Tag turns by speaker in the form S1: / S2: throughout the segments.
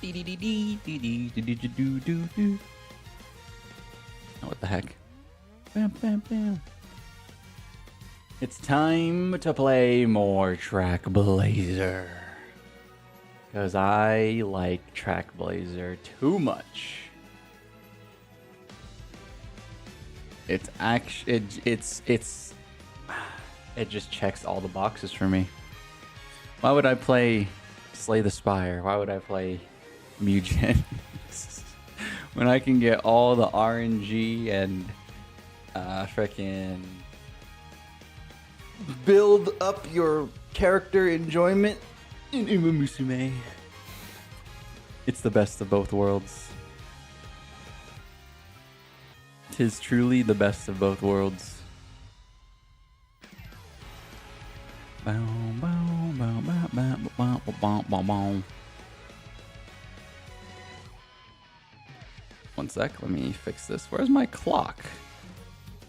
S1: Oh, what the heck? Bam, bam, bam. It's time to play more Trackblazer. Because I like Trackblazer too much. It's actually it just checks all the boxes for me. Why would I play Slay the Spire? Why would I play Mugen? When I can get all the RNG and frickin' build up your character enjoyment in Umamusume. It's the best of both worlds. 'Tis truly the best of both worlds. One sec, let me fix this. Where's my clock?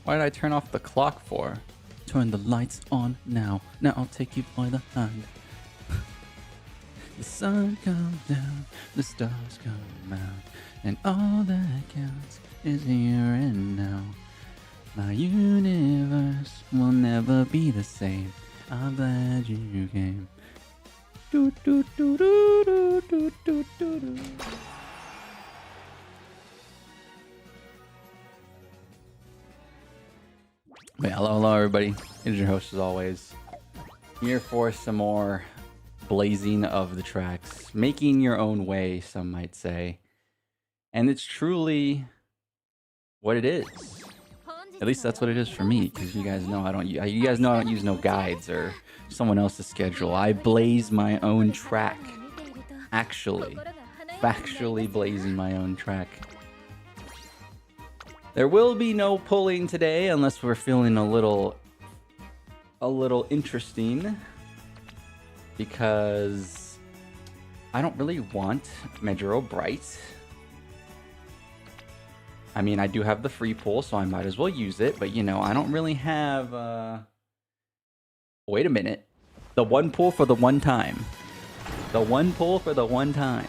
S1: Why did I turn off the clock for? Turn the lights on now. Now I'll take you by the hand. The sun comes down, the stars come out, and all that counts is here and now. My universe will never be the same. I'm glad you came. Do, do, do, do, do, do, do, do, do. But yeah, hello everybody. It's your host as always. Here for some more blazing of the tracks. Making your own way, some might say. And it's truly what it is. At least that's what it is for me, because you guys know I don't use no guides or someone else's schedule. I blaze my own track. Actually, factually blazing my own track. There will be no pulling today unless we're feeling a little interesting, because I don't really want Medjuro Bright. I mean, I do have the free pull, so I might as well use it, but you know, I don't really have wait a minute. The one pull for the one time. The one pull for the one time.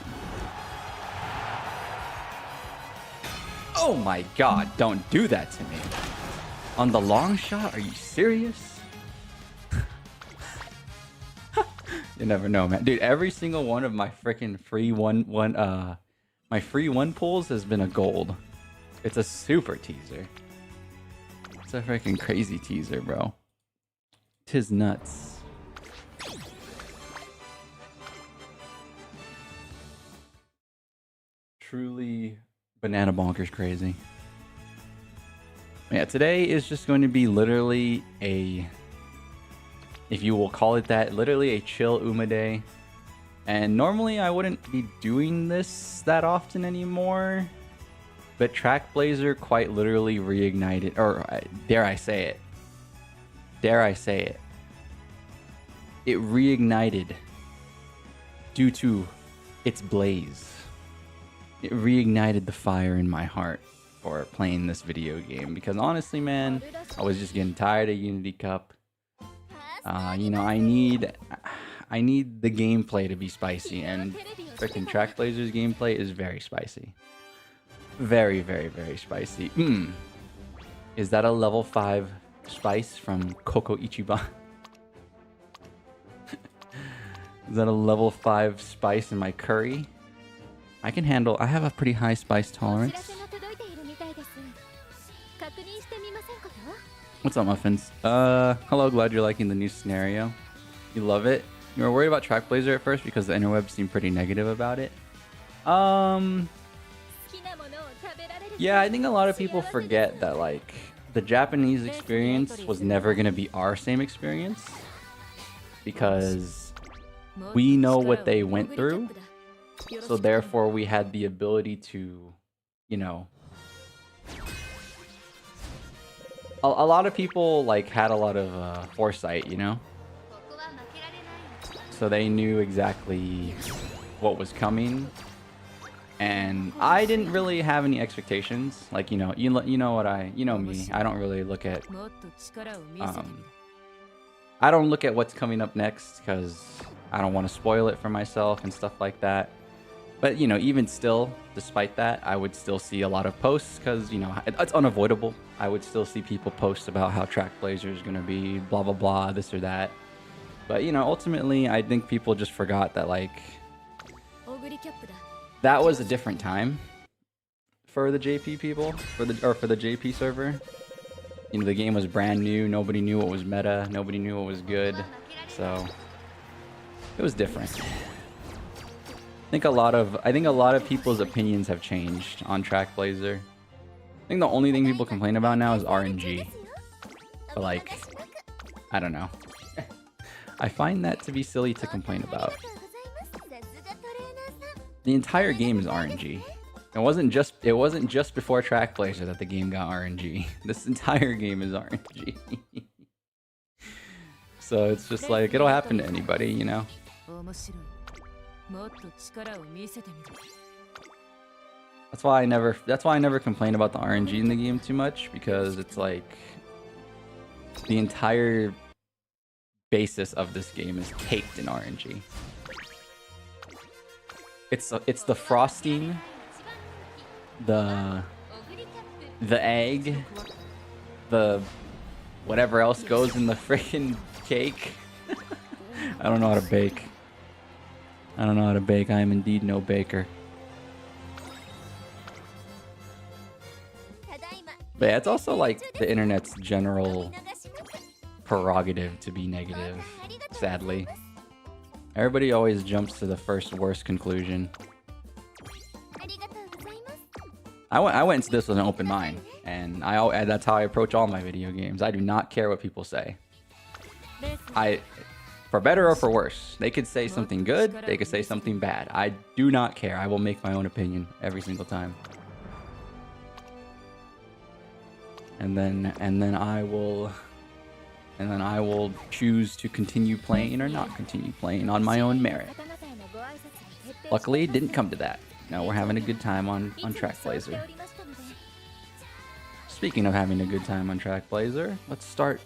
S1: Oh my god, don't do that to me. On the long shot? Are you serious? You never know, man. Dude, every single one of my freaking free my free one pulls has been a gold. It's a super teaser. It's a freaking crazy teaser, bro. 'Tis nuts. Truly banana bonkers crazy. Yeah, today is just going to be literally a, if you will call it that, literally a chill Uma day. And normally I wouldn't be doing this that often anymore, but Trackblazer quite literally reignited, or dare I say it, it reignited due to its blaze. It reignited the fire in my heart for playing this video game, because honestly, man, I was just getting tired of Unity Cup. You know, I need the gameplay to be spicy, and freaking Trackblazer's gameplay is very spicy. Very, very, very spicy. Is that a level 5 spice from Koko Ichiban? Is that a level 5 spice in my curry? I can handle, I have a pretty high spice tolerance. What's up, muffins? Hello, glad you're liking the new scenario. You love it? You were worried about Trackblazer at first because the interwebs seemed pretty negative about it. Yeah, I think a lot of people forget that, like, the Japanese experience was never gonna be our same experience, because we know what they went through. So therefore we had the ability to, you know, a lot of people like had a lot of foresight, you know, so they knew exactly what was coming, and I didn't really have any expectations. Like, you know me, I don't really look at I don't look at what's coming up next because I don't want to spoil it for myself and stuff like that. But, you know, even still, despite that, I would still see a lot of posts because, you know, it's unavoidable. I would still see people post about how Trackblazer is going to be blah, blah, blah, this or that. But, you know, ultimately, I think people just forgot that, like, that was a different time for the JP people, for the JP server. You know, the game was brand new. Nobody knew what was meta. Nobody knew what was good. So it was different. I think a lot of people's opinions have changed on Trackblazer. I think the only thing people complain about now is RNG. But like, I don't know. I find that to be silly to complain about. The entire game is RNG. It wasn't just before Trackblazer that the game got RNG. This entire game is RNG. So it's just like, it'll happen to anybody, you know? That's why I never complain about the RNG in the game too much, because it's like the entire basis of this game is caked in RNG. It's the frosting, the egg, the whatever else goes in the freaking cake. I don't know how to bake. I don't know how to bake. I am indeed no baker. But yeah, it's also like the internet's general prerogative to be negative, sadly. Everybody always jumps to the first worst conclusion. I went into this with an open mind, and that's how I approach all my video games. I do not care what people say. For better or for worse, they could say something good, they could say something bad. I do not care. I will make my own opinion every single time. And then I will choose to continue playing or not continue playing on my own merit. Luckily, it didn't come to that. Now we're having a good time on Trackblazer. Speaking of having a good time on Trackblazer, let's start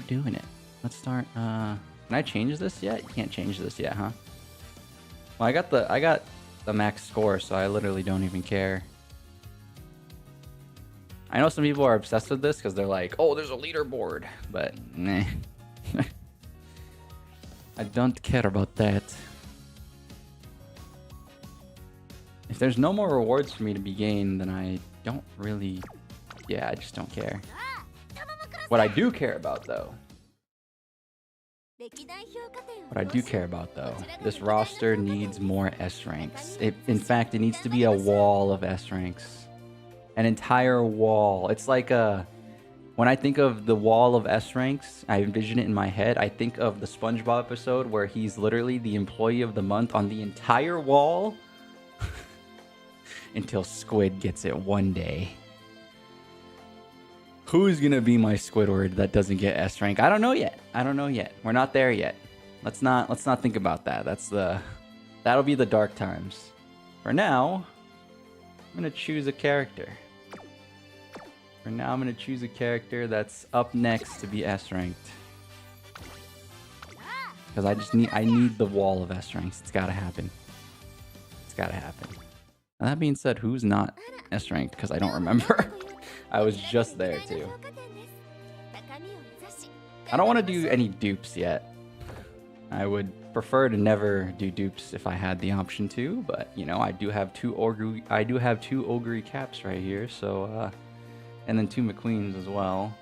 S1: doing it. Let's start. Can I change this yet? You can't change this yet, huh? Well, I got the max score, so I literally don't even care. I know some people are obsessed with this because they're like, oh, there's a leaderboard, but nah. I don't care about that. If there's no more rewards for me to be gained, then I don't really... Yeah, I just don't care. What I do care about, though... This roster needs more S ranks. In fact, it needs to be a wall of S ranks. An entire wall. It's like when I think of the wall of S ranks, I envision it in my head. I think of the SpongeBob episode where he's literally the employee of the month on the entire wall until Squid gets it one day. Who's gonna be my Squidward that doesn't get S rank? I don't know yet. We're not there yet. Let's not think about that. That'll be the dark times. For now, I'm gonna choose a character. For now, I'm gonna choose a character that's up next to be S ranked. Because I need the wall of S ranks. It's gotta happen. It's gotta happen. Now, that being said, who's not S ranked? Because I don't remember. I was just there too. I don't want to do any dupes yet. I would prefer to never do dupes if I had the option to, but you know, I do have two Ogre caps right here, so and then 2 McQueens as well.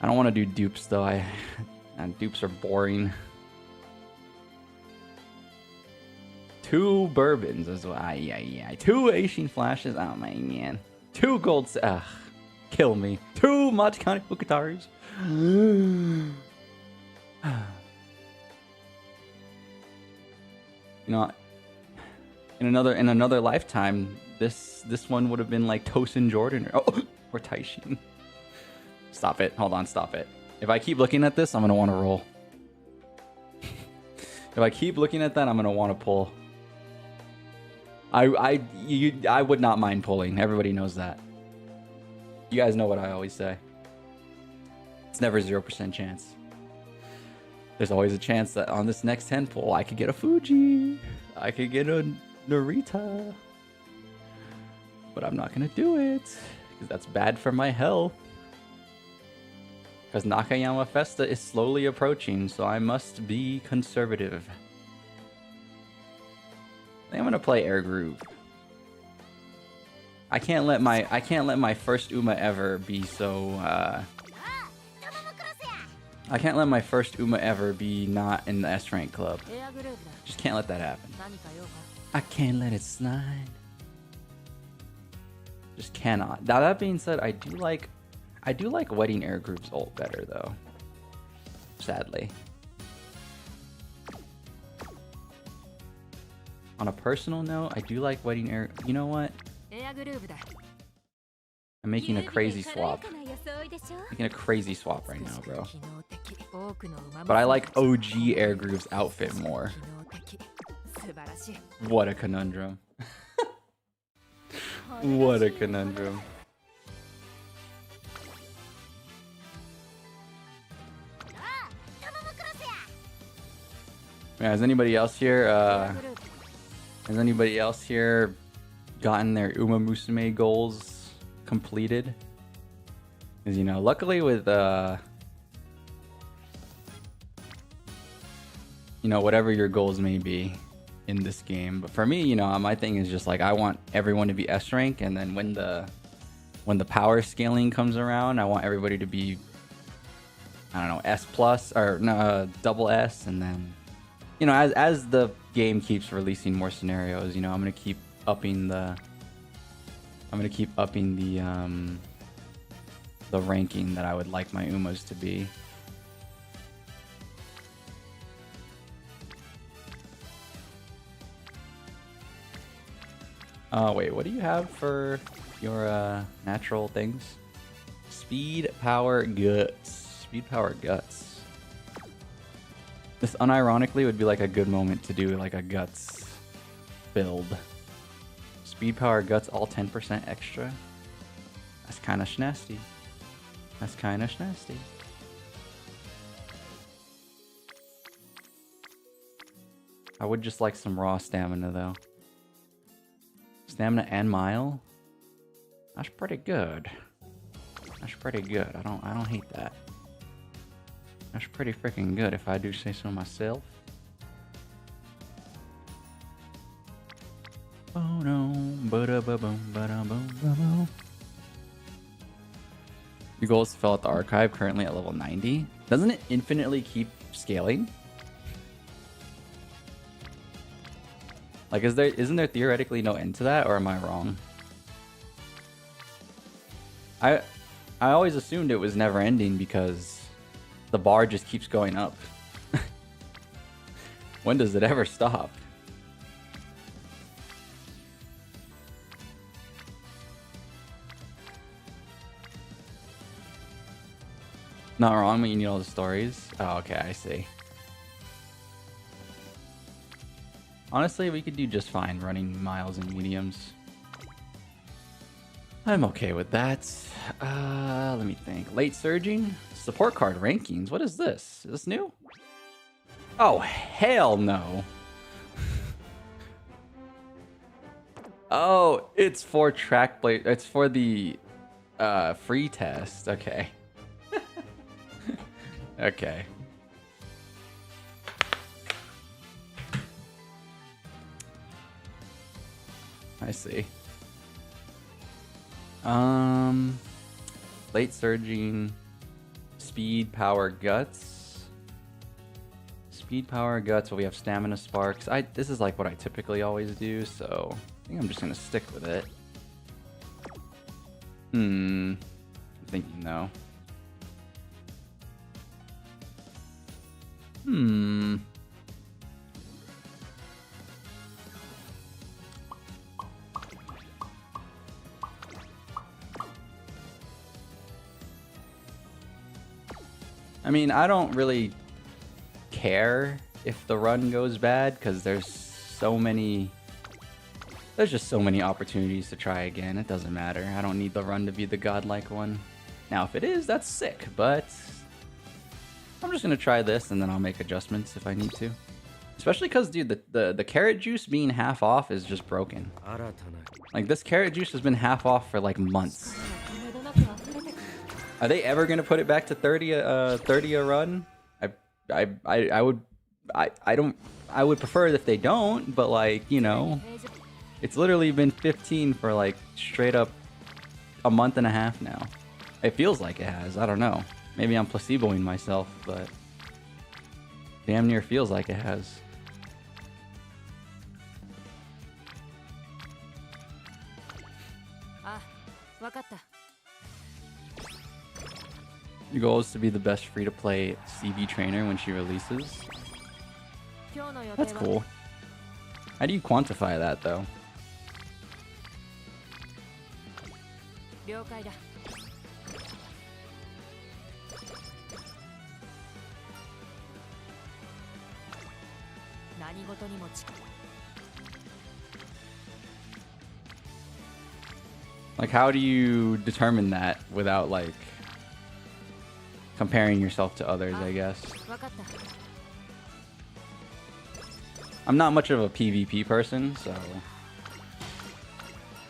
S1: I don't want to do dupes though. And dupes are boring. 2 bourbons as well. Yeah. 2 Asian flashes. Oh my man. 2 gold. Ugh, kill me. 2 Matikani Fukataris. You know, in another lifetime, this one would have been like Tosin Jordan or Taishin. Stop it. Hold on, stop it. If I keep looking at this, I'm gonna want to roll. If I keep looking at that, I'm gonna want to pull. I would not mind pulling. Everybody knows that. You guys know what I always say. It's never 0% chance. There's always a chance that on this next 10 pull, I could get a Fuji. I could get a Narita. But I'm not gonna do it. Because that's bad for my health. Because Nakayama Festa is slowly approaching, so I must be conservative. I think I'm gonna play Air Groove. I can't let my first Uma ever be so I can't let my first Uma ever be not in the S rank club. Just can't let that happen. I can't let it slide. Just cannot. Now that being said, I do like Wedding Air Groove's ult better though. Sadly. On a personal note, I do like Wedding Air. You know what? I'm making a crazy swap. Making a crazy swap right now, bro. But I like OG Air Groove's outfit more. What a conundrum. What a conundrum. Yeah, has anybody else here gotten their Umamusume goals completed? Because, you know, luckily with you know, whatever your goals may be in this game, but for me, you know, my thing is just like I want everyone to be S rank, and then when the power scaling comes around, I want everybody to be, I don't know, S plus or no, double S, and then, you know, as the game keeps releasing more scenarios, you know, I'm gonna keep upping the ranking that I would like my Umas to be. Wait, what do you have for your natural things? Speed, power, guts. Speed, power, guts. This unironically would be like a good moment to do like a guts build. Speed, power, guts, all 10% extra. That's kind of schnasty. That's kind of schnasty. I would just like some raw stamina though. Stamina and mile. That's pretty good. That's pretty good. I don't hate that. That's pretty freaking good if I do say so myself. Oh no, your goals fell at the archive, currently at level 90. Doesn't it infinitely keep scaling? Like, isn't there theoretically no end to that, or am I wrong? I always assumed it was never ending because the bar just keeps going up. When does it ever stop? Not wrong, but you need all the stories. Oh, okay, I see. Honestly, we could do just fine running miles and mediums. I'm okay with that. Let me think. Late surging? Support card rankings? What is this? Is this new? Oh, hell no. Oh, it's for Trackblazer. It's for the free test. Okay. Okay. I see. Late surging, speed, power, guts. Speed, power, guts. Well, we have stamina, sparks. This is like what I typically always do, so I think I'm just gonna stick with it. I'm thinking no. I mean, I don't really care if the run goes bad because there's just so many opportunities to try again. It doesn't matter. I don't need the run to be the godlike one. Now, if it is, that's sick, but I'm just gonna try this and then I'll make adjustments if I need to. Especially because, dude, the carrot juice being half off is just broken. Like, this carrot juice has been half off for like months. Are they ever gonna put it back to 30 a run? I would prefer it if they don't, but like, you know, it's literally been 15 for like straight up a month and a half now. It feels like it has. I don't know. Maybe I'm placeboing myself, but damn near feels like it has. Your goal is to be the best free-to-play CV trainer when she releases. That's cool. How do you quantify that, though? Like, how do you determine that without, like, comparing yourself to others, I guess? I'm not much of a PvP person, so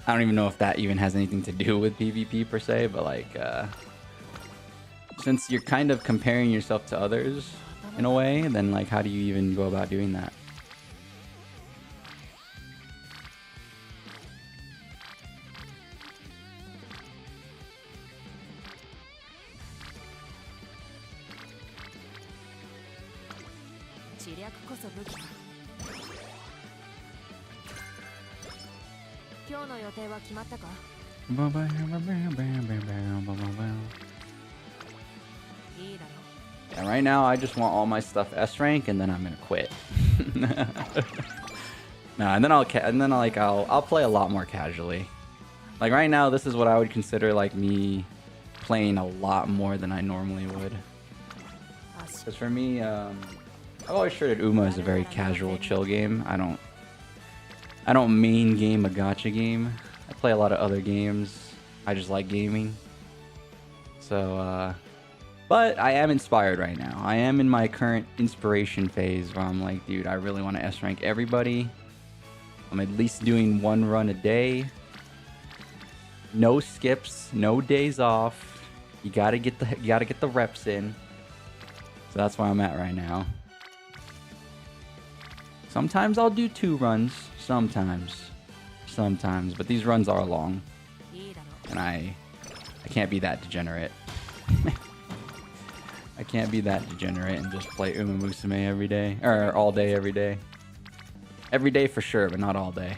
S1: I don't even know if that even has anything to do with PvP per se, but like, since you're kind of comparing yourself to others in a way, then like, how do you even go about doing that? Yeah, right now I just want all my stuff S rank, and then I'm gonna quit. No, and then I'll play a lot more casually. Like right now, this is what I would consider like me playing a lot more than I normally would. Because for me, I've always treated Uma as a very casual, chill game. I don't main game a gacha game. I play a lot of other games. I just like gaming. So, but I am inspired right now. I am in my current inspiration phase where I'm like, dude, I really want to S rank everybody. I'm at least doing one run a day. No skips, no days off. You gotta get the reps in. So that's where I'm at right now. Sometimes I'll do 2 runs. Sometimes, but these runs are long, and I can't be that degenerate. I can't be that degenerate and just play Umamusume every day, or all day every day. Every day for sure, but not all day.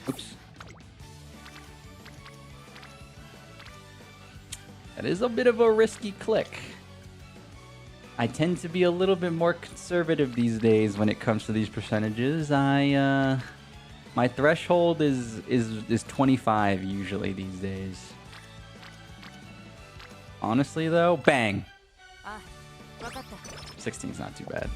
S1: Oops. That is a bit of a risky click. I tend to be a little bit more conservative these days when it comes to these percentages. My threshold is 25 usually these days. Honestly though, bang. 16's not too bad.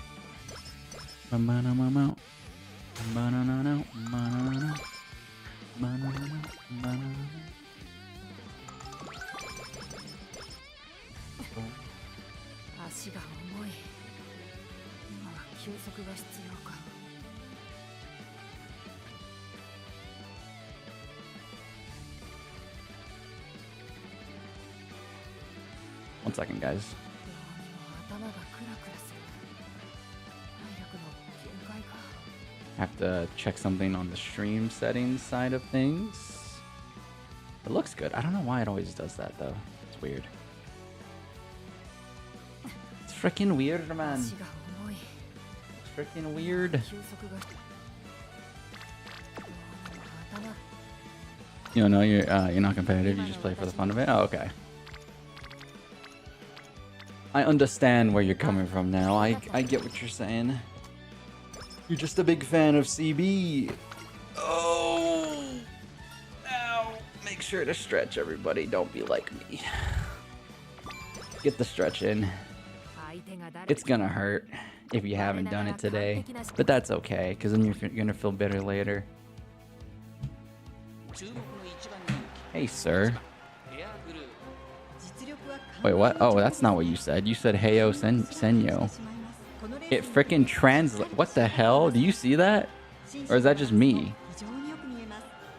S1: One second, guys. Have to check something on the stream settings side of things. It looks good. I don't know why it always does that though. It's weird. It's freaking weird, man. It's freaking weird. You don't know, you're not competitive. You just play for the fun of it. Oh, okay. I understand where you're coming from now. I get what you're saying. You're just a big fan of CB. Oh, ow. Make sure to stretch, everybody. Don't be like me. Get the stretch in. It's gonna hurt if you haven't done it today, but that's okay, because then you're gonna feel better later. Hey, sir. Wait, what? Oh, that's not what you said. You said Heyo Senyo. It freaking translate. What the hell? Do you see that? Or is that just me?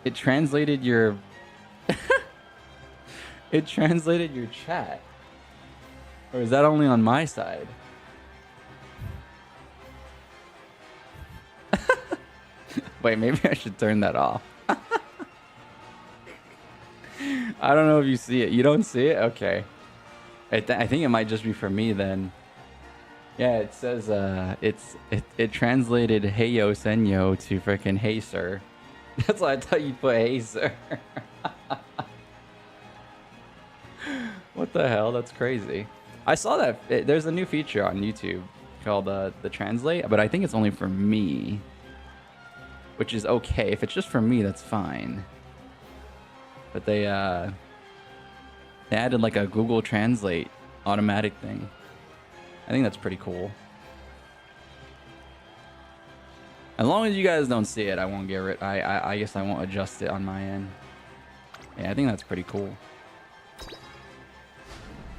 S1: It translated your... It translated your chat. Or is that only on my side? Wait, maybe I should turn that off. I don't know if you see it. You don't see it? Okay. I think it might just be for me then. Yeah, it says it translated Heyo Senyo to freaking Hey Sir. That's why I thought you'd put Hey Sir. What the hell? That's crazy. I saw that there's a new feature on YouTube called the translate, but I think it's only for me, which is okay. If it's just for me, that's fine. But they added like a Google Translate automatic thing. I think that's pretty cool. As long as you guys don't see it, I won't get rid. I guess I won't adjust it on my end. Yeah, I think that's pretty cool.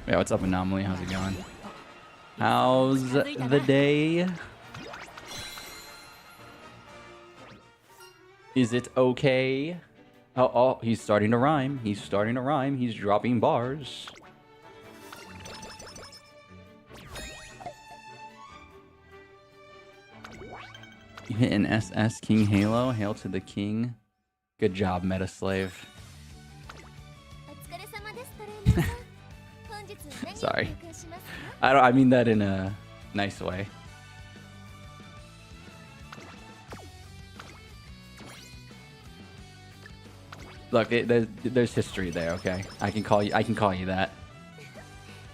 S1: Yeah, what's up, Anomaly? How's it going? How's the day? Is it okay? Oh, he's starting to rhyme. He's starting to rhyme. He's dropping bars. You hit an SS King Halo. Hail to the king. Good job, Meta Slave. Sorry. I mean that in a nice way. Look, there's history there, okay? I can call you that.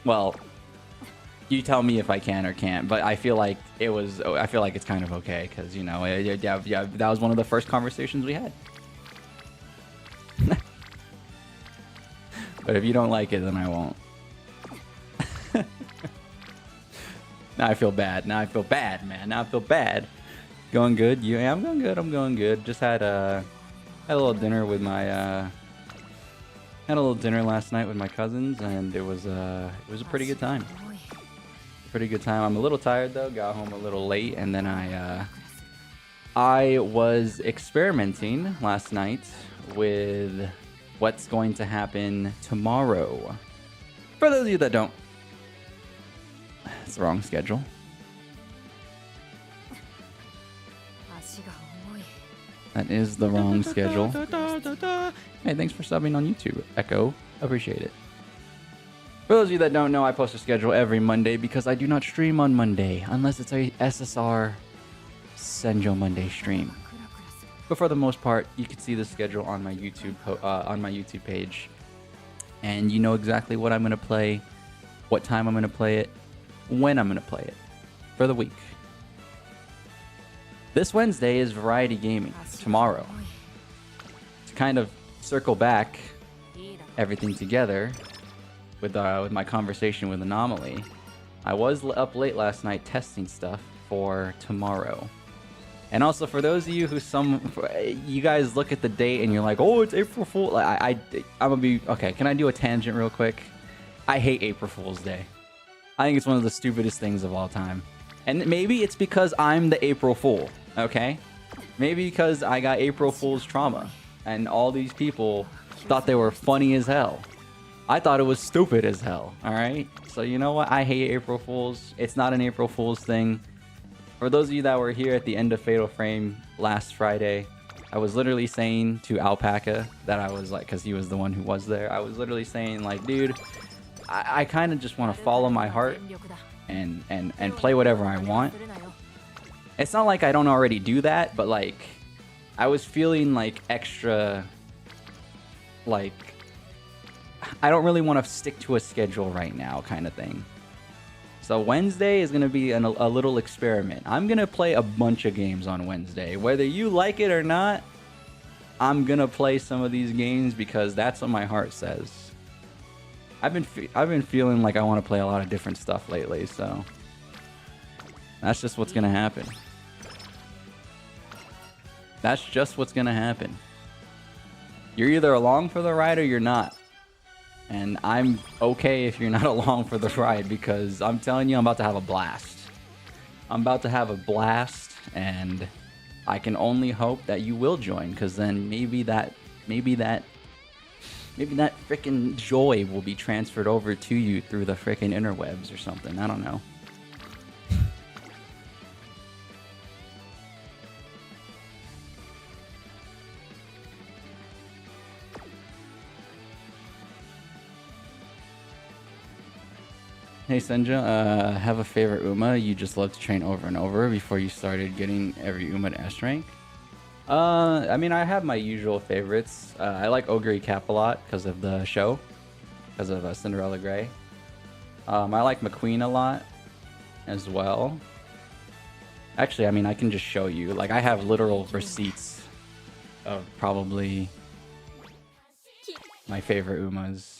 S1: Well, you tell me if I can or can't, but I feel like it's kind of okay, because, you know, yeah, that was one of the first conversations we had. But if you don't like it, then I won't. Now I feel bad. Now I feel bad, man. Now I feel bad. Going good? Yeah, I'm going good. I'm going good. Just had a little dinner with my had a little dinner last night with my cousins, and it was a pretty good time. Pretty good time. I'm a little tired though. Got home a little late, and then I was experimenting last night with what's going to happen tomorrow. For those of you that don't, it's the wrong schedule. That is the wrong schedule. Hey, thanks for subbing on YouTube, Echo. Appreciate it. For those of you that don't know, I post a schedule every Monday because I do not stream on Monday unless it's a SSR Senjo Monday stream. But for the most part, you can see the schedule on my YouTube page, and you know exactly what I'm going to play, what time I'm going to play it, when I'm going to play it for the week. This Wednesday is Variety Gaming. Tomorrow, to kind of circle back everything together with my conversation with Anomaly, I was up late last night testing stuff for tomorrow. And also for those of you who you guys look at the date and you're like, oh, it's April Fool. I'm gonna be okay. Can I do a tangent real quick? I hate April Fool's Day. I think it's one of the stupidest things of all time. And maybe it's because I'm the April Fool. Okay. Maybe because I got April Fool's trauma and all these people thought they were funny as hell. I thought it was stupid as hell. All right. So you know what? I hate April Fools. It's not an April Fool's thing. For those of you that were here at the end of Fatal Frame last Friday, I was literally saying to Alpaca that I was like, because he was the one who was there, I was literally saying like, dude, I kind of just want to follow my heart and play whatever I want. It's not like I don't already do that, but like I was feeling like extra, like I don't really want to stick to a schedule right now kind of thing. So Wednesday is going to be a little experiment. I'm going to play a bunch of games on Wednesday. Whether you like it or not, I'm going to play some of these games because that's what my heart says. I've been feeling like I want to play a lot of different stuff lately, so that's just what's going to happen. That's just what's going to happen. You're either along for the ride or you're not. And I'm okay if you're not along for the ride because I'm telling you, I'm about to have a blast. I'm about to have a blast, and I can only hope that you will join, because then maybe that freaking joy will be transferred over to you through the freaking interwebs or something. I don't know. Hey Senja, have a favorite Uma you just love to train over and over before you started getting every Uma to S rank? I mean, I have my usual favorites. I like Ogre Cap a lot because of the show, because of Cinderella Grey. I like McQueen a lot as well. Actually, I mean, I can just show you. Like, I have literal receipts of probably my favorite Umas.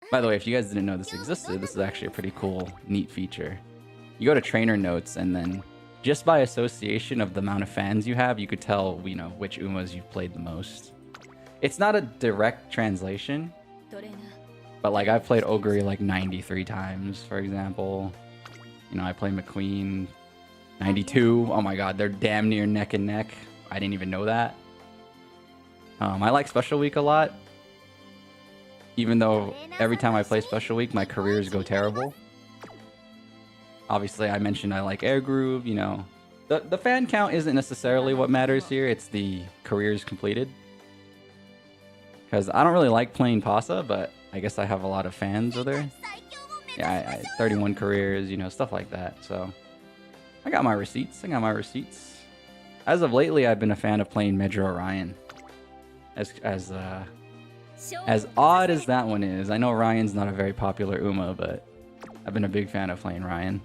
S1: By the way, if you guys didn't know this existed, this is actually a pretty cool, neat feature. You go to trainer notes, and then just by association of the amount of fans you have, you could tell, you know, which Umas you've played the most. It's not a direct translation, but like I've played Ogre like 93 times, for example. You know, I play McQueen 92. Oh my god, they're damn near neck and neck. I didn't even know that. I like Special Week a lot. Even though every time I play Special Week, my careers go terrible. Obviously, I mentioned I like Air Groove, you know. The fan count isn't necessarily what matters here, it's the careers completed. Because I don't really like playing Pasa, but I guess I have a lot of fans of there. Yeah, I 31 careers, you know, stuff like that. So, I got my receipts, As of lately, I've been a fan of playing Medra Orion. As odd as that one is, I know Ryan's not a very popular Uma, but I've been a big fan of playing Ryan.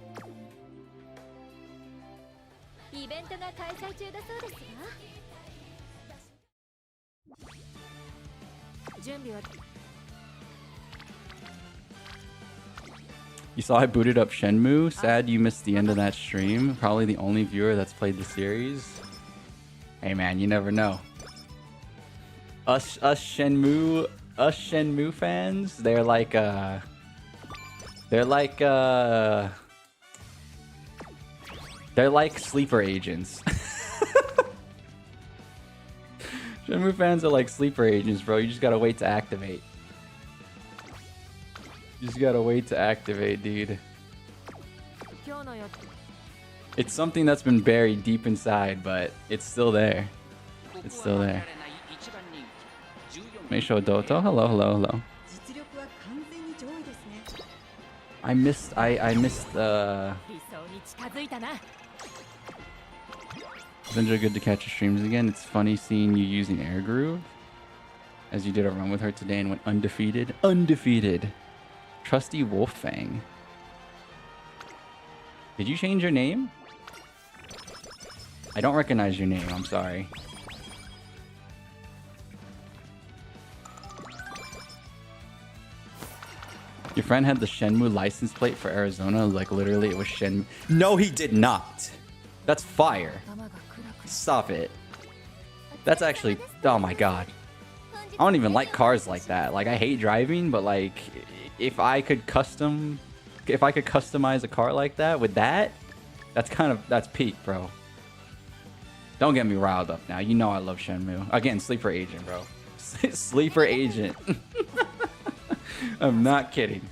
S1: You saw I booted up Shenmue? Sad you missed the end of that stream. Probably the only viewer that's played the series. Hey man, you never know. Us Shenmue fans, they're like sleeper agents. Shenmue fans are like sleeper agents, bro. You just gotta wait to activate. You just gotta wait to activate, dude. It's something that's been buried deep inside, but it's still there. It's still there. Meisho Doto, hello. I missed Zenja, good to catch your streams again. It's funny seeing you using Air Groove, as you did a run with her today and went undefeated. Trusty Wolffang. Did you change your name? I don't recognize your name, I'm sorry. Your friend had the Shenmue license plate for Arizona, like literally it was Shenmue. No, he did not. That's fire. Stop it. That's actually, oh my god. I don't even like cars like that. Like, I hate driving, but like, if I could customize a car like that with that, that's peak, bro. Don't get me riled up now. You know I love Shenmue. Again, sleeper agent, bro. Sleeper agent. I'm not kidding.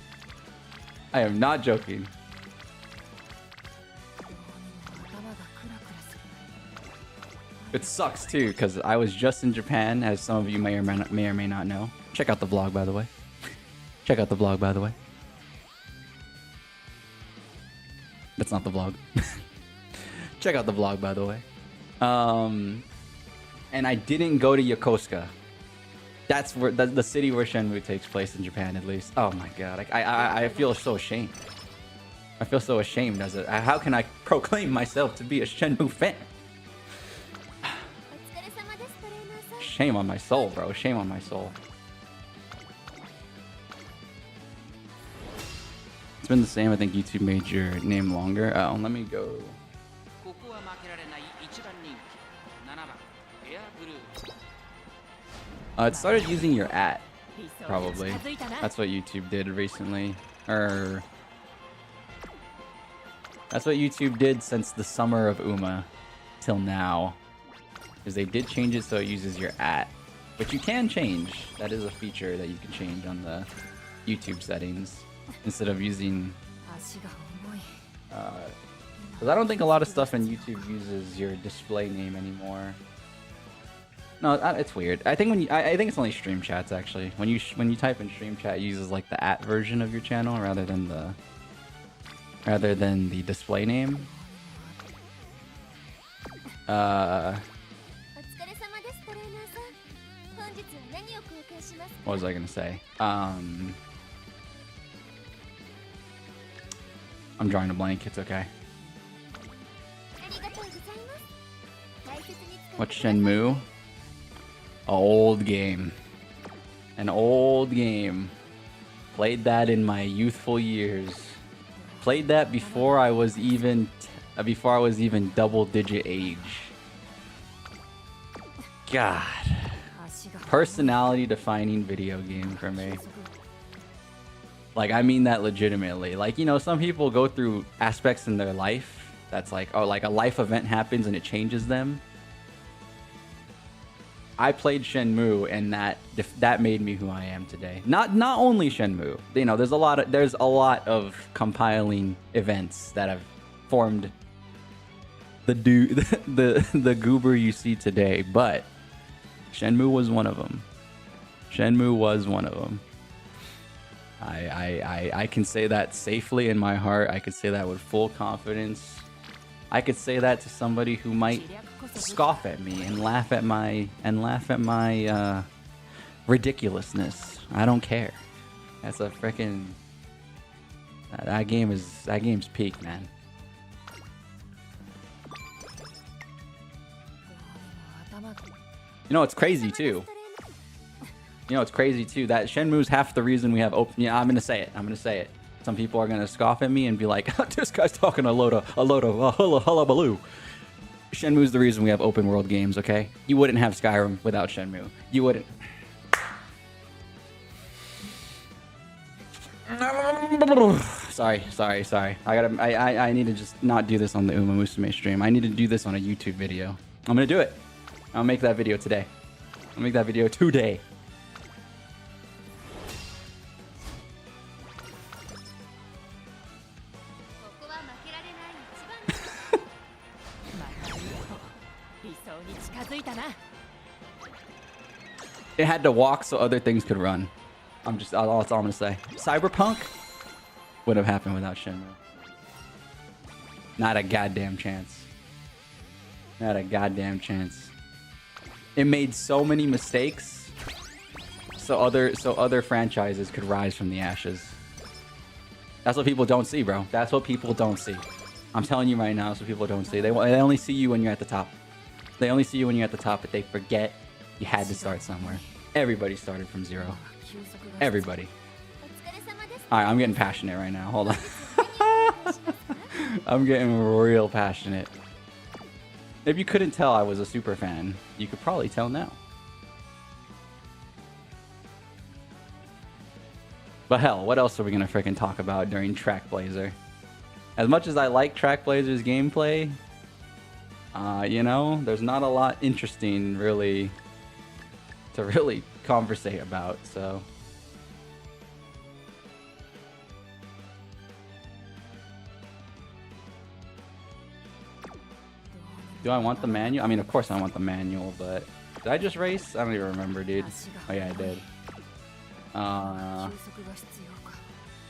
S1: I am not joking. It sucks too, because I was just in Japan, as some of you may or may not know. Check out the vlog, by the way. Check out the vlog, by the way. That's not the vlog. Check out the vlog, by the way. And I didn't go to Yokosuka. That's where the city where Shenmue takes place in Japan, at least. Oh my god, I feel so ashamed. I feel so ashamed as a. How can I proclaim myself to be a Shenmue fan? Shame on my soul, bro. Shame on my soul. It's been the same. I think YouTube made your name longer. Oh, let me go. It started using your @ probably. That's what YouTube did recently. Or that's what YouTube did since the summer of Uma till now. Because they did change it so it uses your @ which you can change. That is a feature that you can change on the YouTube settings instead of using. Because I don't think a lot of stuff in YouTube uses your display name anymore. No, it's weird. I think I think it's only stream chats actually. When you type in stream chat, it uses like the @ version of your channel rather than the display name. What was I gonna say? I'm drawing a blank. It's okay. What's Shenmue? Old game. An old game. Played that in my youthful years. Played that before I was even double-digit age. God. Personality-defining video game for me. Like, I mean that legitimately. Like, you know, some people go through aspects in their life that's like, oh, like a life event happens and it changes them. I played Shenmue, and that made me who I am today. Not only Shenmue. You know, there's a lot of compiling events that have formed the goober you see today, but Shenmue was one of them. Shenmue was one of them. I can say that safely in my heart. I could say that with full confidence. I could say that to somebody who might scoff at me and laugh at my ridiculousness. I don't care. That's a freaking that game's peak, man. You know it's crazy too. That Shenmue's half the reason we have open. Yeah, I'm gonna say it. Some people are gonna scoff at me and be like, "This guy's talking a load of hullabaloo." Shenmue's the reason we have open world games. Okay, you wouldn't have Skyrim without Shenmue. You wouldn't. Sorry. I need to just not do this on the Umamusume stream. I need to do this on a YouTube video. I'm gonna do it. I'll make that video today. I'll make that video today. It had to walk so other things could run. That's all I'm gonna say. Cyberpunk would have happened without Shenmue. Not a goddamn chance. Not a goddamn chance. It made so many mistakes so other franchises could rise from the ashes. That's what people don't see, bro. That's what people don't see. I'm telling you right now, that's what people don't see. They only see you when you're at the top. They only see you when you're at the top, but they forget you had to start somewhere. Everybody started from zero. Everybody. Alright, I'm getting passionate right now. Hold on. I'm getting real passionate. If you couldn't tell I was a super fan, you could probably tell now. But hell, what else are we gonna freaking talk about during Trackblazer? As much as I like Trackblazer's gameplay, you know, there's not a lot interesting really to really conversate about, so. Do I want the manual? I mean, of course I want the manual, but did I just race? I don't even remember, dude. Oh yeah, I did.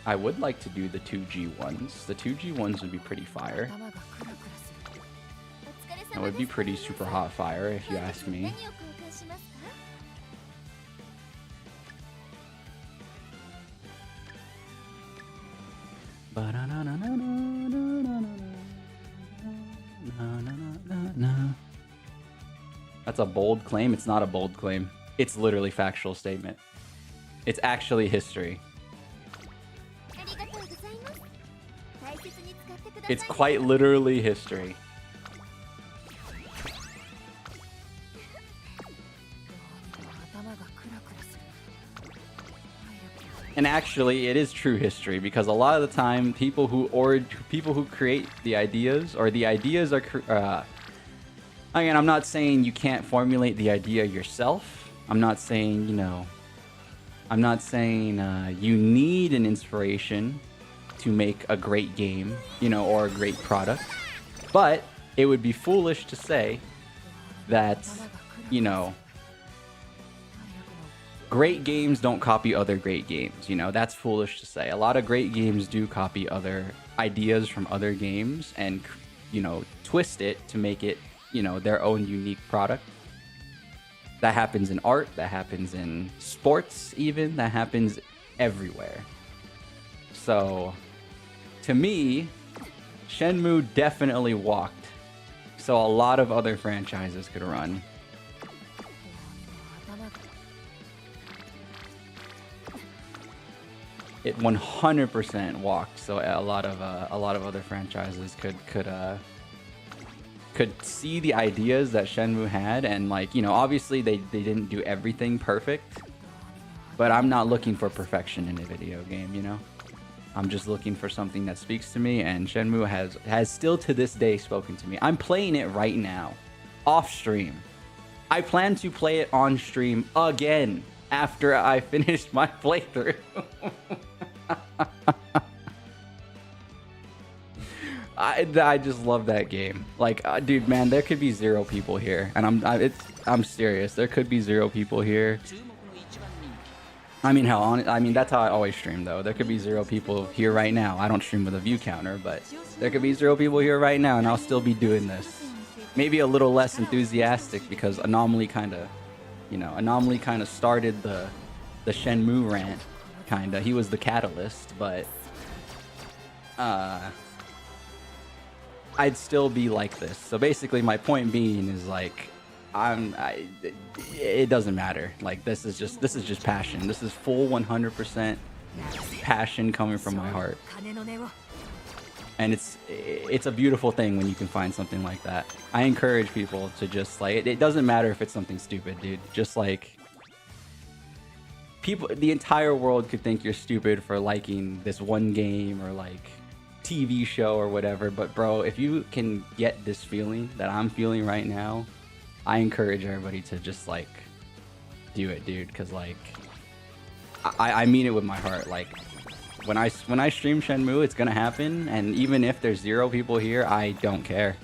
S1: I would like to do the 2G ones. The 2G ones would be pretty fire. That would be pretty super hot fire, if you ask me. Ba-da-na-na-na-na. That's a bold claim. It's not a bold claim. It's literally factual statement. It's actually history. It's quite literally history. And actually, it is true history, because a lot of the time, people who create the ideas, or the ideas are... again, I'm not saying you can't formulate the idea yourself. I'm not saying, you know... I'm not saying you need an inspiration to make a great game, you know, or a great product. But it would be foolish to say that, you know... great games don't copy other great games, you know, that's foolish to say. A lot of great games do copy other ideas from other games and, you know, twist it to make it, you know, their own unique product. That happens in art, that happens in sports even, that happens everywhere. So, to me, Shenmue definitely walked, so a lot of other franchises could run. It 100% walked, so a lot of other franchises could see the ideas that Shenmue had, and, like, you know, obviously they didn't do everything perfect, but I'm not looking for perfection in a video game, you know. I'm just looking for something that speaks to me, and Shenmue has still to this day spoken to me. I'm playing it right now, off stream. I plan to play it on stream again after I finish my playthrough. I just love that game. Like, dude, man, there could be 0 people here, and I'm serious. There could be 0 people here. I mean, that's how I always stream, though. There could be 0 people here right now. I don't stream with a view counter, but there could be 0 people here right now, and I'll still be doing this. Maybe a little less enthusiastic, because Anomaly kind of started the Shenmue rant, kinda. He was the catalyst, but I'd still be like this. So basically, my point being is, like, it doesn't matter. Like, this is just passion. This is full 100% passion coming from my heart. And it's a beautiful thing when you can find something like that. I encourage people to just, like, it doesn't matter if it's something stupid, dude. Just, like, people, the entire world could think you're stupid for liking this one game or, like, TV show or whatever, but bro, if you can get this feeling that I'm feeling right now, I encourage everybody to just, like, do it, dude, because, like, I mean it with my heart. Like, when I stream Shenmue, it's gonna happen, and even if there's 0 people here, I don't care.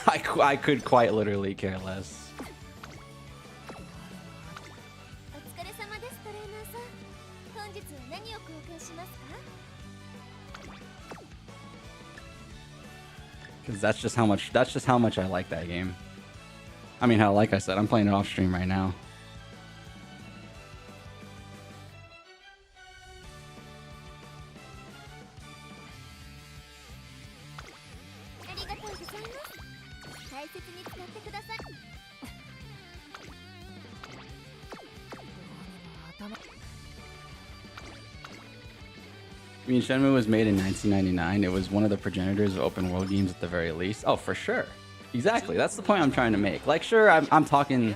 S1: I could quite literally care less. Because that's just how much I like that game. I mean, hell, like I said, I'm playing it off stream right now. I mean, Shenmue was made in 1999. It was one of the progenitors of open world games at the very least. Oh, for sure. Exactly. That's the point I'm trying to make. Like, sure, I'm talking...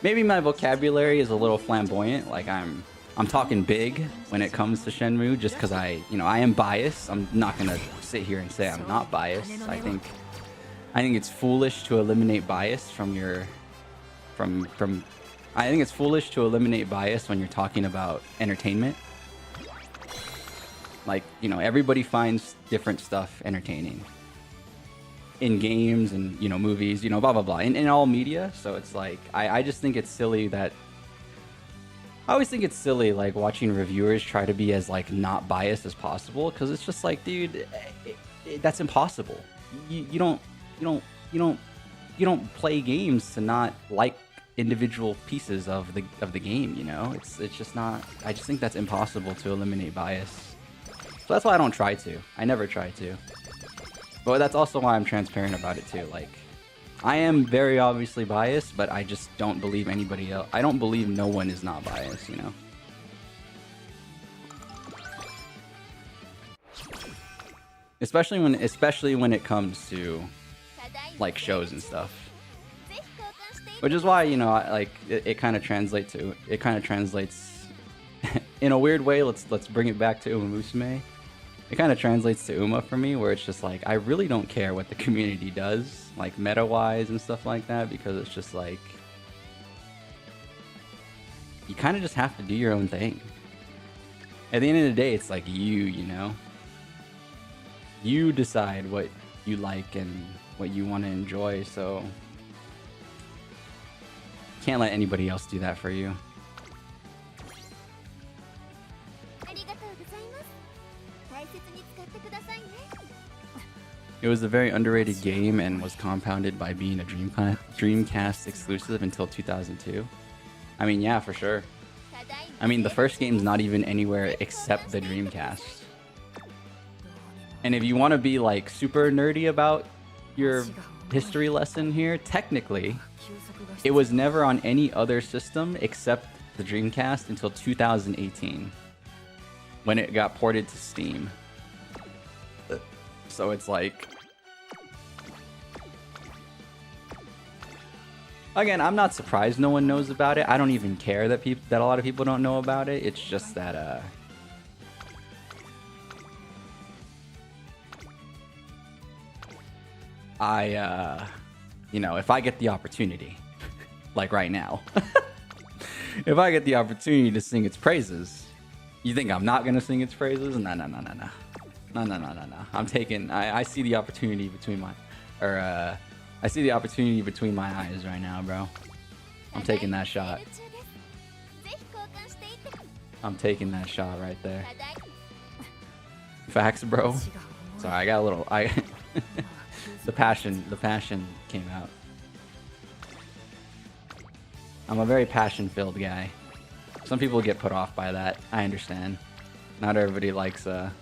S1: Maybe my vocabulary is a little flamboyant. Like, I'm talking big when it comes to Shenmue, just because I am biased. I'm not going to sit here and say I'm not biased. I think it's foolish to eliminate bias from your... I think it's foolish to eliminate bias when you're talking about entertainment. Like, you know, everybody finds different stuff entertaining in games and, you know, movies, you know, blah, blah, blah, in all media. So it's like, I just think it's silly that... I always think it's silly, like, watching reviewers try to be as, like, not biased as possible, because it's just like, dude, that's impossible. You don't play games to not like individual pieces of the game, you know? It's just not... I just think that's impossible to eliminate bias. So that's why I don't try to. I never try to. But that's also why I'm transparent about it too. Like, I am very obviously biased, but I just don't believe anybody else. I don't believe no one is not biased, you know? Especially when it comes to like shows and stuff. Which is why, you know, it kind of translates in a weird way. Let's bring it back to Umamusume. It kind of translates to Uma for me, where it's just like, I really don't care what the community does, like meta-wise and stuff like that, because it's just like, you kind of just have to do your own thing. At the end of the day, it's like you know? You decide what you like and what you want to enjoy, so can't let anybody else do that for you. It was a very underrated game and was compounded by being a Dreamcast exclusive until 2002. I mean, yeah, for sure. I mean, the first game's not even anywhere except the Dreamcast. And if you want to be like super nerdy about your history lesson here, technically, it was never on any other system except the Dreamcast until 2018, when it got ported to Steam. So it's like, again, I'm not surprised no one knows about it. I don't even care that a lot of people don't know about it. It's just that you know, if I get the opportunity, like right now, if I get the opportunity to sing its praises, you think I'm not gonna sing its praises? No. I see the opportunity between I see the opportunity between my eyes right now, bro. I'm taking that shot. I'm taking that shot right there. Facts, bro. Sorry, I got a little. The passion came out. I'm a very passion-filled guy. Some people get put off by that. I understand. Not everybody likes a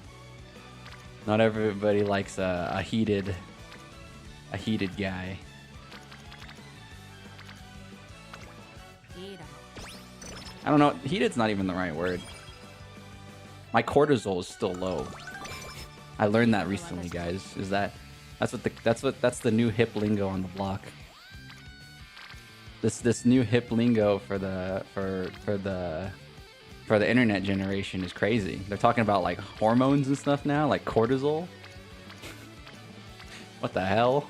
S1: heated guy. I don't know. Heated's not even the right word. My cortisol is still low. I learned that recently, guys. That's the new hip lingo on the block. This new hip lingo for the internet generation is crazy. They're talking about like hormones and stuff now, like cortisol. What the hell?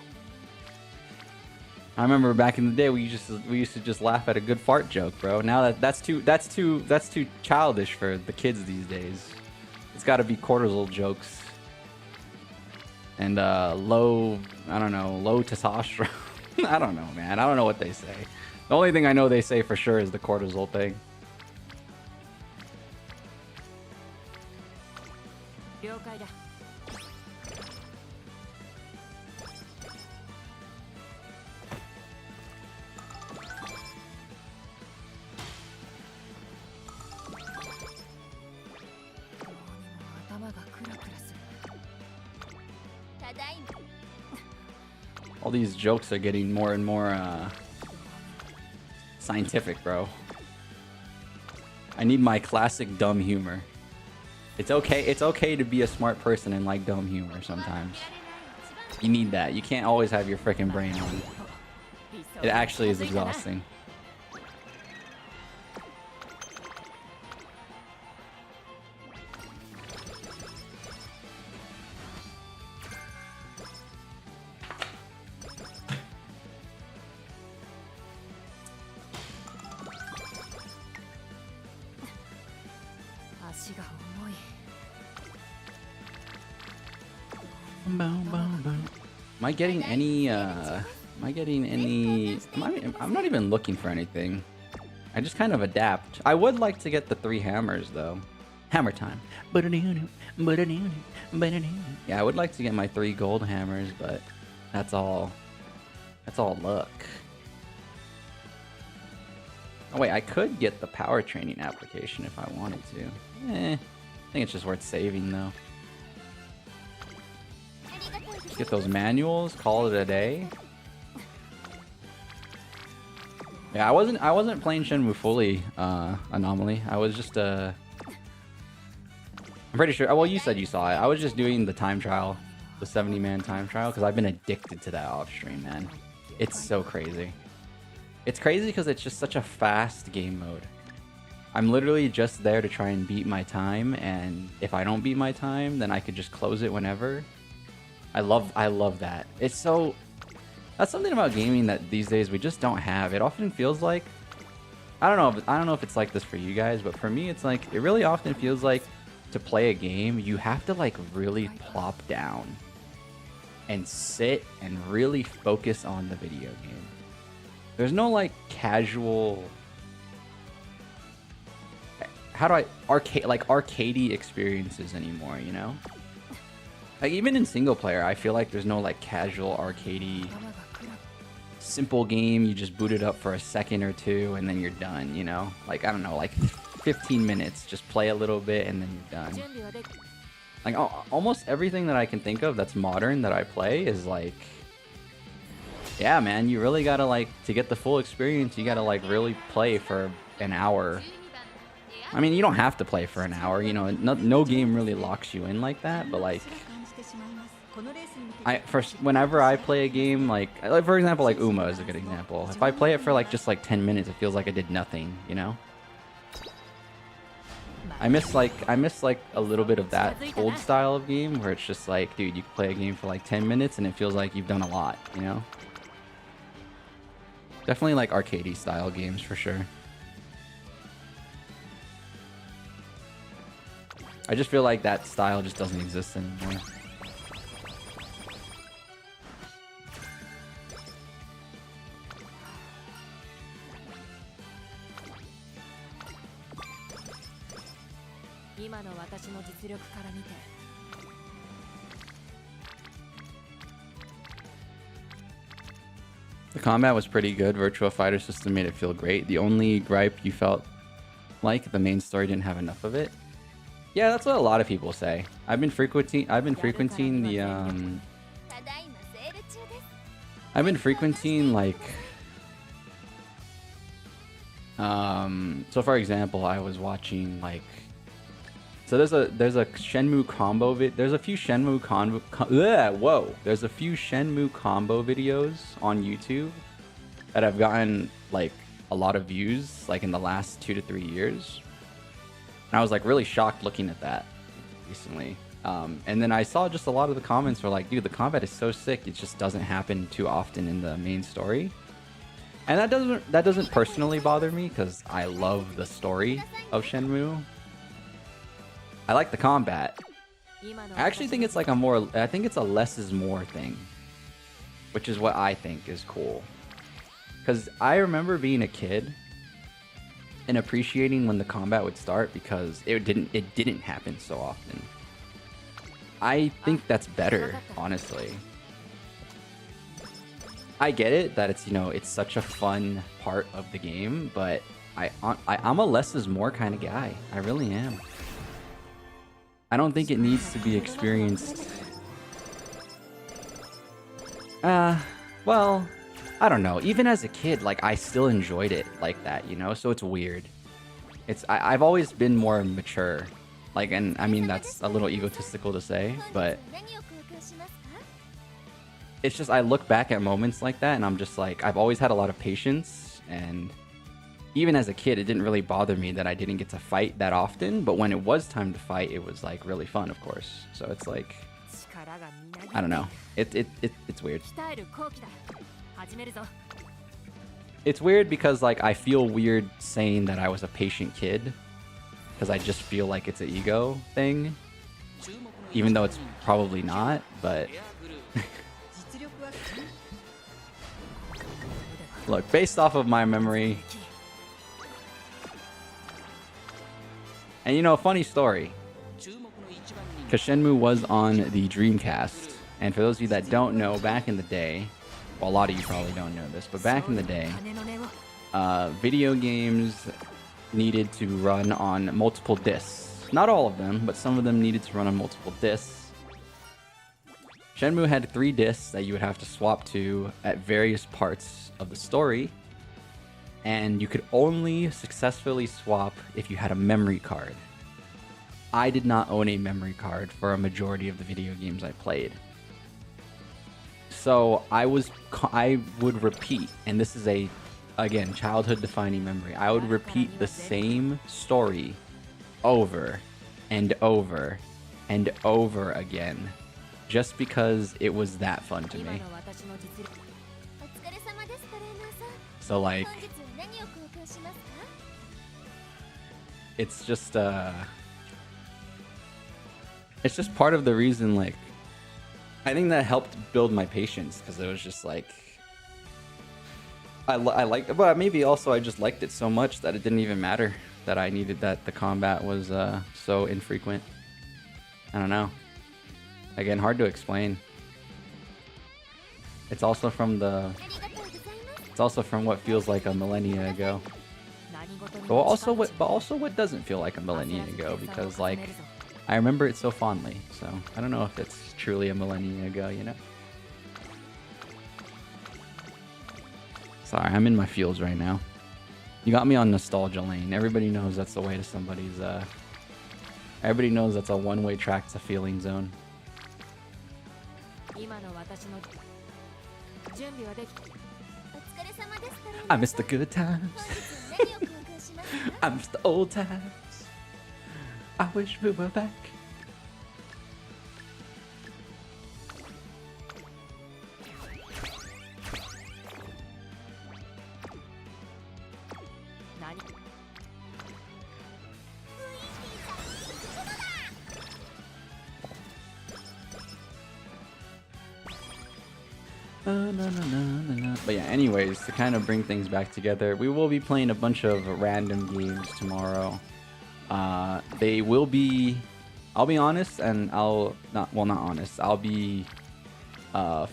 S1: I remember back in the day we used to just laugh at a good fart joke, bro. Now that's too childish for the kids these days. It's got to be cortisol jokes and low testosterone. I don't know, man. I don't know what they say. The only thing I know they say for sure is the cortisol thing. All these jokes are getting more and more scientific, bro. I need my classic dumb humor. It's okay to be a smart person and like dumb humor sometimes. You need that. You can't always have your freaking brain on. It actually is exhausting. Am I getting any, I'm not even looking for anything. I just kind of adapt. I would like to get the 3 hammers, though. Hammer time. Yeah, I would like to get my 3 gold hammers, but that's all luck. Oh, wait, I could get the power training application if I wanted to. I think it's just worth saving, though. Get those manuals, call it a day. Yeah, I wasn't playing Shenmue fully, Anomaly. I was just I'm pretty sure. Well, you said you saw it. I was just doing the time trial, the 70-man time trial, because I've been addicted to that off stream, man. It's so crazy. It's crazy because it's just such a fast game mode. I'm literally just there to try and beat my time, and if I don't beat my time, then I could just close it whenever. I love that. It's so... That's something about gaming that these days we just don't have. It often feels like... I don't know if it's like this for you guys, but for me, it's like... It really often feels like to play a game, you have to like really plop down and sit and really focus on the video game. There's no like casual... How do I... arcadey experiences anymore, you know? Like, even in single player, I feel like there's no like casual arcadey simple game. You just boot it up for a second or two and then you're done, you know? Like, I don't know, like 15 minutes, just play a little bit and then you're done. Like, almost everything that I can think of that's modern that I play is like, yeah, man, you really gotta like, to get the full experience, you gotta like really play for an hour. I mean, you don't have to play for an hour, you know, no game really locks you in like that, but like, whenever I play a game, like for example, like Uma is a good example. If I play it for like just like 10 minutes, it feels like I did nothing, you know? I miss like a little bit of that old style of game where it's just like, dude, you can play a game for like 10 minutes and it feels like you've done a lot, you know? Definitely like arcadey style games for sure. I just feel like that style just doesn't exist anymore. The combat was pretty good. Virtua Fighter system made it feel great. The only gripe you felt like the main story didn't have enough of it. Yeah, that's what a lot of people say. I've been frequenting like so for example, I was watching like, so there's a Shenmue combo there's a few Shenmue combo videos on YouTube that have gotten like a lot of views like in the last 2 to 3 years. And I was like really shocked looking at that recently. And then I saw just a lot of the comments were like, dude, the combat is so sick, it just doesn't happen too often in the main story. And that doesn't personally bother me because I love the story of Shenmue. I like the combat. I actually think it's like I think it's a less is more thing, which is what I think is cool. Because I remember being a kid and appreciating when the combat would start because it didn't happen so often. I think that's better, honestly. I get it that it's, you know, it's such a fun part of the game, but I'm a less is more kind of guy. I really am. I don't think it needs to be experienced. Well, I don't know. Even as a kid, like, I still enjoyed it like that, you know? So it's weird. I've always been more mature. Like, and I mean, that's a little egotistical to say, but it's just, I look back at moments like that and I'm just like, I've always had a lot of patience, and even as a kid, it didn't really bother me that I didn't get to fight that often, but when it was time to fight, it was like really fun, of course. So it's like, I don't know. It's weird. It's weird because like I feel weird saying that I was a patient kid because I just feel like it's an ego thing, even though it's probably not, but look, based off of my memory, and you know, funny story, because Shenmue was on the Dreamcast, and for those of you that don't know, back in the day, well, a lot of you probably don't know this, but back in the day, video games needed to run on multiple discs. Not all of them, but some of them needed to run on multiple discs. Shenmue had 3 discs that you would have to swap to at various parts of the story. and you could only successfully swap if you had a memory card. I did not own a memory card for a majority of the video games I played. So I would repeat, and this is again, childhood defining memory. I would repeat the same story over and over and over again, just because it was that fun to me. So like, it's just part of the reason, like, I think that helped build my patience, because it was just like, I liked, but maybe also I just liked it so much that it didn't even matter that I needed that the combat was so infrequent. I don't know. Again, hard to explain. It's also from what feels like a millennia ago. But also what doesn't feel like a millennia ago, because like I remember it so fondly. So I don't know if it's truly a millennia ago, you know? Sorry, I'm in my feels right now. You got me on nostalgia lane. Everybody knows that's the way to somebody's everybody knows that's a one-way track to feeling zone. I miss the good times. I miss the old times. I wish we were back. But yeah, anyways, to kind of bring things back together, we will be playing a bunch of random games tomorrow. They will be, I'll be honest, and I'll be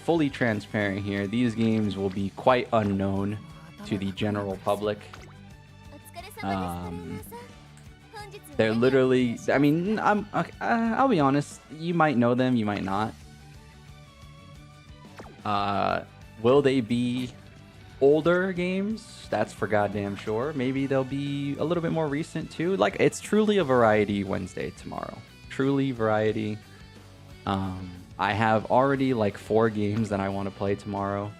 S1: fully transparent here. These games will be quite unknown to the general public. They're literally, I mean, I'll be honest, you might know them, you might not. Will they be older games? That's for goddamn sure. Maybe they'll be a little bit more recent too. Like, it's truly a variety Wednesday tomorrow. Truly variety. I have already like 4 games that I want to play tomorrow.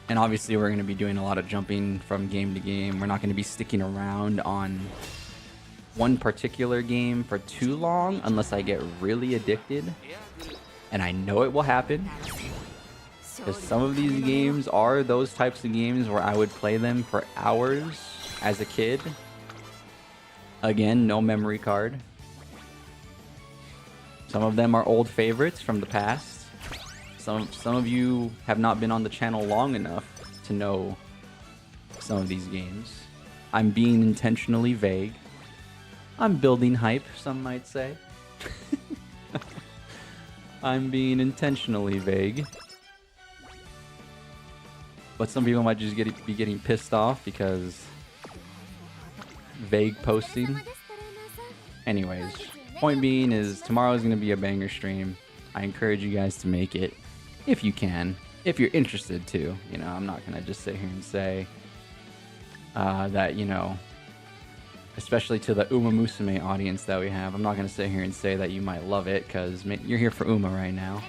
S1: And obviously we're going to be doing a lot of jumping from game to game. We're not going to be sticking around on one particular game for too long unless I get really addicted. And I know it will happen, because some of these games are those types of games where I would play them for hours as a kid. Again, no memory card. Some of them are old favorites from the past. Some of you have not been on the channel long enough to know some of these games. I'm being intentionally vague. I'm building hype, some might say. I'm being intentionally vague. But some people might just be getting pissed off because vague posting. Anyways, point being is tomorrow's going to be a banger stream. I encourage you guys to make it if you can, if you're interested to. You know, I'm not going to just sit here and say that, you know, especially to the Umamusume audience that we have. I'm not going to sit here and say that you might love it, because you're here for Uma right now.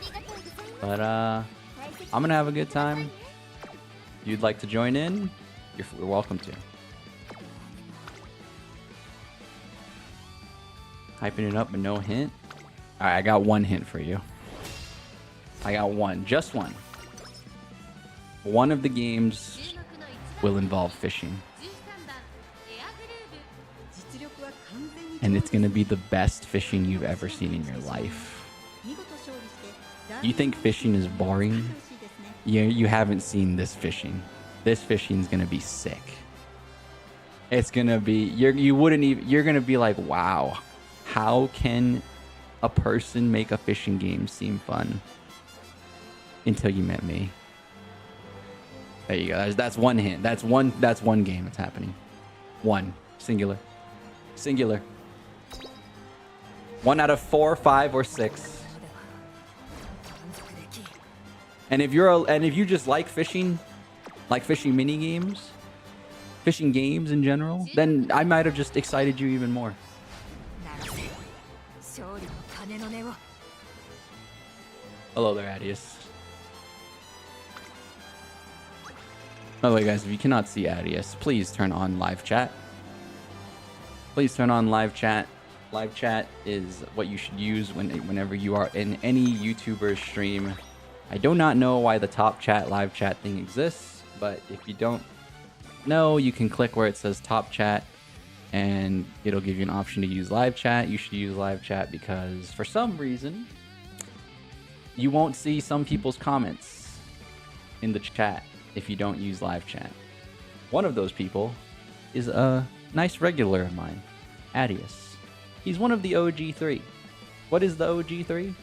S1: But I'm going to have a good time. If you'd like to join in, you're welcome to. Hyping it up but no hint. Alright, I got one hint for you. I got one. Just one. One of the games will involve fishing. And it's going to be the best fishing you've ever seen in your life. You think fishing is boring? You haven't seen this fishing. This fishing is going to be sick. It's going to be, you're going to be like, wow, how can a person make a fishing game seem fun? Until you met me. There you go. That's one hint. That's one game that's happening. One. Singular. Singular. 1 out of 4, 5, or 6. And if you just like fishing mini games, fishing games in general, then I might have just excited you even more. Hello there, Adius. By the way, guys, if you cannot see Adius, please turn on live chat. Please turn on live chat. Live chat is what you should use whenever you are in any YouTuber stream. I do not know why the top chat live chat thing exists, but if you don't know, you can click where it says top chat and it'll give you an option to use live chat. You should use live chat because for some reason you won't see some people's comments in the chat if you don't use live chat. One of those people is a nice regular of mine, Adius. He's one of the OG3. What is the OG3?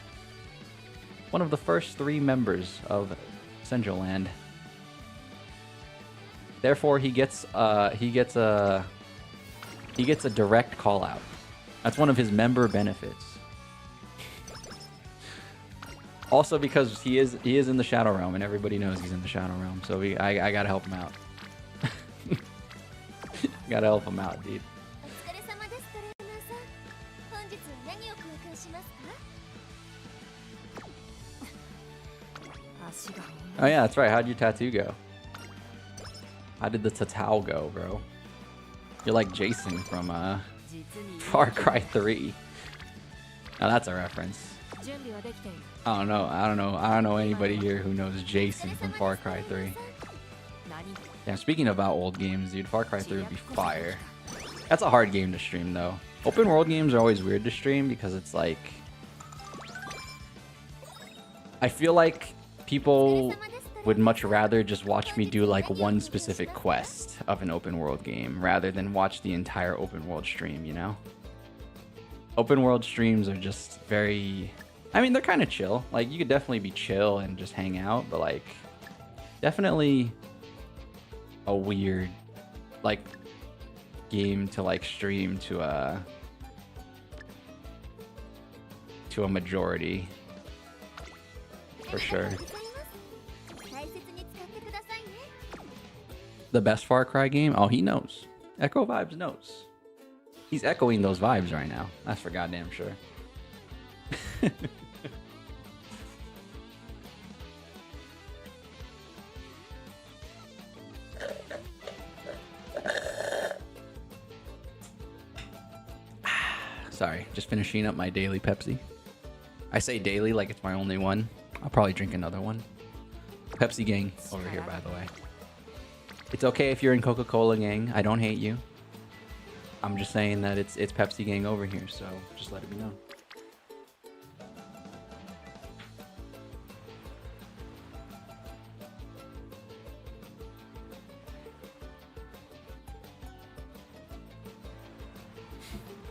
S1: One of the first 3 members of Central Land. Therefore, he gets a direct call out. That's one of his member benefits. Also, because he is in the Shadow Realm, and everybody knows he's in the Shadow Realm, so I gotta help him out. Gotta help him out, dude. Oh yeah, that's right. How'd your tattoo go? How did the tattoo go, bro? You're like Jason from Far Cry 3. Now that's a reference. I don't know anybody here who knows Jason from Far Cry 3. Yeah, speaking about old games, dude, Far Cry 3 would be fire. That's a hard game to stream though. Open world games are always weird to stream because it's like, I feel like people would much rather just watch me do like one specific quest of an open world game rather than watch the entire open world stream, you know? Open world streams are just very, I mean, they're kind of chill. Like, you could definitely be chill and just hang out, but like, definitely a weird, like, game to like stream to a majority, for sure. The best Far Cry game? Oh, he knows. Echo Vibes knows. He's echoing those vibes right now. That's for goddamn sure. Sorry, just finishing up my daily Pepsi. I say daily like it's my only one. I'll probably drink another one. Pepsi gang over here, by the way. It's okay if you're in Coca-Cola gang. I don't hate you. I'm just saying that it's Pepsi gang over here, so just let it be known.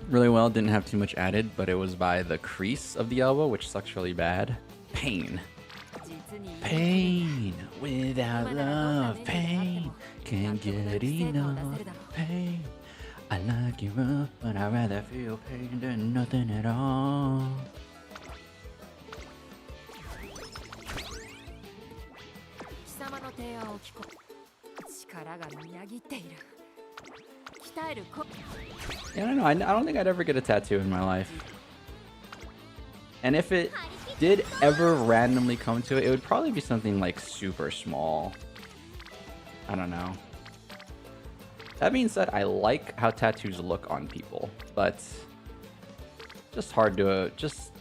S1: Really well, didn't have too much added, but it was by the crease of the elbow, which sucks really bad. Pain. Pain without love, pain. Can't get enough pain. I like you rough, but I'd rather feel pain than nothing at all. Yeah, I don't know. I don't think I'd ever get a tattoo in my life. And if it did ever randomly come to it, it would probably be something like super small. I don't know. That being said, I like how tattoos look on people, but just hard to, just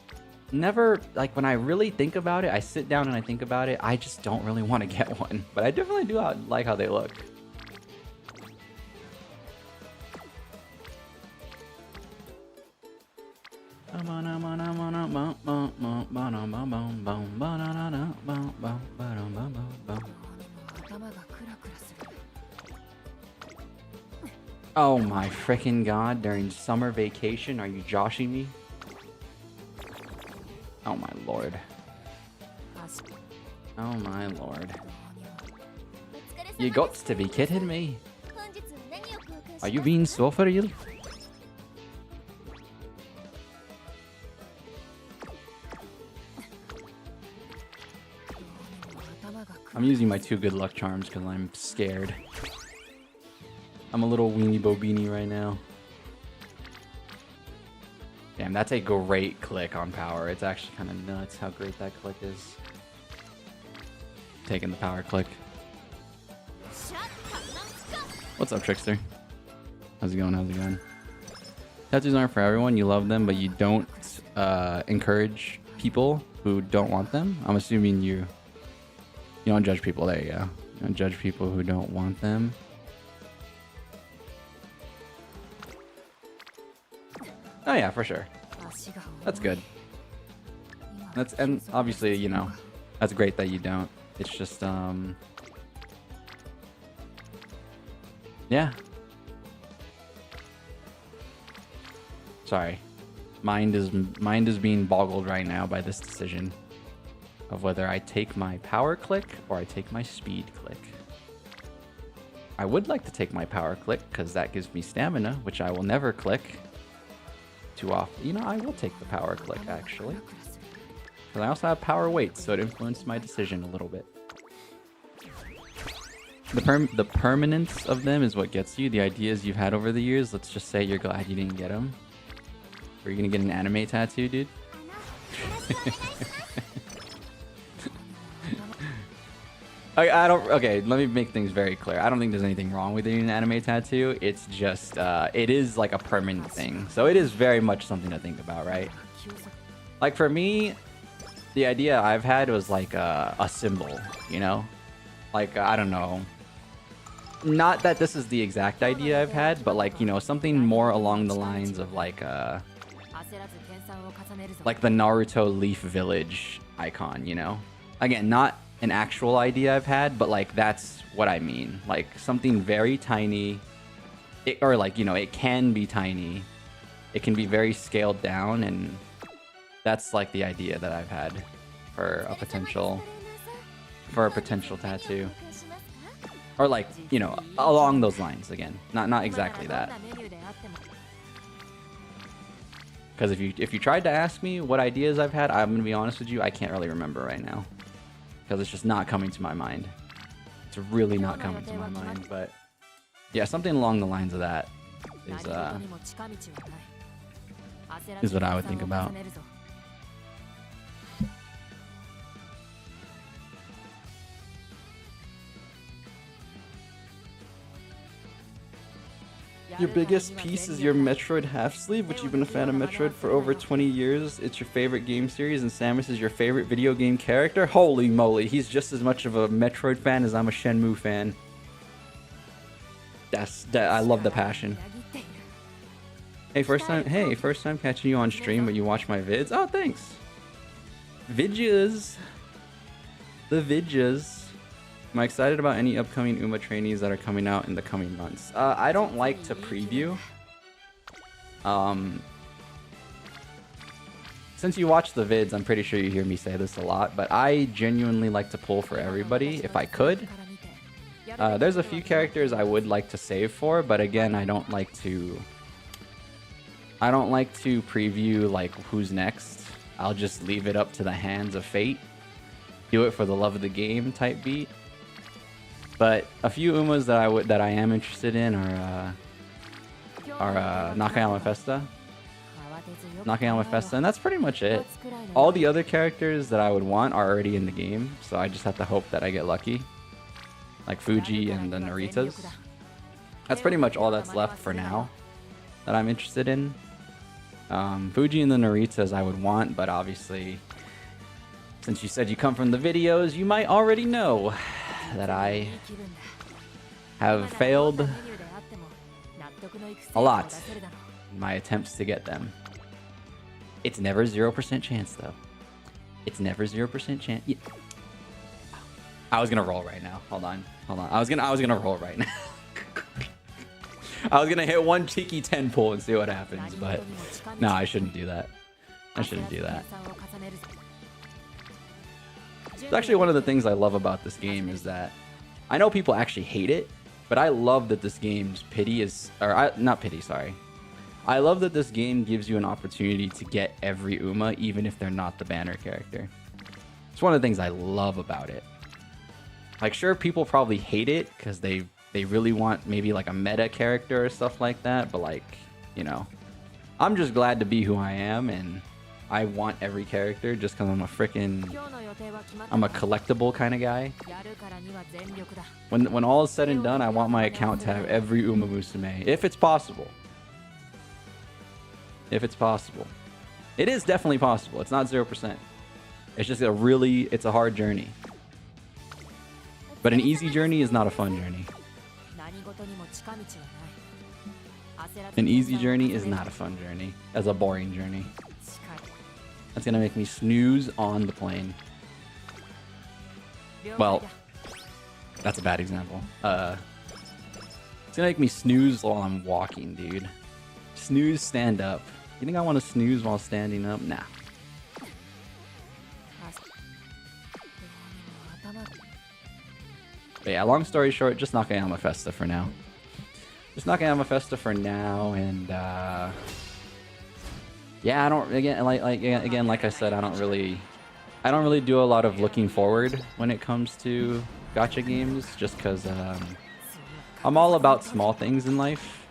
S1: never, like when I really think about it, I sit down and I think about it, I just don't really want to get one, but I definitely do like how they look. Oh my freaking god, during summer vacation, are you joshing me? Oh my lord. Oh my lord. You got to be kidding me. Are you being so for real? I'm using my 2 good luck charms because I'm scared. I'm a little weenie bobini right now. Damn, that's a great click on power. It's actually kind of nuts how great that click is. Taking the power click. What's up, Trickster? How's it going? How's it going? Tattoos aren't for everyone. You love them, but you don't encourage people who don't want them. I'm assuming you don't judge people. There you go. You don't judge people who don't want them. Oh yeah, for sure. That's good. And obviously, you know, that's great that you don't. It's just yeah. Sorry. Mind is being boggled right now by this decision of whether I take my power click or I take my speed click. I would like to take my power click because that gives me stamina, which I will never click too often. You know, I will take the power click actually. But I also have power weight, so it influenced my decision a little bit. The permanence of them is what gets you. The ideas you've had over the years, let's just say you're glad you didn't get them. Are you gonna get an anime tattoo, dude? I don't. Okay, let me make things very clear. I don't think there's anything wrong with getting an anime tattoo. It's just, it is like a permanent thing. So it is very much something to think about, right? Like for me, the idea I've had was like a symbol, you know? Like, I don't know. Not that this is the exact idea I've had, but like, you know, something more along the lines of like the Naruto Leaf Village icon, you know? Again, not an actual idea I've had, but like that's what I mean. Like something very tiny, or like, you know, it can be tiny. It can be very scaled down, and that's like the idea that I've had for a potential tattoo. Or like, you know, along those lines again. Not exactly that. Because if you tried to ask me what ideas I've had, I'm gonna be honest with you, I can't really remember right now. Because it's just not coming to my mind. It's really not coming to my mind, but yeah, something along the lines of that is what I would think about. Your biggest piece is your Metroid half sleeve, which you've been a fan of Metroid for over 20 years. It's your favorite game series, and Samus is your favorite video game character. Holy moly, he's just as much of a Metroid fan as I'm a Shenmue fan. I love the passion. Hey, first time catching you on stream, but you watch my vids. Oh, thanks. Vidjas. The Vidjas. Am I excited about any upcoming UMA trainees that are coming out in the coming months? I don't like to preview. Since you watch the vids, I'm pretty sure you hear me say this a lot, but I genuinely like to pull for everybody if I could. There's a few characters I would like to save for, but again, I don't like to preview like who's next. I'll just leave it up to the hands of fate. Do it for the love of the game type beat. But a few Umas that I am interested in are Nakayama Festa, and that's pretty much it. All the other characters that I would want are already in the game, so I just have to hope that I get lucky, like Fuji and the Naritas. That's pretty much all that's left for now that I'm interested in. Fuji and the Naritas I would want, but obviously, since you said you come from the videos, you might already know that I have failed a lot in my attempts to get them. It's never 0% chance though. It's never 0% chance. Yeah. I was gonna roll right now. Hold on. I was gonna roll right now. I was gonna hit one cheeky 10 pull and see what happens, but no, I shouldn't do that. It's actually one of the things I love about this game is that I know people actually hate it, but I love that this game's I love that this game gives you an opportunity to get every Uma, even if they're not the banner character. It's one of the things I love about it. Like, sure, people probably hate it because they they really want maybe like a meta character or stuff like that. But like, you know, I'm just glad to be who I am, and I want every character just because I'm a collectible kind of guy. When all is said and done, I want my account to have every Umamusume, if it's possible. If it's possible. It is definitely possible. It's not 0%. It's just it's a hard journey. But an easy journey is not a fun journey. An easy journey is not a fun journey. That's a boring journey. That's gonna make me snooze on the plane. Well, that's a bad example. It's gonna make me snooze while I'm walking, dude. Snooze, stand up. You think I want to snooze while standing up? Nah. But yeah, long story short, just Nakayama Festa for now. Just Nakayama Festa for now, and yeah, I don't like I said, I don't really do a lot of looking forward when it comes to gacha games, just because I'm all about small things in life.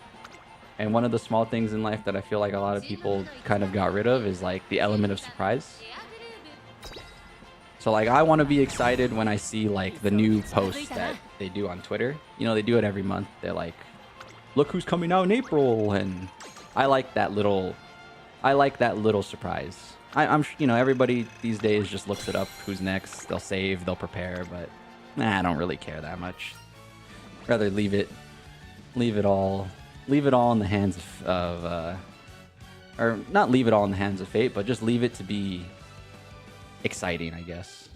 S1: And one of the small things in life that I feel like a lot of people kind of got rid of is like the element of surprise. So like I want to be excited when I see like the new posts that they do on Twitter. You know, they do it every month. They're like, look who's coming out in April, and I like that little surprise. I'm you know, everybody these days just looks it up who's next. They'll save, they'll prepare, but nah, I don't really care that much. Rather leave it all in the hands of or not leave it all in the hands of fate, but just leave it to be exciting, I guess.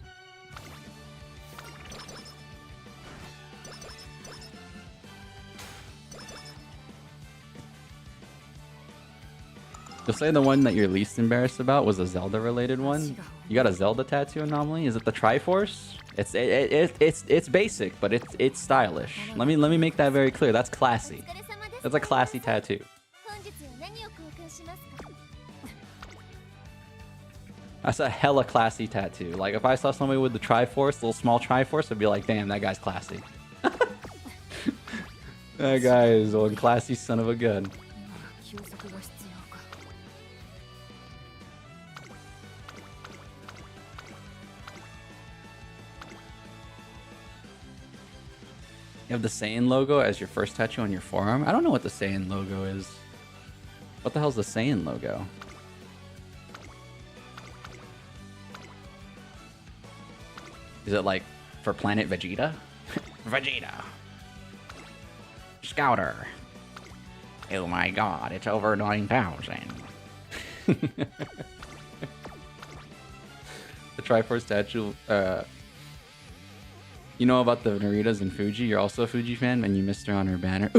S1: You'll say the one that you're least embarrassed about was a Zelda related one. You got a Zelda tattoo anomaly? Is it the Triforce? It's basic, but it's stylish. Let me make that very clear. That's classy. That's a classy tattoo. That's a hella classy tattoo. Like if I saw somebody with the Triforce, little small Triforce, I'd be like, damn, that guy's classy. That guy is one classy son of a gun. You have the Saiyan logo as your first tattoo on your forearm? I don't know what the Saiyan logo is. What the hell's the Saiyan logo? Is it like for Planet Vegeta? Vegeta. Scouter. Oh my god, it's over 9,000. The Triforce tattoo, you know about the Naritas and Fuji? You're also a Fuji fan, and you missed her on her banner.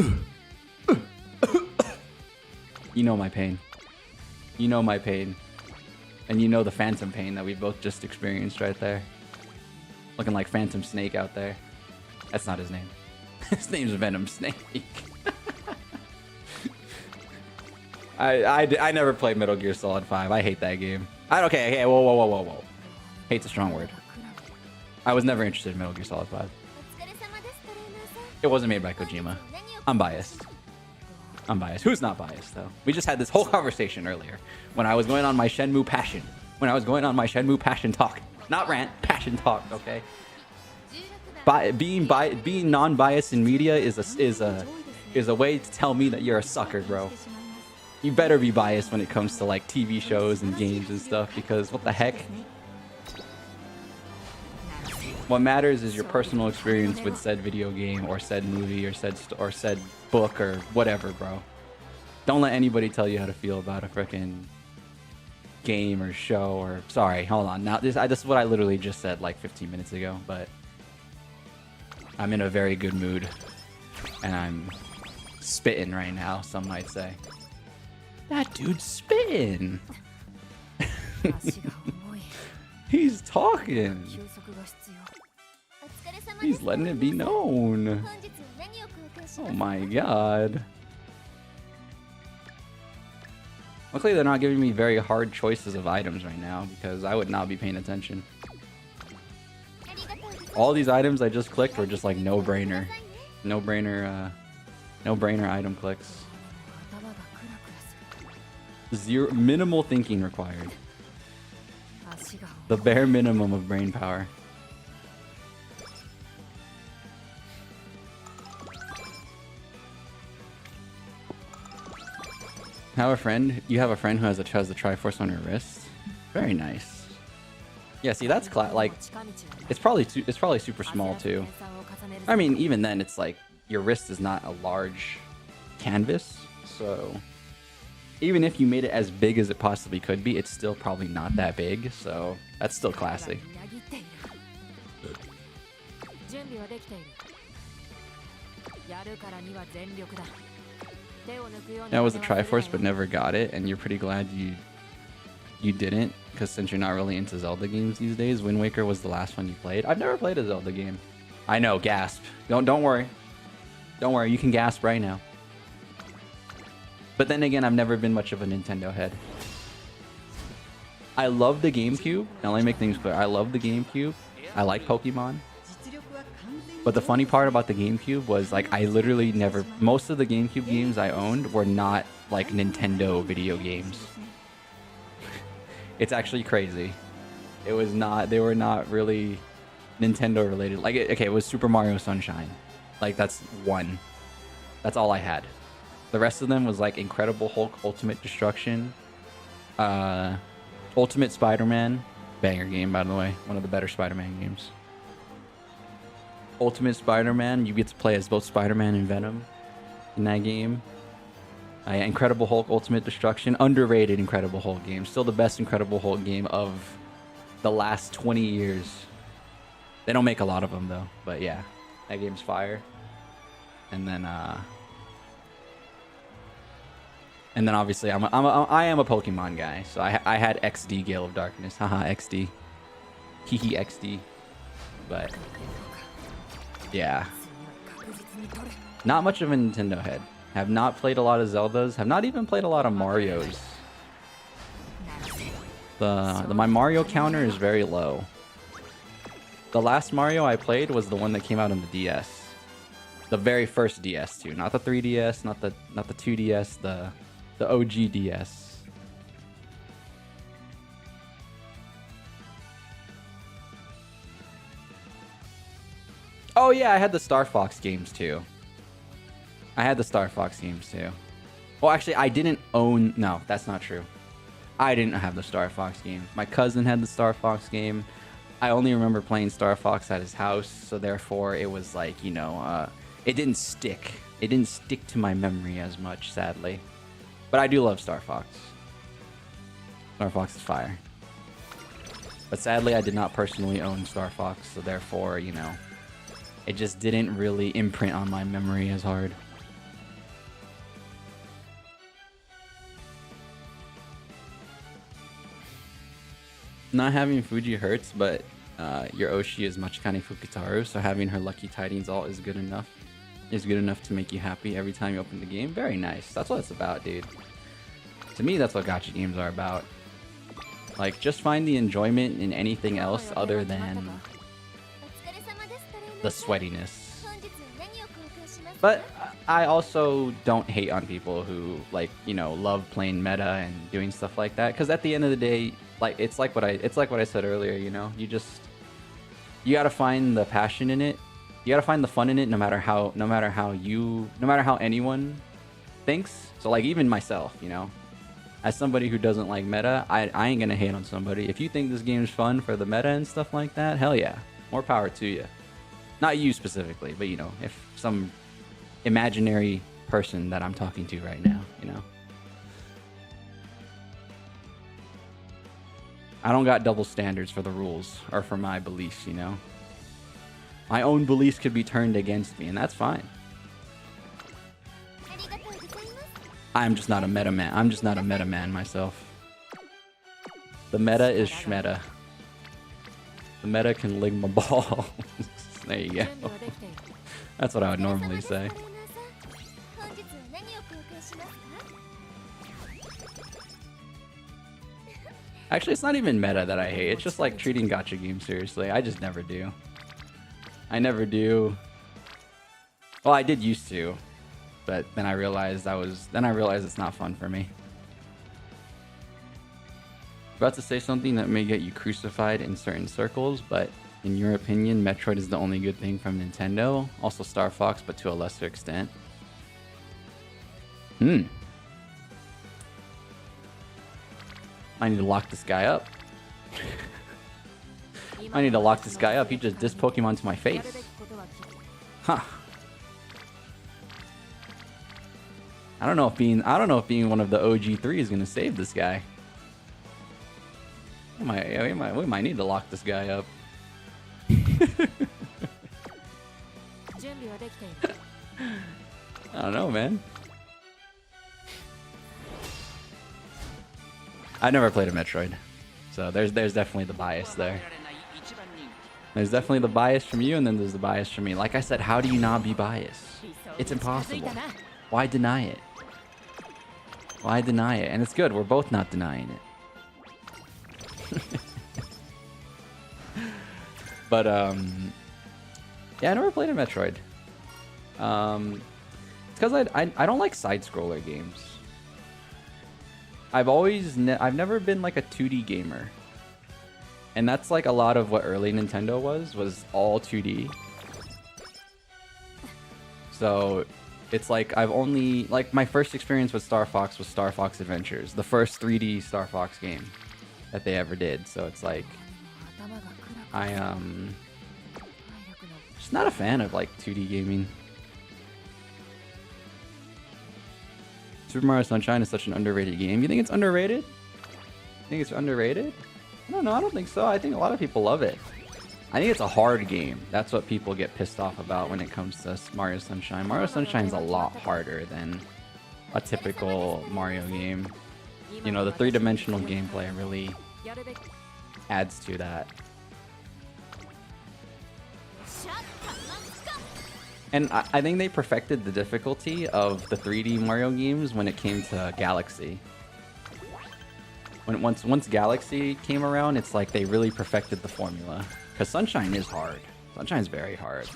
S1: You know my pain. You know my pain. And you know the phantom pain that we both just experienced right there. Looking like Phantom Snake out there. That's not his name. His name's Venom Snake. I never played Metal Gear Solid 5. I hate that game. Okay, whoa. Hate's a strong word. I was never interested in Metal Gear Solid 5. It wasn't made by Kojima. I'm biased. Who's not biased, though? We just had this whole conversation earlier when I was going on my Shenmue passion. When I was going on my Shenmue passion talk. Not rant, passion talk, okay? Being non-biased in media is a way to tell me that you're a sucker, bro. You better be biased when it comes to like TV shows and games and stuff, because what the heck? What matters is your personal experience with said video game or said movie or said book or whatever, bro. Don't let anybody tell you how to feel about a frickin' game or show or... Sorry, hold on. Now, this is what I literally just said like 15 minutes ago, but I'm in a very good mood and I'm spitting right now, some might say. That dude's spitting. He's talking. He's letting it be known. Oh my god. Luckily they're not giving me very hard choices of items right now, because I would not be paying attention. All these items I just clicked were just like no-brainer. No brainer. No brainer item clicks. Minimal thinking required. The bare minimum of brain power. Have a friend. You have a friend who has the Triforce on her wrist. Very nice. Yeah, see, that's like, it's probably super small too. I mean, even then, it's like your wrist is not a large canvas, so even if you made it as big as it possibly could be, it's still probably not that big. So that's still classy. That was a Triforce, but never got it, and you're pretty glad you didn't, because since you're not really into Zelda games these days, Wind Waker was the last one you played. I've never played a Zelda game. I know, gasp. Don't worry. Don't worry, you can gasp right now. But then again, I've never been much of a Nintendo head. I love the GameCube. Now let me make things clear. I love the GameCube. I like Pokemon. But the funny part about the GameCube was, like, I literally never... Most of the GameCube games I owned were not, like, Nintendo video games. It's actually crazy. It was not... They were not really Nintendo related. Like, okay, it was Super Mario Sunshine. Like, that's one. That's all I had. The rest of them was, like, Incredible Hulk Ultimate Destruction. Ultimate Spider-Man. Banger game, by the way. One of the better Spider-Man games. Ultimate Spider-Man, you get to play as both Spider-Man and Venom in that game. Incredible Hulk Ultimate Destruction, underrated Incredible Hulk game. Still the best Incredible Hulk game of the last 20 years. They don't make a lot of them though, but yeah, that game's fire. And then obviously I am a Pokemon guy, so I had XD Gale of Darkness, haha XD, hehe XD, but. Yeah. Not much of a Nintendo head. Have not played a lot of Zeldas. Have not even played a lot of Marios. My Mario counter is very low. The last Mario I played was the one that came out on the DS. The very first DS too. Not the 3DS, not the 2DS, the OG DS. Oh yeah, I had the Star Fox games too. Well, actually, I didn't own... No, that's not true. I didn't have the Star Fox game. My cousin had the Star Fox game. I only remember playing Star Fox at his house, so therefore it was like, you know, it didn't stick. It didn't stick to my memory as much, sadly. But I do love Star Fox. Star Fox is fire. But sadly, I did not personally own Star Fox, so therefore, you know... It just didn't really imprint on my memory as hard. Not having Fuji hurts, but your Oshi is Machikane Fukutaru, so having her Lucky Tidings alt is good enough. Is good enough to make you happy every time you open the game. Very nice. That's what it's about, dude. To me, that's what gacha games are about. Like, just find the enjoyment in anything else other than the sweatiness. But I also don't hate on people who, like, you know, love playing meta and doing stuff like that, because at the end of the day, like, it's like what I said earlier, you know, you gotta find the passion in it, you gotta find the fun in it, no matter how anyone thinks. So, like, even myself, you know, as somebody who doesn't like meta, I ain't gonna hate on somebody. If you think this game's fun for the meta and stuff like that, hell yeah, more power to you. Not you specifically, but, you know, if some imaginary person that I'm talking to right now, you know. I don't got double standards for the rules or for my beliefs, you know. My own beliefs could be turned against me, and that's fine. I'm just not a meta man. I'm just not a meta man myself. The meta is schmeta. The meta can lick my ball. There you go. That's what I would normally say. Actually, it's not even meta that I hate. It's just like treating gacha games seriously. I just never do. I never do. Well, I did used to, but then I realized it's not fun for me. About to say something that may get you crucified in certain circles, but in your opinion, Metroid is the only good thing from Nintendo. Also Star Fox, but to a lesser extent. I need to lock this guy up. I need to lock this guy up. He just dissed Pokemon to my face. Huh. I don't know if being one of the OG3 is gonna save this guy. We might need to lock this guy up. I don't know, man. I never played a Metroid, so there's definitely the bias there. There's definitely the bias from you, and then there's the bias from me. Like I said, how do you not be biased? It's impossible. Why deny it? Why deny it? And it's good. We're both not denying it. But yeah, I never played a Metroid. It's because I don't like side-scroller games. I've never been like a 2D gamer, and that's like a lot of what early Nintendo was all 2D. So it's like I've only my first experience with Star Fox was Star Fox Adventures, the first 3D Star Fox game that they ever did. So it's like just not a fan of like 2D gaming. Super Mario Sunshine is such an underrated game. You think it's underrated? You think it's underrated? I don't know. I don't think so. I think a lot of people love it. I think it's a hard game. That's what people get pissed off about when it comes to Mario Sunshine. Mario Sunshine is a lot harder than a typical Mario game. You know, the three-dimensional gameplay really adds to that. And I think they perfected the difficulty of the 3D Mario games when it came to Galaxy. Once Galaxy came around, it's like they really perfected the formula. Because Sunshine is hard. Sunshine's very hard.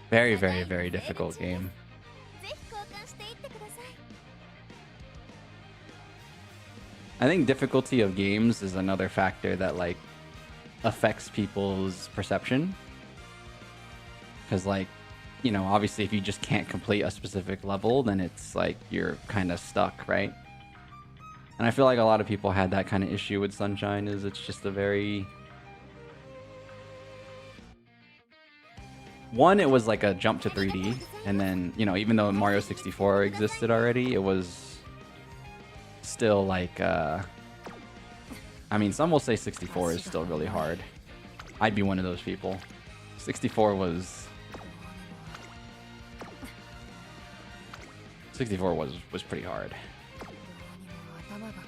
S1: Very, very, very difficult game. I think difficulty of games is another factor that like affects people's perception, because like, you know, obviously if you just can't complete a specific level, then it's like you're kind of stuck, right? And I feel like a lot of people had that kind of issue with Sunshine. Is it's just a very it was like a jump to 3D, and then, you know, even though Mario 64 existed already, it was still like I mean, some will say 64 is still really hard. I'd be one of those people. 64 was pretty hard.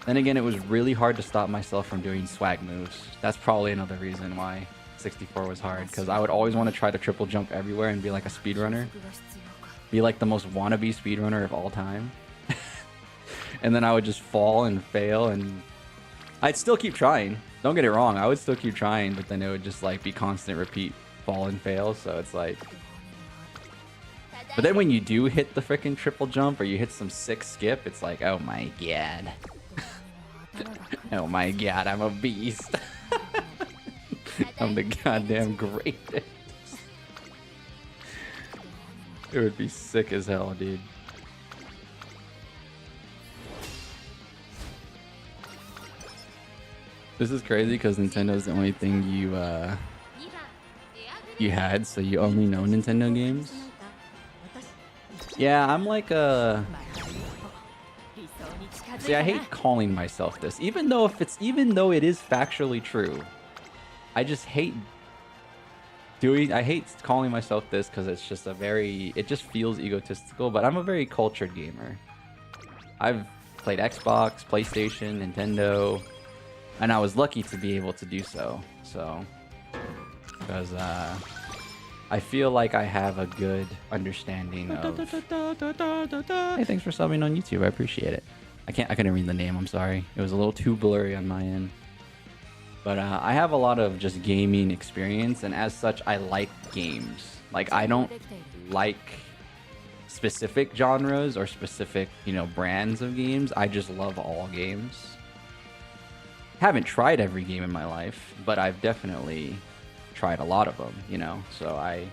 S1: Then again, it was really hard to stop myself from doing swag moves. That's probably another reason why 64 was hard, because I would always want to try to triple jump everywhere and be like a speedrunner. Be like the most wannabe speedrunner of all time. And then I would just fall and fail, and I'd still keep trying. Don't get it wrong, I would still keep trying, but then it would just like be constant repeat fall and fail, so it's like... But then when you do hit the freaking triple jump or you hit some sick skip, it's like, oh my god. Oh my god, I'm a beast. I'm the goddamn greatest. It would be sick as hell, dude. This is crazy because Nintendo's the only thing you had, so you only know Nintendo games. Yeah, I'm like a... See, I hate calling myself this, even though it is factually true. I just hate I hate calling myself this because it's just it just feels egotistical, but I'm a very cultured gamer. I've played Xbox, PlayStation, Nintendo, and I was lucky to be able to do so. Because I feel like I have a good understanding of... Hey, thanks for subbing on YouTube. I appreciate it. I couldn't read the name. I'm sorry. It was a little too blurry on my end. But I have a lot of just gaming experience, and as such, I like games. Like, I don't like specific genres or specific, you know, brands of games. I just love all games. Haven't tried every game in my life, but I've definitely tried a lot of them, you know. So I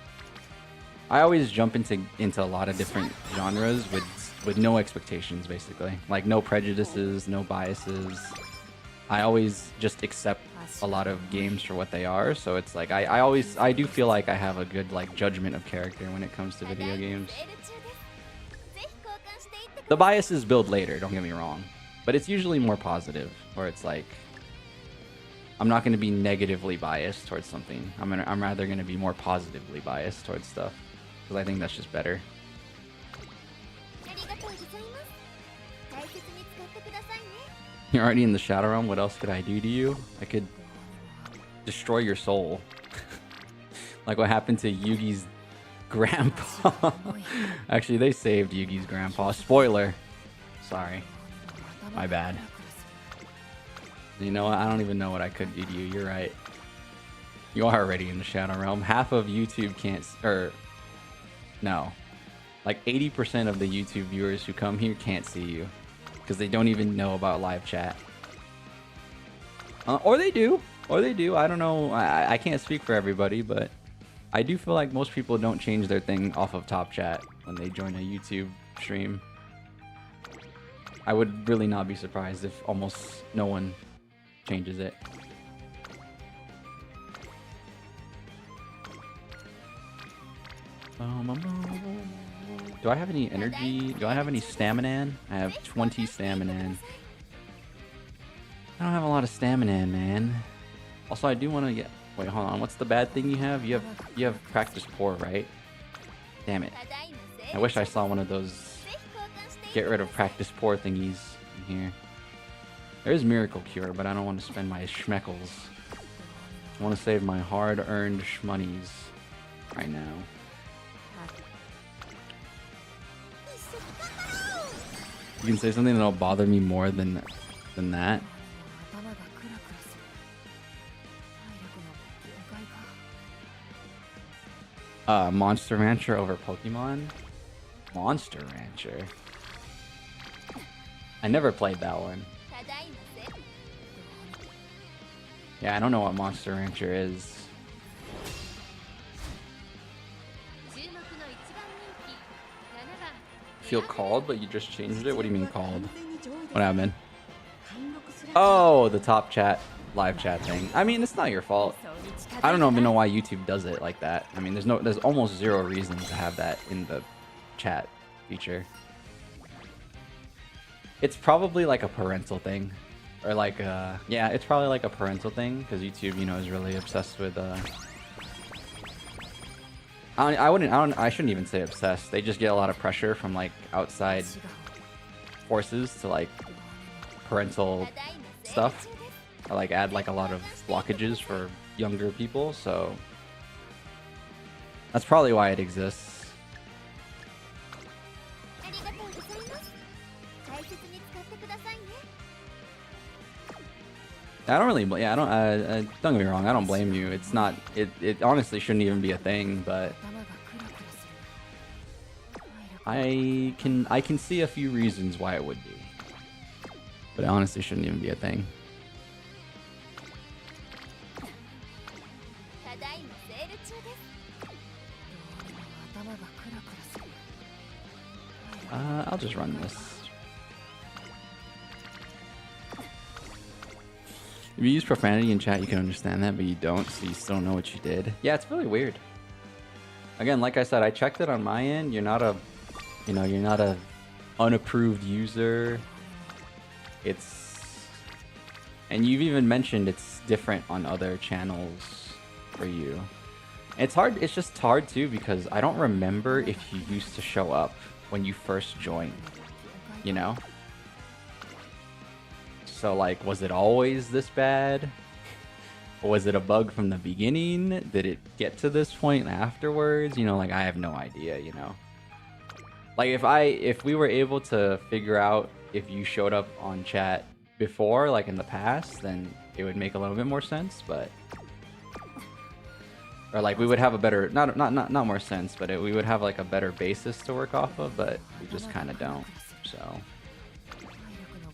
S1: always jump into a lot of different genres with no expectations, basically. Like, no prejudices, no biases. I always just accept a lot of games for what they are, so it's like I do feel like I have a good like judgment of character when it comes to video games. The biases build later, don't get me wrong, but it's usually more positive, where it's like I'm not going to be negatively biased towards something. I'm rather going to be more positively biased towards stuff, because I think that's just better. You're already in the Shadow Realm. What else could I do to you? I could destroy your soul. Like what happened to Yugi's grandpa. Actually, they saved Yugi's grandpa. Spoiler. Sorry. My bad. You know what? I don't even know what I could do to you. You're right. You are already in the Shadow Realm. Half of YouTube can't... No. Like 80% of the YouTube viewers who come here can't see you. Because they don't even know about live chat. Or they do. Or they do. I don't know. I can't speak for everybody, but I do feel like most people don't change their thing off of top chat when they join a YouTube stream. I would really not be surprised if almost no one changes it. Do I have any energy? Do I have any stamina? I have 20 stamina. I don't have a lot of stamina, man. Also, I do want to get... Wait, hold on. What's the bad thing you have? You have practice poor, right? Damn it. I wish I saw one of those get rid of practice poor thingies in here. There's Miracle Cure, but I don't want to spend my schmeckles. I want to save my hard-earned shmoneys right now. You can say something that'll bother me more than that. Monster Rancher over Pokemon? Monster Rancher? I never played that one. Yeah, I don't know what Monster Rancher is. Feel called, but you just changed it? What do you mean called? What happened? Oh, the top chat, live chat thing. I mean, it's not your fault. I don't even know why YouTube does it like that. I mean, there's almost zero reason to have that in the chat feature. It's probably like a parental thing, or like yeah, it's probably like a parental thing because YouTube, you know, is really obsessed with I shouldn't even say obsessed. They just get a lot of pressure from like outside forces to like parental stuff, or like add like a lot of blockages for younger people. So that's probably why it exists. I don't really, yeah, don't get me wrong, I don't blame you. It's not, it honestly shouldn't even be a thing, but I can see a few reasons why it would be. But it honestly shouldn't even be a thing. I'll just run this. If you use profanity in chat, you can understand that, but you don't, so you still don't know what you did. Yeah, it's really weird. Again, like I said, I checked it on my end. You're not a, you know, you're not a unapproved user. And you've even mentioned it's different on other channels for you. It's hard, it's just hard too, because I don't remember if you used to show up when you first joined, you know? So like, was it always this bad? Or was it a bug from the beginning? Did it get to this point afterwards? You know, like I have no idea, you know? Like if we were able to figure out if you showed up on chat before, like in the past, then it would make a little bit more sense, but or like we would have a better not more sense, but we would have like a better basis to work off of, but we just kind of don't. So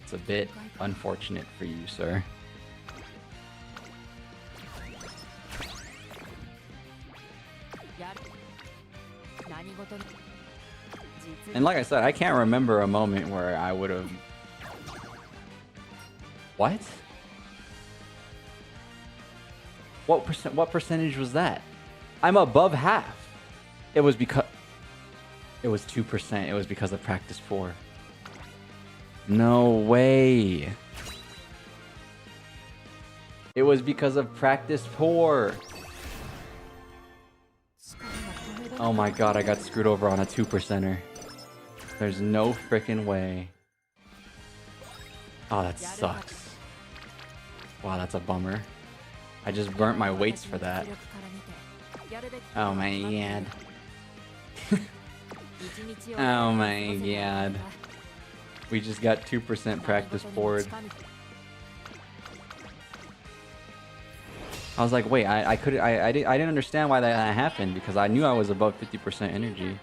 S1: it's a bit unfortunate for you, sir. And like I said, I can't remember a moment where I would have... What? What percentage was that? I'm above half. It was because... It was 2%. It was because of practice 4. No way. It was because of practice 4. Oh my god, I got screwed over on a 2%er. There's no freaking way. Oh, that sucks. Wow, that's a bummer. I just burnt my weights for that. Oh my god. Oh my god. We just got 2% practice board. I was like, wait, I didn't understand why that happened because I knew I was above 50% energy.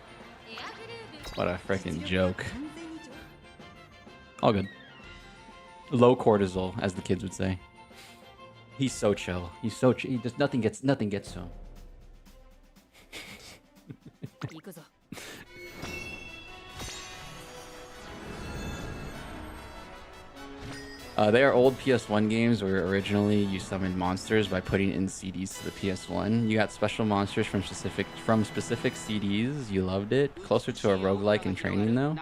S1: What a freaking joke. All good. Low cortisol, as the kids would say. He's so chill. He's so chill. He just nothing gets to him. They are old PS1 games where originally you summoned monsters by putting in CDs to the PS1. You got special monsters from specific CDs. You loved it. Closer to a roguelike in training though.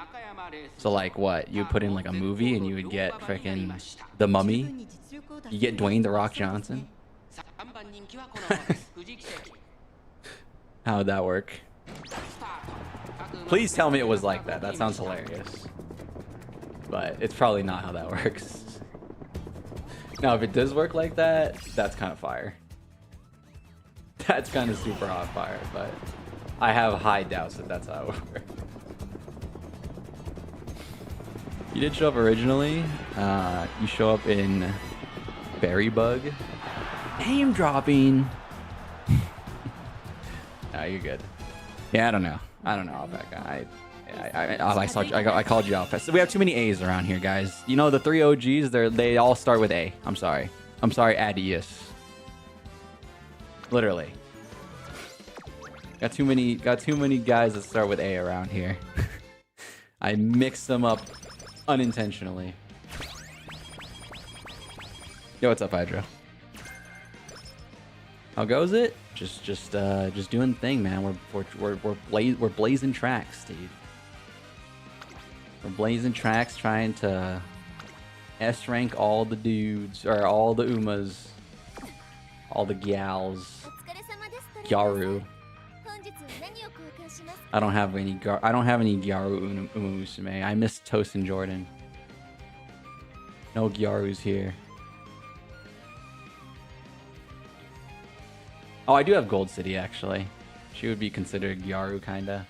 S1: So like what? You put in like a movie and you would get freaking The Mummy. You get Dwayne The Rock Johnson. How would that work? Please tell me it was like that. That sounds hilarious. But it's probably not how that works. Now, if it does work like that, that's kind of fire. That's kind of super hot fire, but I have high doubts that that's how it works. You did show up originally. You show up in Berry Bug. Name dropping. No, you're good. Yeah, I don't know. I don't know, Alpaca. I called you out. So we have too many A's around here, guys. You know the 3 OGs, they all start with A. I'm sorry. I'm sorry, Adius. Literally. Got too many guys that start with A around here. I mixed them up unintentionally. Yo, what's up, Hydro? How goes it? Just doing the thing, man. We're blazing tracks, dude. We're blazing tracks, trying to S rank all the dudes or all the Umas, all the gals. Gyaru. I don't have any Gyaru Umamusume. I missed Toast and Jordan. No Gyaru's here. Oh, I do have Gold City, actually. She would be considered Gyaru, kinda.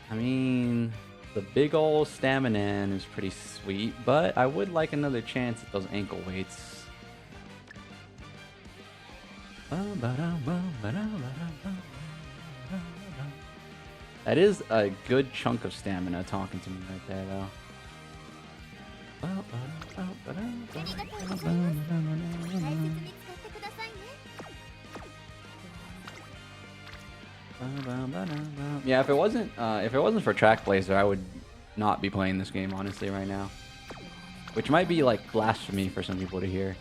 S1: I mean, the big ol' Staminan is pretty sweet, but I would like another chance at those ankle weights. That is a good chunk of stamina talking to me right there, though. Yeah, if it wasn't for Trackblazer, I would not be playing this game honestly right now. Which might be like blasphemy for some people to hear.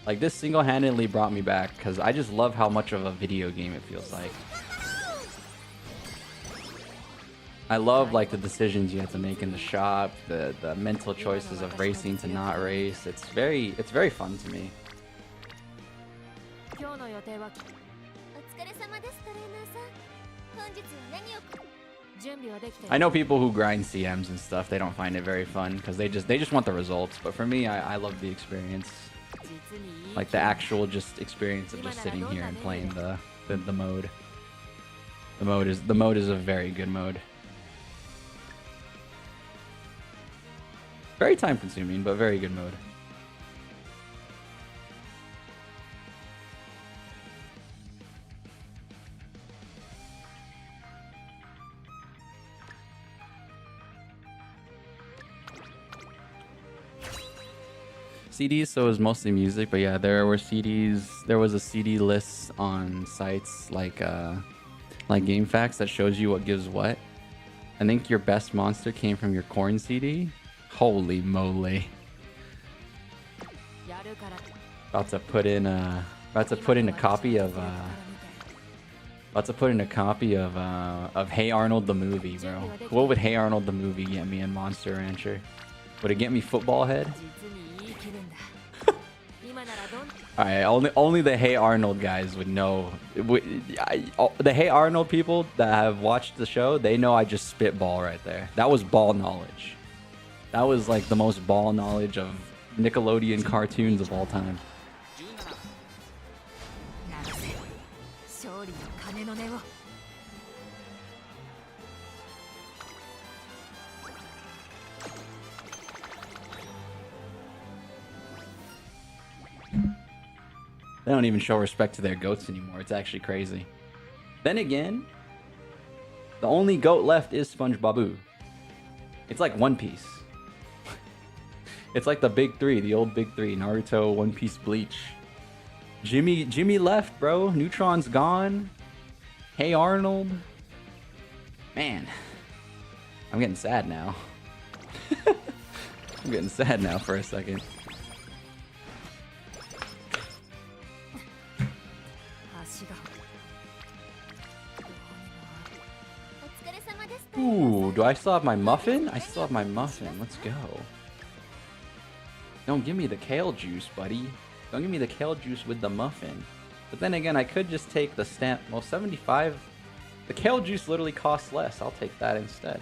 S1: Like this single-handedly brought me back because I just love how much of a video game it feels like. I love like the decisions you have to make in the shop, the mental choices of racing to not race. It's very fun to me. I know people who grind CMs and stuff, they don't find it very fun because they just want the results. But for me, I love the experience. Like the actual just experience of just sitting here and playing the mode. The mode is a very good mode. Very time consuming, but very good mode. CDs, so it was mostly music, but yeah, there were CDs. There was a CD list on sites like GameFAQs that shows you what gives what. I think your best monster came from your corn CD. Holy moly! About to put in a copy of Hey Arnold the movie, bro. What would Hey Arnold the movie get me in Monster Rancher? Would it get me Football Head? Alright, only the Hey Arnold guys would know. The Hey Arnold people that have watched the show, they know I just spitball right there. That was ball knowledge. That was like the most ball knowledge of Nickelodeon cartoons of all time. They don't even show respect to their goats anymore. It's actually crazy. Then again, the only goat left is SpongeBob. It's like One Piece. It's like the big three, the old big three: Naruto, One Piece, Bleach. Jimmy left, bro. Neutron's gone. Hey Arnold. Man, I'm getting sad now. I'm getting sad now for a second. Ooh, do I still have my muffin? I still have my muffin. Let's go. Don't give me the kale juice, buddy. Don't give me the kale juice with the muffin. But then again, I could just take the stamp. Well, 75. The kale juice literally costs less. I'll take that instead.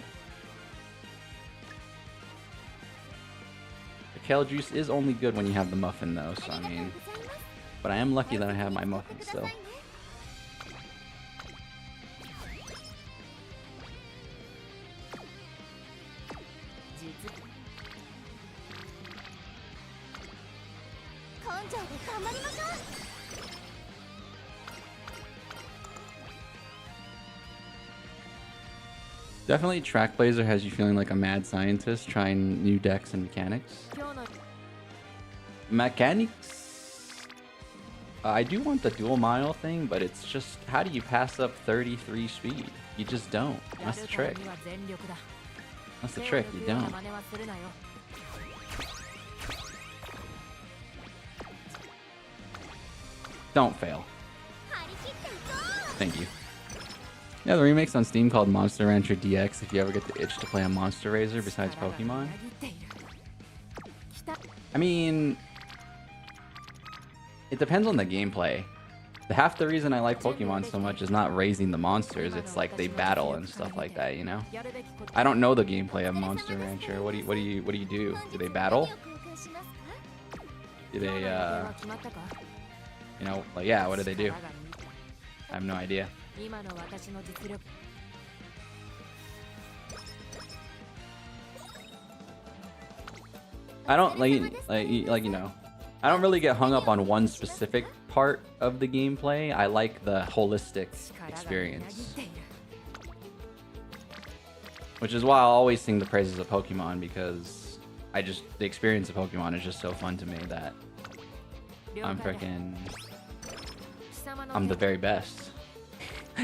S1: The kale juice is only good when you have the muffin, though. So I mean, but I am lucky that I have my muffin still. Definitely Trackblazer has you feeling like a mad scientist trying new decks and mechanics. I do want the dual mile thing, but it's just, how do you pass up 33 speed? You just don't. That's the trick. That's the trick, you don't. Don't fail. Thank you. Yeah, the remake's on Steam called Monster Rancher DX if you ever get the itch to play a Monster Razor besides Pokemon. I mean, it depends on the gameplay. Half the reason I like Pokemon so much is not raising the monsters, it's like they battle and stuff like that, you know? I don't know the gameplay of Monster Rancher. What do you do? Do they battle? Do they you know, like, yeah, what do they do? I have no idea. I don't like you know, I don't really get hung up on one specific part of the gameplay. I like the holistic experience, which is why I'll always sing the praises of Pokemon, because the experience of Pokemon is just so fun to me that I'm the very best.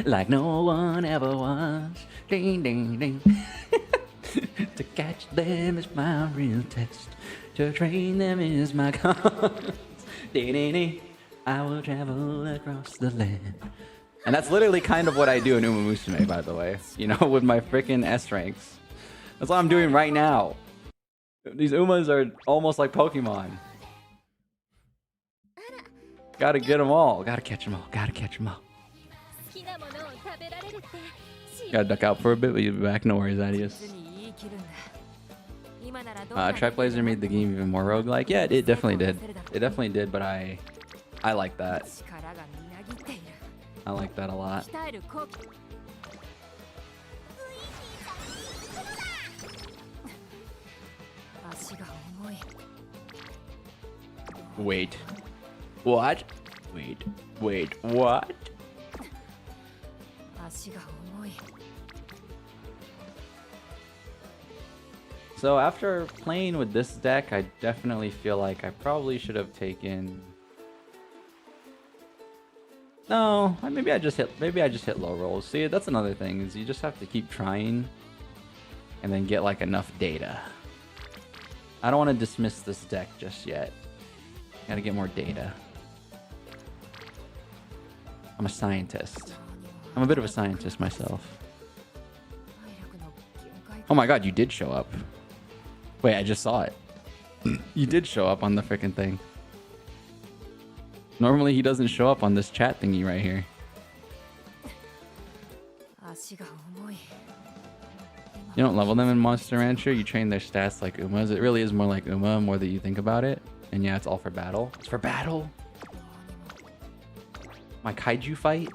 S1: Like no one ever was. Ding ding ding. To catch them is my real test. To train them is my cause. Ding ding ding. I will travel across the land. And that's literally kind of what I do in Umamusume, by the way. You know, with my freaking S ranks. That's what I'm doing right now. These Umas are almost like Pokemon. Gotta get them all. Gotta catch them all. Gotta catch them all. Gotta duck out for a bit, but you'll be back. No worries, adios. Trackblazer made the game even more roguelike. Yeah, it definitely did. It definitely did, but I like that. I like that a lot. Wait. What? Wait, what? So after playing with this deck, I definitely feel like I probably should have taken... No, maybe I just hit low rolls. See, that's another thing, is you just have to keep trying and then get like enough data. I don't want to dismiss this deck just yet. Gotta get more data. I'm a scientist. I'm a bit of a scientist myself. Oh my god, you did show up. Wait, I just saw it. You did show up on the freaking thing. Normally he doesn't show up on this chat thingy right here. You don't level them in Monster Rancher, you train their stats like Uma's. It really is more like Uma, more that you think about it. And yeah, it's all for battle. It's for battle? My kaiju fight?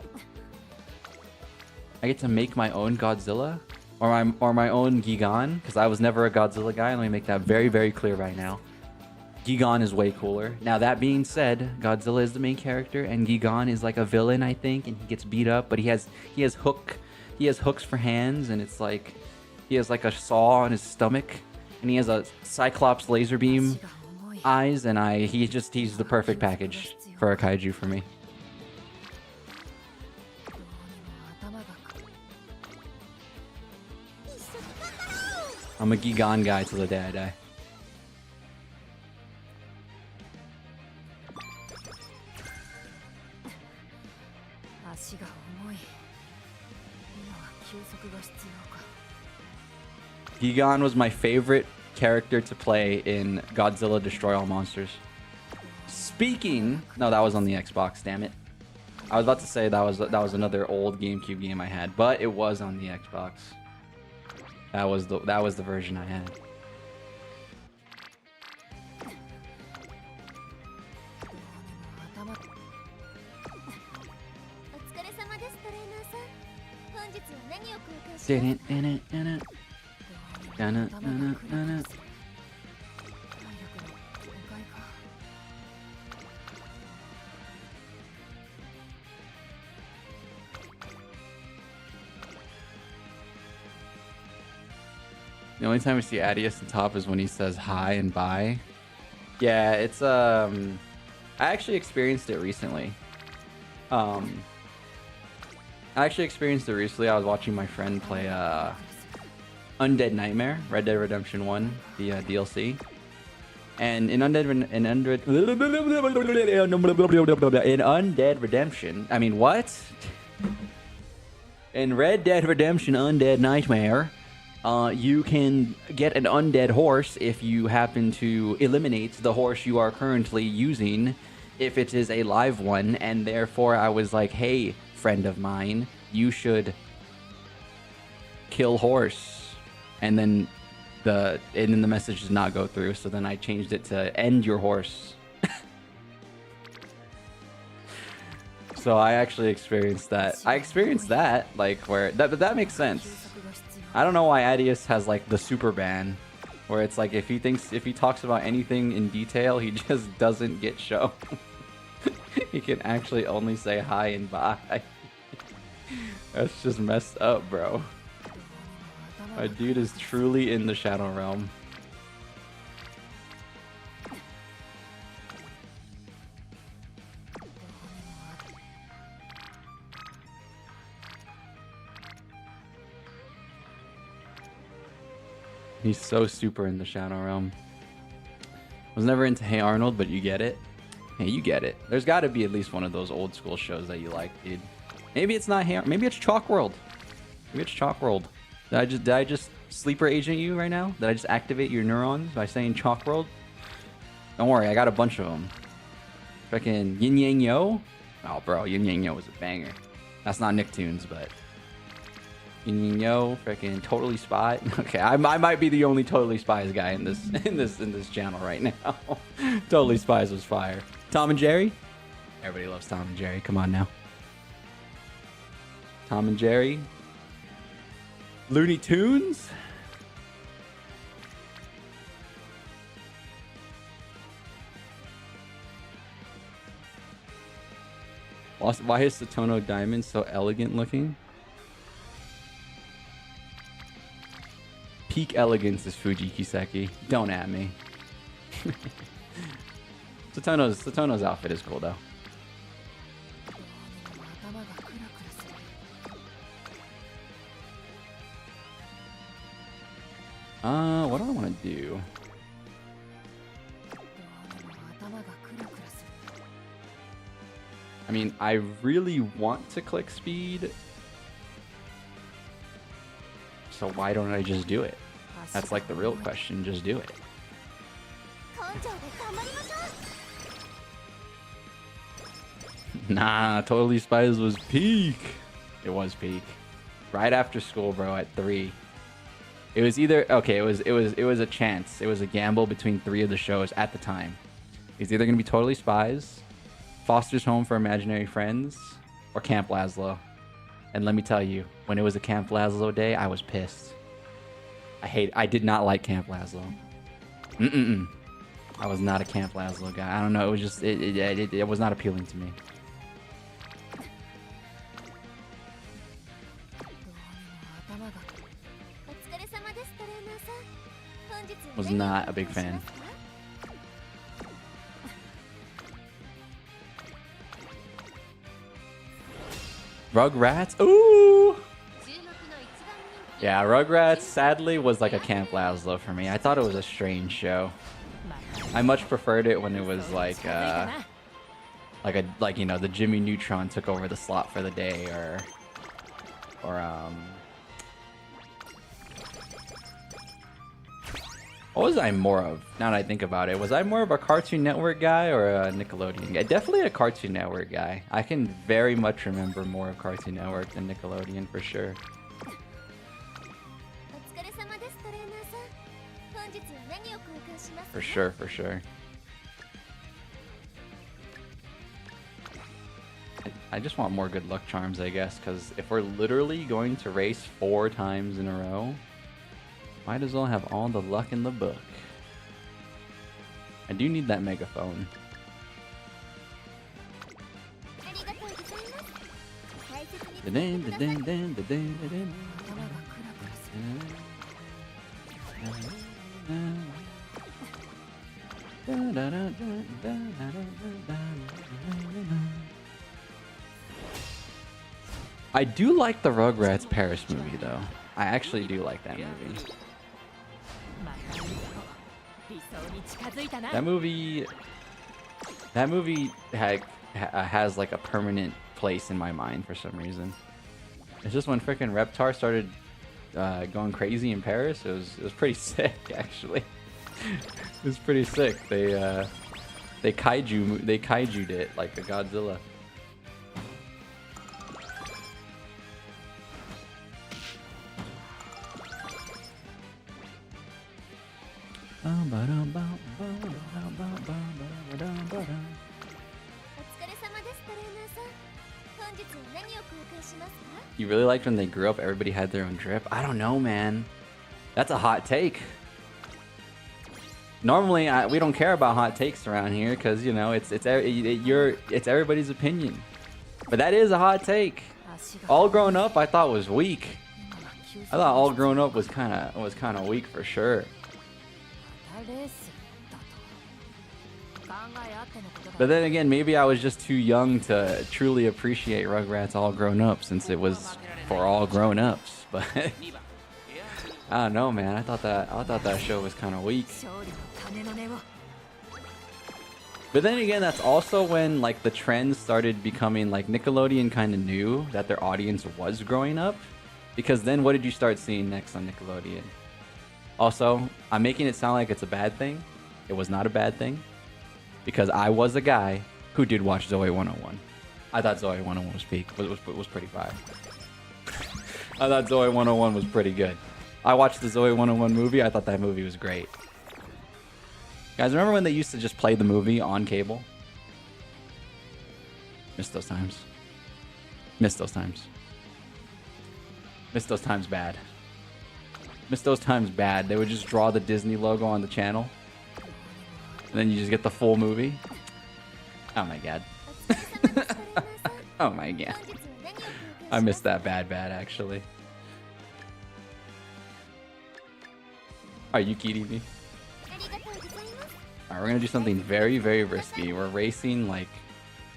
S1: I get to make my own Godzilla? Or my own Gigan? Because I was never a Godzilla guy. Let me make that very, very clear right now. Gigan is way cooler. Now that being said, Godzilla is the main character and Gigan is like a villain, I think, and he gets beat up, but he has hooks for hands, and it's like he has like a saw on his stomach, and he has a Cyclops laser beam eyes, and he's the perfect package for a kaiju for me. I'm a Gigan guy till the day I die. Gigan was my favorite character to play in Godzilla Destroy All Monsters. Speaking... No, that was on the Xbox, damn it. I was about to say that was another old GameCube game I had, but it was on the Xbox. That was the version I had. The only time we see Adius on top is when he says hi and bye. Yeah, it's I actually experienced it recently. I was watching my friend play Undead Nightmare, Red Dead Redemption 1, the DLC. And in Undead Redemption, I mean, what? In Red Dead Redemption Undead Nightmare, you can get an undead horse if you happen to eliminate the horse you are currently using, if it is a live one, and therefore I was like, hey, friend of mine, you should kill horse. And then the message did not go through, so then I changed it to end your horse. So I actually experienced that. Like, where that makes sense. I don't know why Adius has like the super ban, where it's like if he talks about anything in detail, he just doesn't get shown. He can actually only say hi and bye. That's just messed up, bro. My dude is truly in the Shadow Realm. He's so super in the Shadow Realm. Was never into Hey Arnold, but you get it. Hey, you get it. There's got to be at least one of those old school shows that you like, dude. Maybe it's not Hey. Maybe it's Chalk World. Maybe it's Chalk World. Did I just sleeper agent you right now? Did I just activate your neurons by saying Chalk World? Don't worry, I got a bunch of them. Freaking Yin Yang Yo. Oh, bro, Yin Yang Yo was a banger. That's not Nicktoons, but Yin Yang Yo, freaking Totally Spy. Okay, I might be the only Totally Spies guy in this channel right now. Totally Spies was fire. Tom and Jerry. Everybody loves Tom and Jerry. Come on now. Tom and Jerry. Looney Tunes. Why is Satono Diamond so elegant looking? Peak elegance is Fuji Kiseki. Don't at me. Satono's outfit is cool though. What do I want to do? I mean, I really want to click speed. So why don't I just do it? That's like the real question. Just do it. Nah, Totally Spies was peak. It was peak. Right after school, bro, at 3. It was either okay, it was a chance. It was a gamble between 3 of the shows at the time. It's either gonna be Totally Spies, Foster's Home for Imaginary Friends, or Camp Lazlo. And let me tell you, when it was a Camp Lazlo day, I was pissed. I did not like Camp Lazlo. I was not a Camp Lazlo guy. I don't know, it was just it was not appealing to me. Was not a big fan. Rugrats? Ooh! Yeah, Rugrats sadly was like a Camp Lazlo for me. I thought it was a strange show. I much preferred it when it was like you know, the Jimmy Neutron took over the slot for the day, or what was I more of? Now that I think about it, was I more of a Cartoon Network guy or a Nickelodeon guy? Definitely a Cartoon Network guy. I can very much remember more of Cartoon Network than Nickelodeon for sure. For sure, for sure. I just want more good luck charms, I guess, because if we're literally going to race 4 times in a row, might as well have all the luck in the book. I do need that megaphone. I do like the Rugrats Paris movie though. I actually do like that movie. That movie has like a permanent place in my mind for some reason. It's just when freaking Reptar started going crazy in Paris, it was pretty sick actually. It was pretty sick. They kaiju'd it like a Godzilla. You really liked when they grew up, everybody had their own drip? I don't know, man. That's a hot take. Normally, we don't care about hot takes around here because, you know, it's everybody's opinion. But that is a hot take. All Grown Up, I thought was weak. I thought All Grown Up was kind of weak for sure. But then again, maybe I was just too young to truly appreciate Rugrats All Grown Up since it was for all grown-ups. But I don't know, man. I thought that show was kind of weak. But then again, that's also when like the trends started becoming like Nickelodeon kind of knew that their audience was growing up, because then what did you start seeing next on Nickelodeon? Also, I'm making it sound like it's a bad thing. It was not a bad thing, because I was a guy who did watch Zoe 101. I thought Zoe 101 was peak, was pretty fire. I thought Zoe 101 was pretty good. I watched the Zoe 101 movie. I thought that movie was great. Guys, remember when they used to just play the movie on cable? Missed those times. Missed those times. Missed those times bad. Missed those times bad. They would just draw the Disney logo on the channel. And then you just get the full movie. Oh my god. Oh my god. I missed that bad actually. Are you kidding me? Alright, we're gonna do something very risky. We're racing like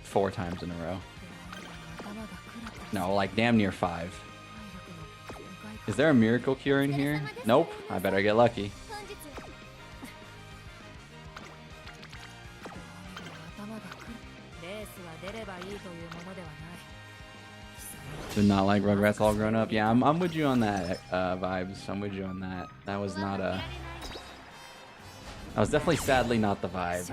S1: 4 times in a row. No, like damn near 5. Is there a miracle cure in here? Nope. I better get lucky. Did not like Rugrats all grown up. Yeah, I'm with you on that, vibes. I'm with you on that. That was not a... That was definitely sadly not the vibe.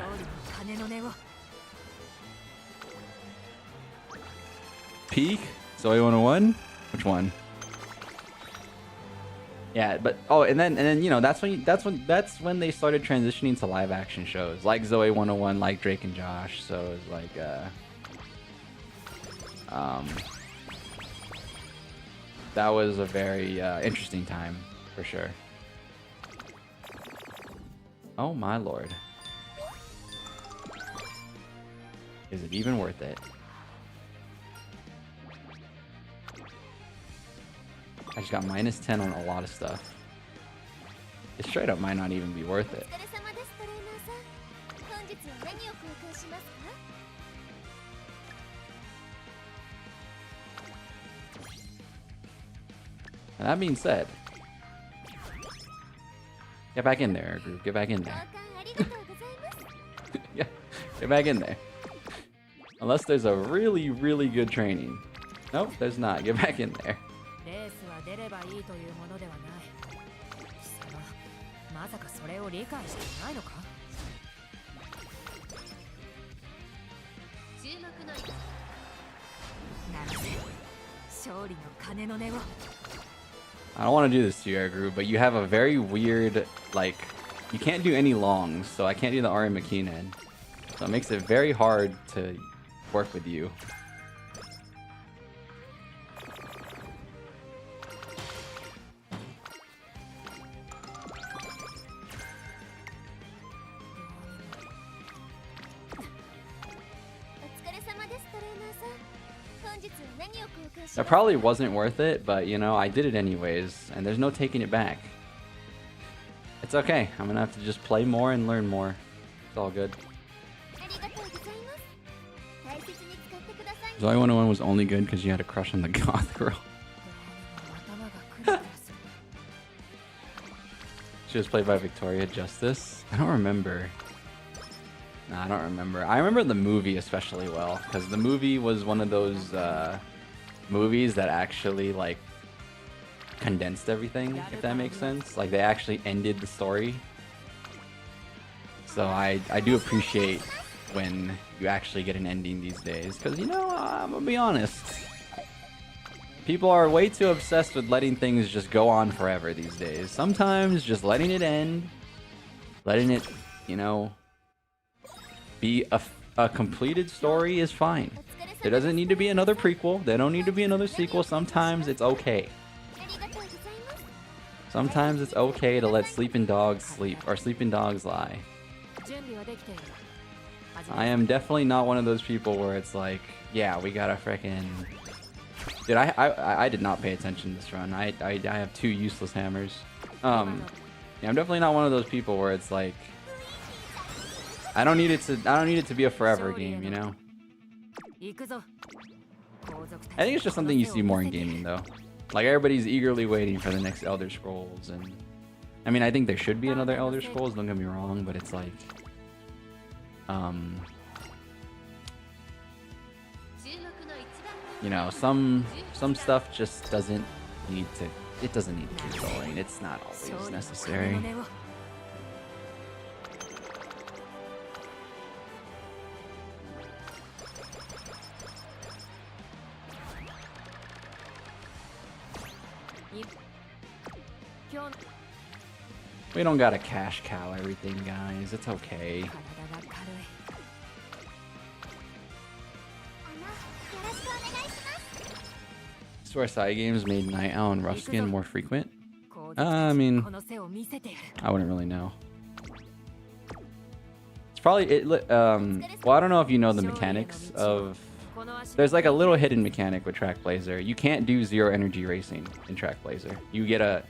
S1: Peak? Zoe 101? Which one? Yeah, but oh, and then you know that's when they started transitioning to live action shows like Zoe 101, like Drake and Josh. So it was like that was a very interesting time for sure. Oh my lord. Is it even worth it? I just got -10 on a lot of stuff. It straight up might not even be worth it. And that being said, get back in there, group. Get back in there. Yeah, get back in there. Unless there's a really good training. Nope, there's not. Get back in there. I don't want to do this to your group, but you have a very weird, like, you can't do any longs, so I can't do the Ari McKinnon. So it makes it very hard to work with you. That probably wasn't worth it, but you know, I did it anyways, and there's no taking it back. It's okay. I'm gonna have to just play more and learn more. It's all good. Zoe 101 was only good because you had a crush on the goth girl. She was played by Victoria Justice. I don't remember. Nah, I don't remember. I remember the movie especially well, because the movie was one of those movies that actually like condensed everything, if that makes sense. Like they actually ended the story. So I do appreciate when you actually get an ending these days, because you know, I'm gonna be honest, people are way too obsessed with letting things just go on forever these days. Sometimes just letting it end, letting it, you know, be a completed story is fine. There doesn't need to be another prequel. There don't need to be another sequel. Sometimes it's okay. Sometimes it's okay to let sleeping dogs sleep, or sleeping dogs lie. I am definitely not one of those people where it's like, yeah, we gotta frickin'... Dude, I did not pay attention this run. I have 2 useless hammers. Yeah, I'm definitely not one of those people where it's like, I don't need it to be a forever game, you know? I think it's just something you see more in gaming though. Like everybody's eagerly waiting for the next Elder Scrolls, and I mean, I think there should be another Elder Scrolls, don't get me wrong, but it's like you know, some stuff just doesn't need to, it doesn't need to keep going. It's not always necessary. We don't gotta cash cow everything, guys. It's okay. I swear side games made Night Owl and Rough Skin more frequent. I mean, I wouldn't really know. It's probably well, I don't know if you know the mechanics of There's like a little hidden mechanic with Trackblazer. You can't do zero energy racing in Trackblazer. You get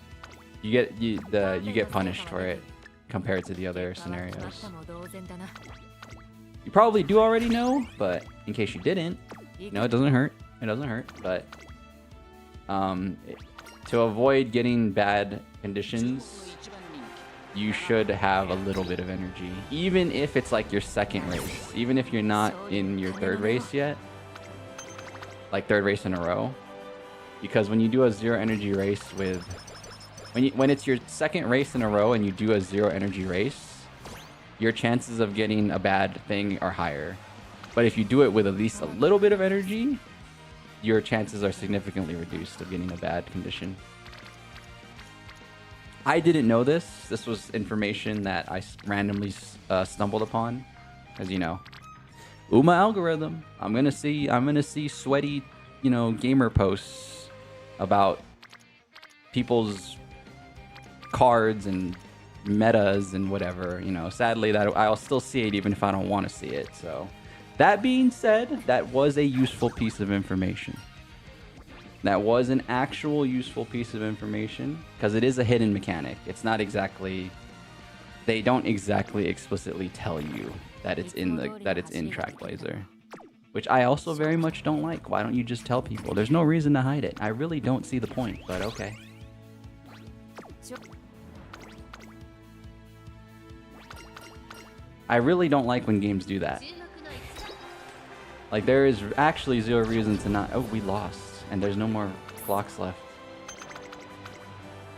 S1: punished for it compared to the other scenarios. You probably do already know, but in case you didn't, no, it doesn't hurt. It doesn't hurt, but to avoid getting bad conditions, you should have a little bit of energy, even if it's like your second race, even if you're not in your third race yet, like third race in a row, because when you do a zero energy race with, when it's your second race in a row and you do a zero energy race, your chances of getting a bad thing are higher. But if you do it with at least a little bit of energy, your chances are significantly reduced of getting a bad condition. I didn't know this. This was information that I randomly stumbled upon, as you know. Uma algorithm. I'm gonna see sweaty, you know, gamer posts about people's cards and metas and whatever. You know, sadly that I'll still see it even if I don't want to see it. So, that being said, that was a useful piece of information. That was an actual useful piece of information, because it is a hidden mechanic. It's not exactly, they don't exactly explicitly tell you that it's in Trackblazer, which I also very much don't like. Why don't you just tell people? There's no reason to hide it. I really don't see the point, but okay. I really don't like when games do that. Like, there is actually zero reason to not... Oh, we lost. And there's no more clocks left.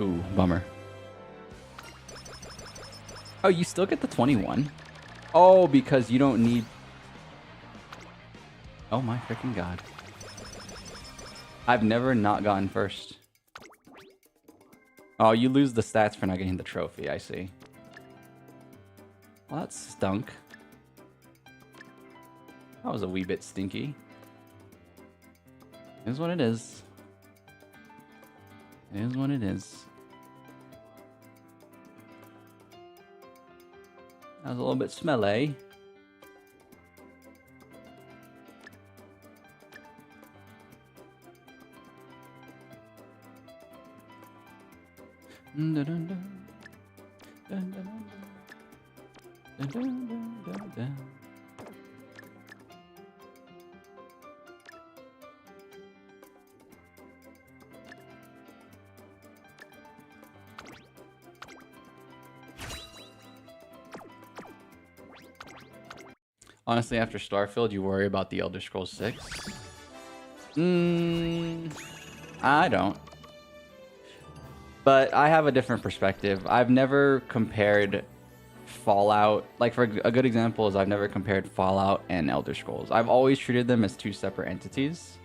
S1: Ooh, bummer. Oh, you still get the 21? Oh, because you don't need... Oh my freaking god. I've never not gotten first. Oh, you lose the stats for not getting the trophy, I see. Well, that stunk. That was a wee bit stinky. It is what it is. It is what it is. That was a little bit smelly. Dun, dun, dun, dun. Dun, dun, dun, dun. Dun, dun, dun, dun, dun. Honestly, after Starfield, you worry about the Elder Scrolls 6? I don't. But I have a different perspective. I've never compared Fallout. Like, for a good example is I've never compared Fallout and Elder Scrolls. I've always treated them as two separate entities.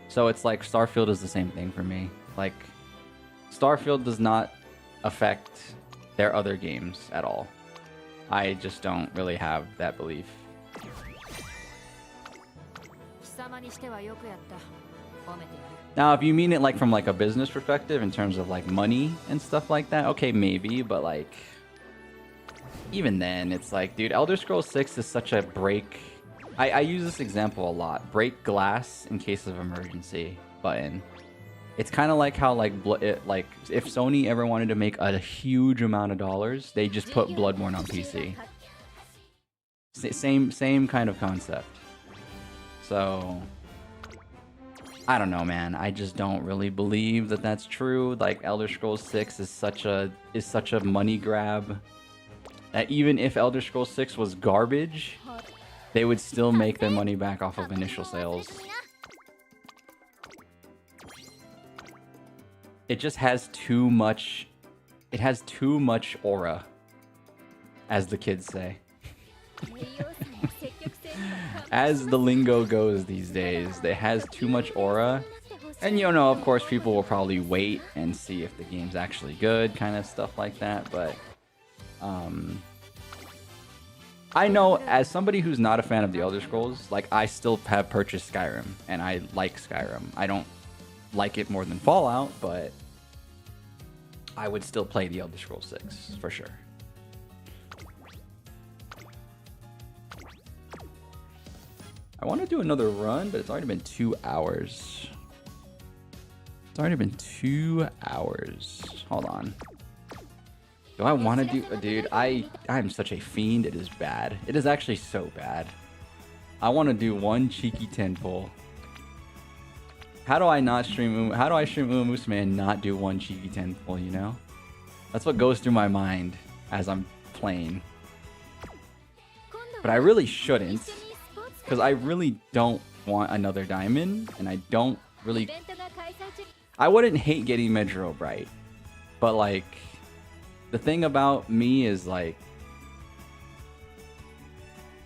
S1: So it's like Starfield is the same thing for me. Like, Starfield does not affect their other games at all. I just don't really have that belief. Now, if you mean it like from like a business perspective in terms of like money and stuff like that, okay, maybe, but like even then, it's like, dude, Elder Scrolls 6 is such a break. I use this example a lot. Break glass in case of emergency button. It's kind of like how like if Sony ever wanted to make a huge amount of dollars, they just put Bloodborne on PC. Same kind of concept. So I don't know, man. I just don't really believe that that's true. Like, Elder Scrolls 6 is such a money grab that even if Elder Scrolls 6 was garbage, they would still make their money back off of initial sales. It just has too much... It has too much aura, as the kids say. As the lingo goes these days, it has too much aura. And you know, of course, people will probably wait and see if the game's actually good, kind of stuff like that. But I know, as somebody who's not a fan of the Elder Scrolls, like, I still have purchased Skyrim, and I like Skyrim. I don't like it more than Fallout, but I would still play the Elder Scrolls 6 for sure. I want to do another run, but it's already been 2 hours. It's already been 2 hours. Hold on. Do I want to do... Dude, I'm such a fiend. It is bad. It is actually so bad. I want to do one cheeky 10 pull. How do I not stream... How do I stream Umamusume and not do one cheeky 10 pull, you know? That's what goes through my mind as I'm playing. But I really shouldn't. Because I really don't want another diamond. And I don't really... I wouldn't hate getting Medro Bright. But like... The thing about me is like...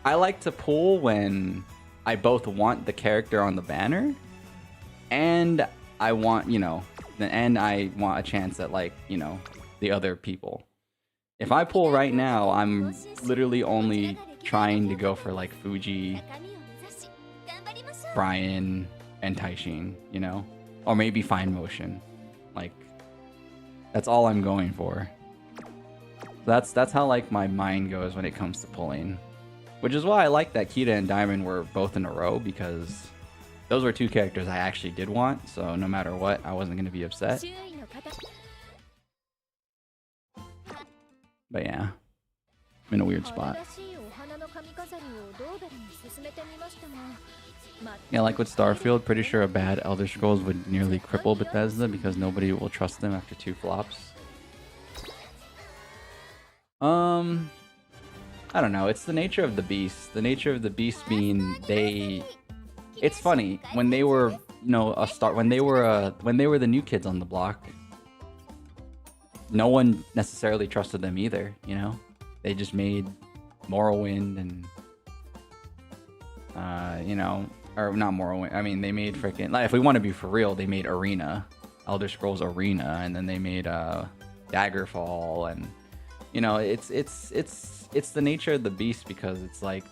S1: I like to pull when I both want the character on the banner. And I want, you know... And I want a chance at like, you know... the other people. If I pull right now, I'm literally only trying to go for like Fuji, Brian, and Taishin, you know? Or maybe Fine Motion. Like, that's all I'm going for. That's how like my mind goes when it comes to pulling. Which is why I like that Kita and Diamond were both in a row, because those were two characters I actually did want, so no matter what, I wasn't going to be upset. But yeah, I'm in a weird spot. Yeah, like with Starfield, pretty sure a bad Elder Scrolls would nearly cripple Bethesda because nobody will trust them after 2 flops. I don't know. It's the nature of the beast. The nature of the beast being they... It's funny when they were, you know, when they were the new kids on the block. No one necessarily trusted them either, you know? They just made Morrowind and, you know, or not Morrowind, I mean, they made freaking, like, if we want to be for real, they made Arena, Elder Scrolls Arena, and then they made, Daggerfall, and, you know, it's the nature of the beast, because it's like,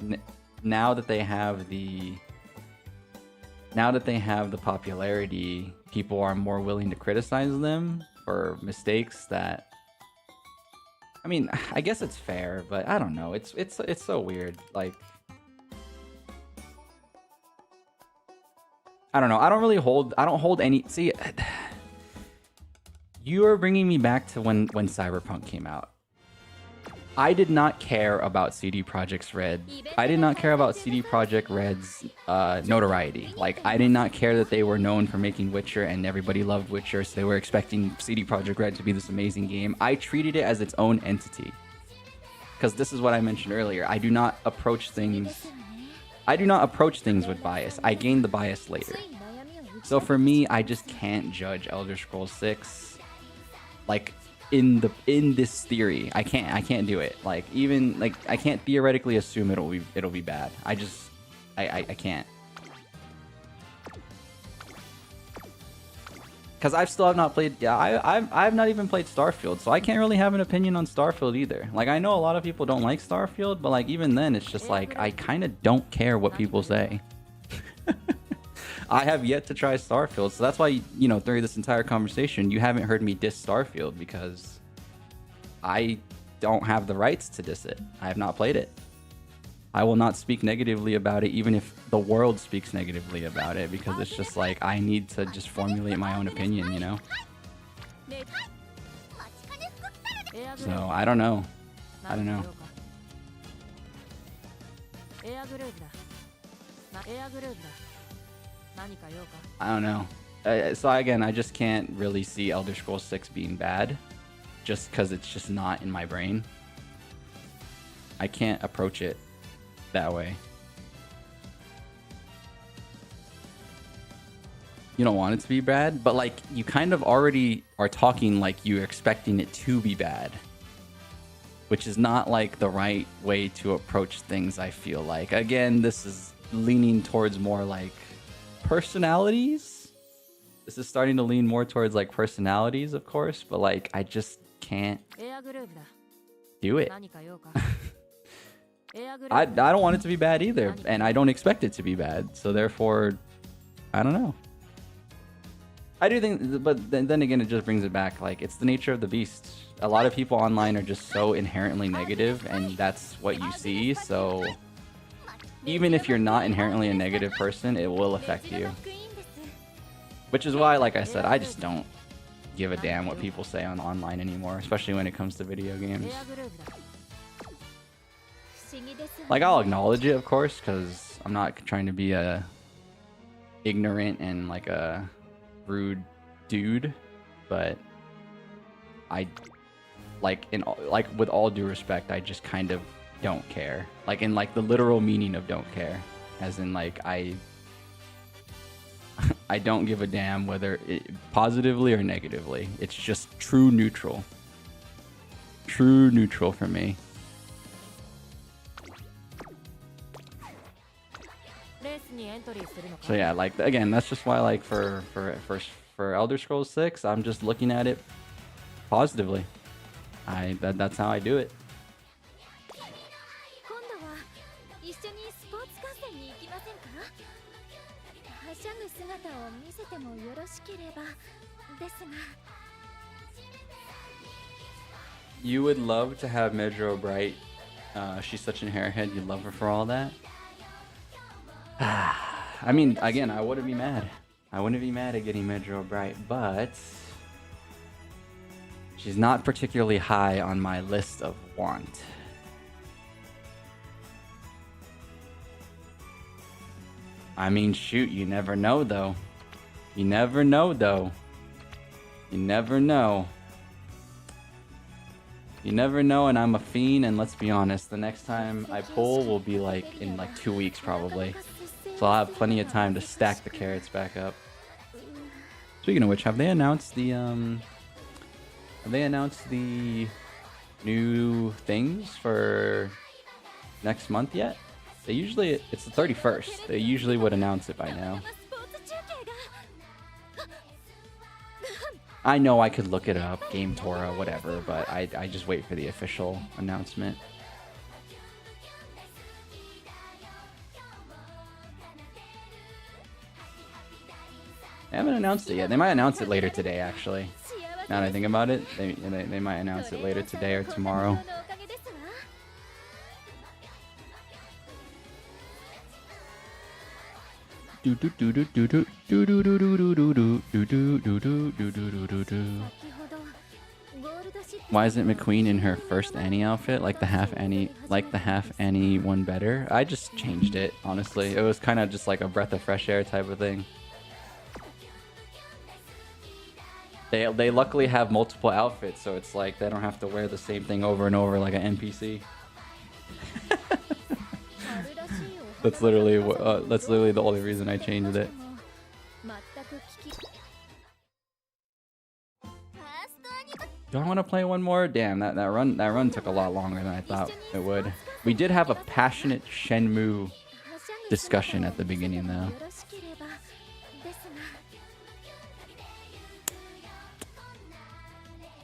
S1: now that they have the popularity, people are more willing to criticize them for mistakes that, I mean, I guess it's fair, but I don't know. It's so weird. Like, I don't know. I don't hold any. See, you are bringing me back to when Cyberpunk came out. I did not care about CD Projekt Red. I did not care about CD Projekt Red's notoriety. Like, I did not care that they were known for making Witcher and everybody loved Witcher, so they were expecting CD Projekt Red to be this amazing game. I treated it as its own entity. Because this is what I mentioned earlier. I do not approach things with bias. I gain the bias later. So for me, I just can't judge Elder Scrolls 6 like in this theory. I can't do it. Like, even like I can't theoretically assume it'll be bad. I can't. Because I still have not played. Yeah, I've not even played Starfield, so I can't really have an opinion on Starfield either. Like, I know a lot of people don't like Starfield, but like even then, it's just like I kind of don't care what people say. I have yet to try Starfield, so that's why, you know, through this entire conversation, you haven't heard me diss Starfield, because I don't have the rights to diss it. I have not played it. I will not speak negatively about it, even if the world speaks negatively about it, because it's just like, I need to just formulate my own opinion, you know? So, I don't know. I don't know. I don't know. So again, I just can't really see Elder Scrolls 6 being bad, just because it's just not in my brain. I can't approach it that way. You don't want it to be bad, but like, you kind of already are talking like you're expecting it to be bad, which is not like the right way to approach things, I feel like. Again, this is leaning towards more like personalities. This is starting to lean more towards like personalities, of course, but like, I just can't do it. I don't want it to be bad either, and I don't expect it to be bad, so therefore, I don't know. I do think, but then again, it just brings it back, like, it's the nature of the beast. A lot of people online are just so inherently negative, and that's what you see, so even if you're not inherently a negative person, it will affect you. Which is why, like I said, I just don't give a damn what people say on online anymore, especially when it comes to video games. Like, I'll acknowledge it, of course, because I'm not trying to be a ignorant and like a rude dude, but I like with all due respect, I just kind of don't care. Like in like the literal meaning of don't care, as in like I don't give a damn whether it positively or negatively. It's just true neutral. True neutral for me. So yeah, like again, that's just why like for Elder Scrolls 6, I'm just looking at it positively. That's how I do it. You would love to have Medro Bright. She's such an airhead. You love her for all that. I mean, again, I wouldn't be mad. I wouldn't be mad at getting Medro Bright, but she's not particularly high on my list of want. I mean, shoot, you never know, though. You never know, though. You never know. You never know, and I'm a fiend, and let's be honest, the next time I pull will be like in like 2 weeks, probably. So I'll have plenty of time to stack the carrots back up. Speaking of which, have they announced the new things for next month yet? They usually, it's the 31st. They usually would announce it by now. I know I could look it up, Game Tora, whatever, but I just wait for the official announcement. They haven't announced it yet. They might announce it later today, actually. Now that I think about it, they might announce it later today or tomorrow. Why isn't McQueen in her first Annie outfit? Like the half Annie one better? I just changed it, honestly. It was kind of just like a breath of fresh air type of thing. They luckily have multiple outfits, so it's like they don't have to wear the same thing over and over like an NPC. That's literally the only reason I changed it. Do I want to play one more? Damn, that run took a lot longer than I thought it would. We did have a passionate Shenmue discussion at the beginning, though.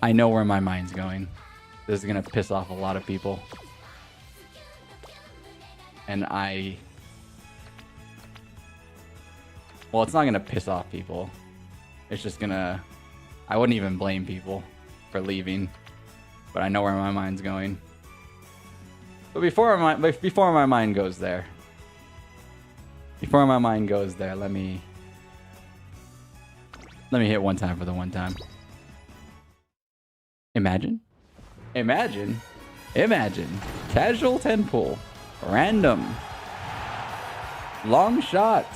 S1: I know where my mind's going. This is gonna piss off a lot of people. And well, it's not gonna piss off people. It's just gonna... I wouldn't even blame people for leaving. But I know where my mind's going. But before my mind goes there... let me hit one time for the one time. Imagine. Casual 10 pull. Random. Long shot.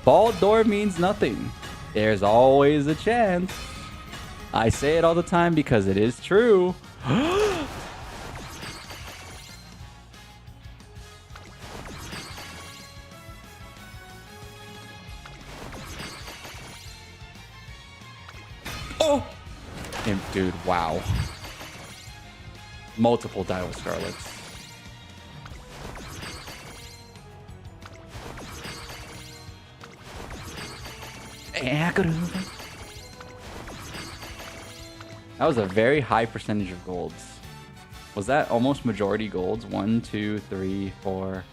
S1: Ball door means nothing. There's always a chance. I say it all the time because it is true. Oh! Dude, wow. Multiple Dial Scarlets. That was a very high percentage of golds. Was that almost majority golds? 1, 2, 3, 4,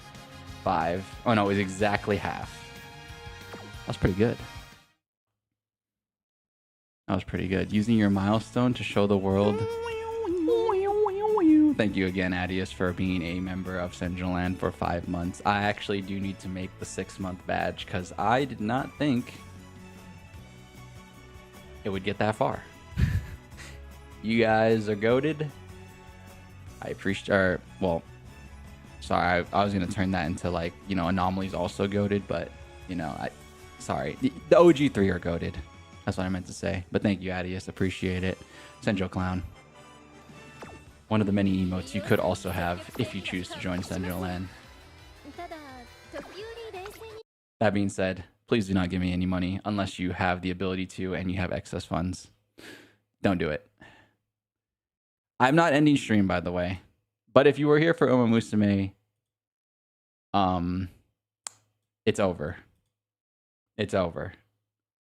S1: 5. Oh no, it was exactly half. That's pretty good. That was pretty good. Using your milestone to show the world Thank you again, Adius, for being a member of Central Land for 5 months. I actually do need to make the 6-month badge because I did not think it would get that far. You guys are goated. I appreciate. Well, sorry, I was gonna turn that into like, you know, Anomaly's also goated, but you know, sorry, the OG3 are goated. That's what I meant to say. But thank you, Adius. Appreciate it. Central Clown. One of the many emotes you could also have if you choose to join Central Land. That being said, please do not give me any money unless you have the ability to and you have excess funds. Don't do it. I'm not ending stream, by the way. But if you were here for Umamusume, it's over. It's over.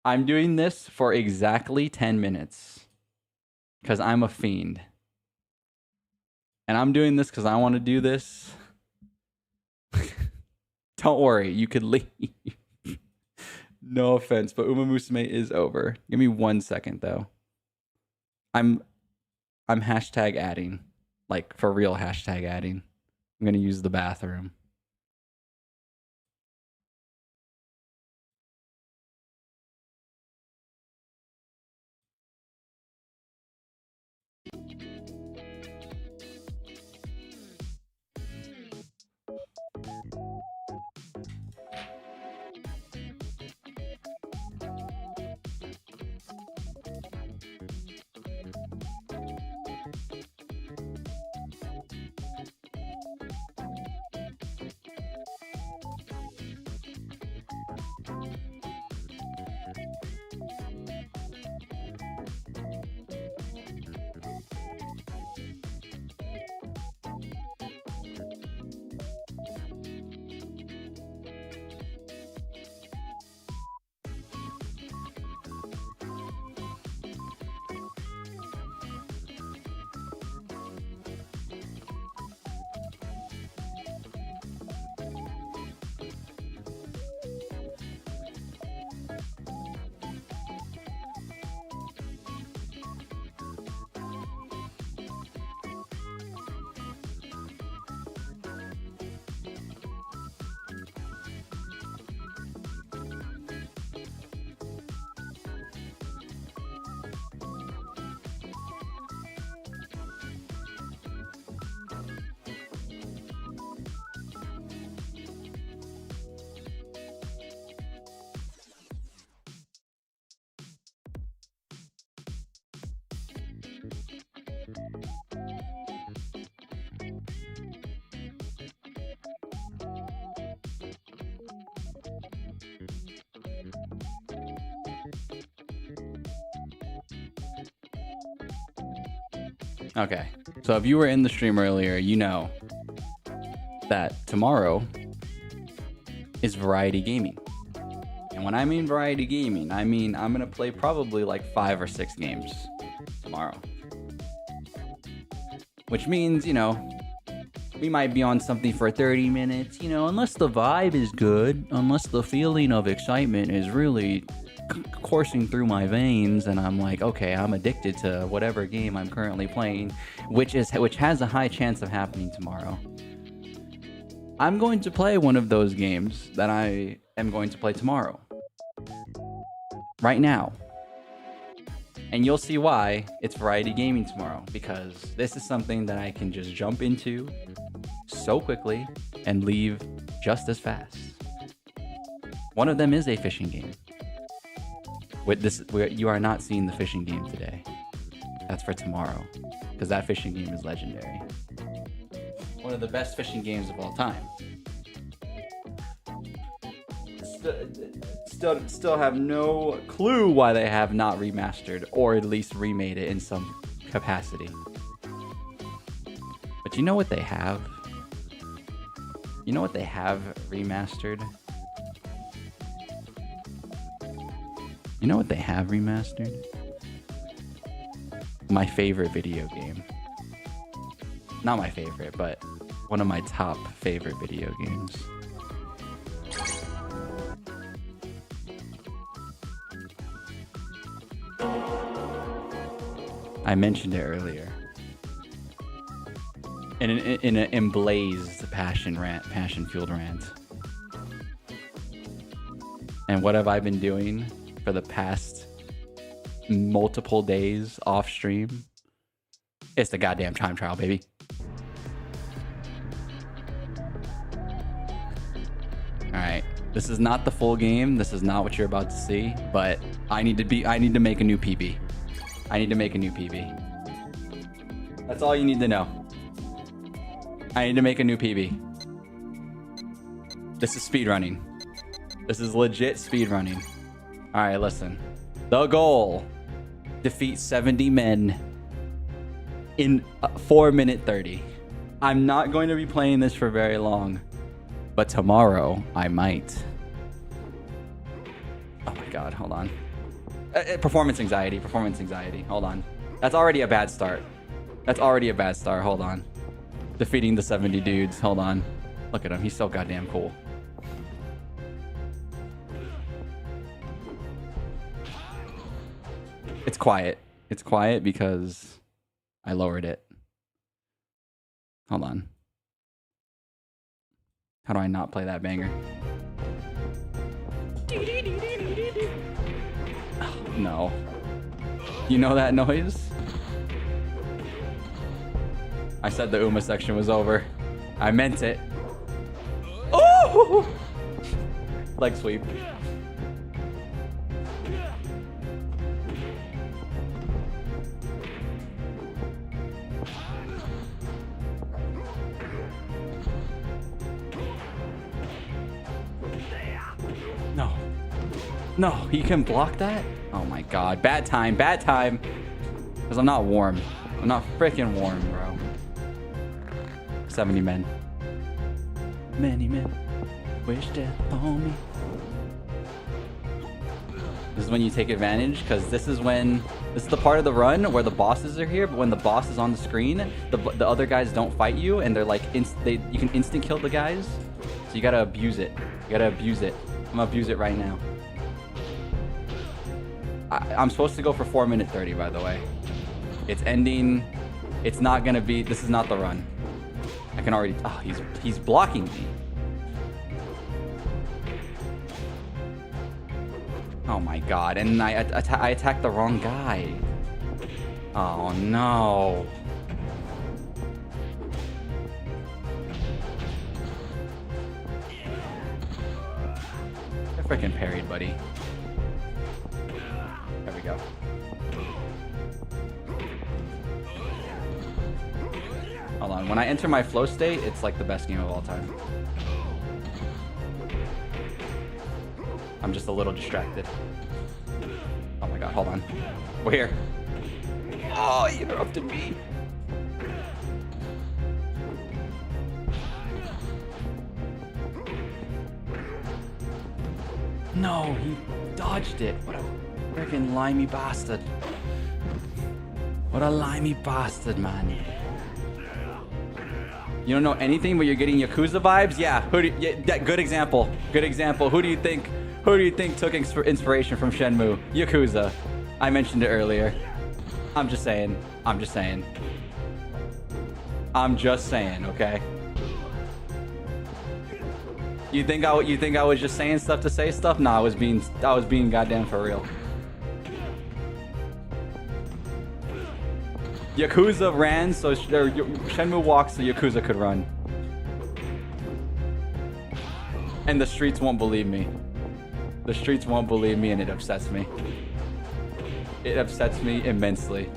S1: I'm doing this for exactly 10 minutes because I'm a fiend. And I'm doing this because I want to do this. Don't worry, you could leave. No offense, but Umamusume is over. Give me 1 second though. I'm hashtag adding. Like for real hashtag adding. I'm gonna use the bathroom. Okay, so if you were in the stream earlier, you know that tomorrow is variety gaming. And when I mean variety gaming, I mean I'm gonna play probably like 5 or 6 games tomorrow. Which means, you know, we might be on something for 30 minutes, you know, unless the vibe is good, unless the feeling of excitement is really coursing through my veins and I'm like, okay, I'm addicted to whatever game I'm currently playing, which has a high chance of happening tomorrow. I'm going to play one of those games that I am going to play tomorrow. Right now. And you'll see why it's variety gaming tomorrow, because this is something that I can just jump into so quickly and leave just as fast. One of them is a fishing game. With this, you are not seeing the fishing game today. That's for tomorrow, because that fishing game is legendary. One of the best fishing games of all time. Still have no clue why they have not remastered or at least remade it in some capacity. But you know what they have? You know what they have remastered? You know what they have remastered? My favorite video game. Not my favorite, but one of my top favorite video games. I mentioned it earlier. in an emblazed passion-fueled rant. And what have I been doing for the past multiple days off stream? It's the goddamn time trial, baby. All right, this is not the full game. This is not what you're about to see, but I need to make a new PB. I need to make a new PB. That's all you need to know. I need to make a new PB. This is speedrunning. This is legit speedrunning. All right, listen. The goal: defeat 70 men in 4 minute 30. I'm not going to be playing this for very long, but tomorrow I might. Oh my God, hold on. Performance anxiety. Hold on. That's already a bad start. Hold on. Defeating the 70 dudes. Hold on. Look at him. He's so goddamn cool. It's quiet. It's quiet because I lowered it. Hold on. How do I not play that banger? Oh, no. You know that noise? I said the Uma section was over. I meant it. Oh! Leg sweep. No. No, he can block that? Oh my God. Bad time. Because I'm not warm. I'm not freaking warm, bro. 70 men. Many men wish death on me. This is when you take advantage, because this is the part of the run where the bosses are here, but when the boss is on the screen, the other guys don't fight you, and they're like, you can instant kill the guys. So you gotta abuse it. I'm gonna abuse it right now. I'm supposed to go for 4 minute 30, by the way. It's ending. It's not gonna be. This is not the run. I can already. Oh, he's blocking me. Oh my God! And I attacked the wrong guy. Oh no! I freaking parried, buddy. There we go. Hold on. When I enter my flow state, it's like the best game of all time. I'm just a little distracted. Oh my God, hold on. We're here. Oh, he interrupted me. No, he dodged it. What a freaking limey bastard. What a limey bastard, man. You don't know anything, but you're getting Yakuza vibes? Yeah, good example. Good example. Who do you think took inspiration from Shenmue? Yakuza. I mentioned it earlier. I'm just saying, okay? You think I was just saying stuff to say stuff? Nah, I was being goddamn for real. Yakuza ran, so Shenmue walks so Yakuza could run. And the streets won't believe me. The streets won't believe me, and it upsets me. It upsets me immensely.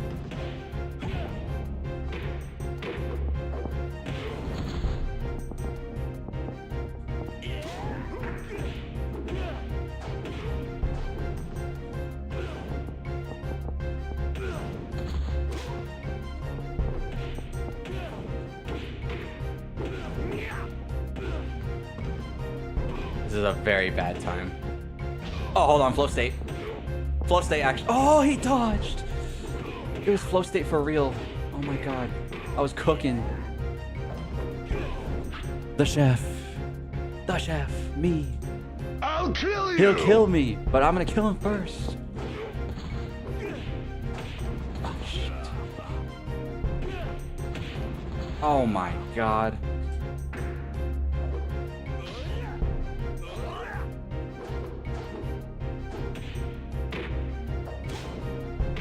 S1: This is a very bad time. Oh, hold on, flow state. Flow state action. Oh, he dodged. It was flow state for real. Oh my God. I was cooking. The chef, me.
S2: I'll kill you.
S1: He'll kill me, but I'm gonna kill him first. Oh shit. Oh my god.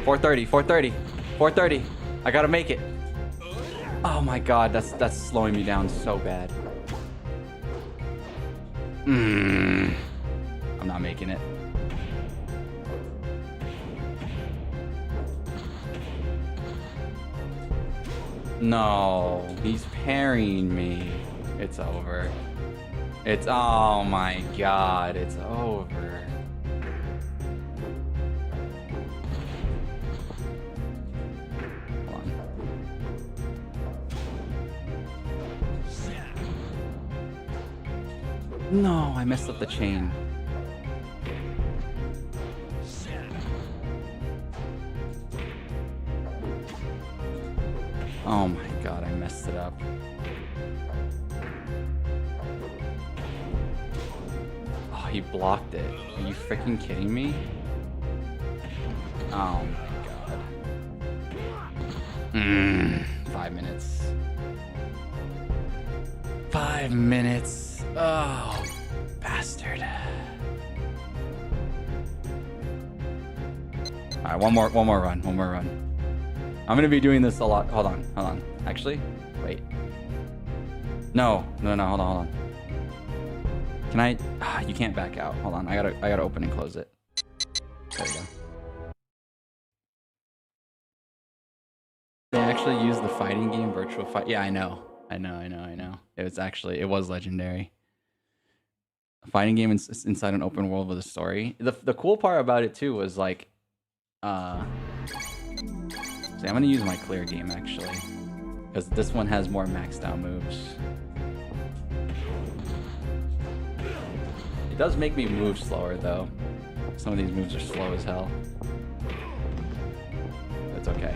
S1: $430. I gotta make it. Oh my god, that's slowing me down so bad. I'm not making it. No, he's parrying me. It's over. It's, oh my god, it's over. Hold on. No, I messed up the chain. Oh my god, I messed it up. Oh, he blocked it. Are you freaking kidding me? Oh my god. 5 minutes. 5 minutes. Oh, bastard. Alright, one more run. I'm gonna be doing this a lot. Hold on. Actually, wait. No, hold on. Can I? You can't back out. Hold on. I gotta open and close it. There we go. They actually use the fighting game virtual fight. Yeah, I know. It was legendary. A fighting game inside an open world with a story. The cool part about it too was like, see, I'm gonna use my clear game actually, because this one has more maxed out moves. It does make me move slower though. Some of these moves are slow as hell. It's okay.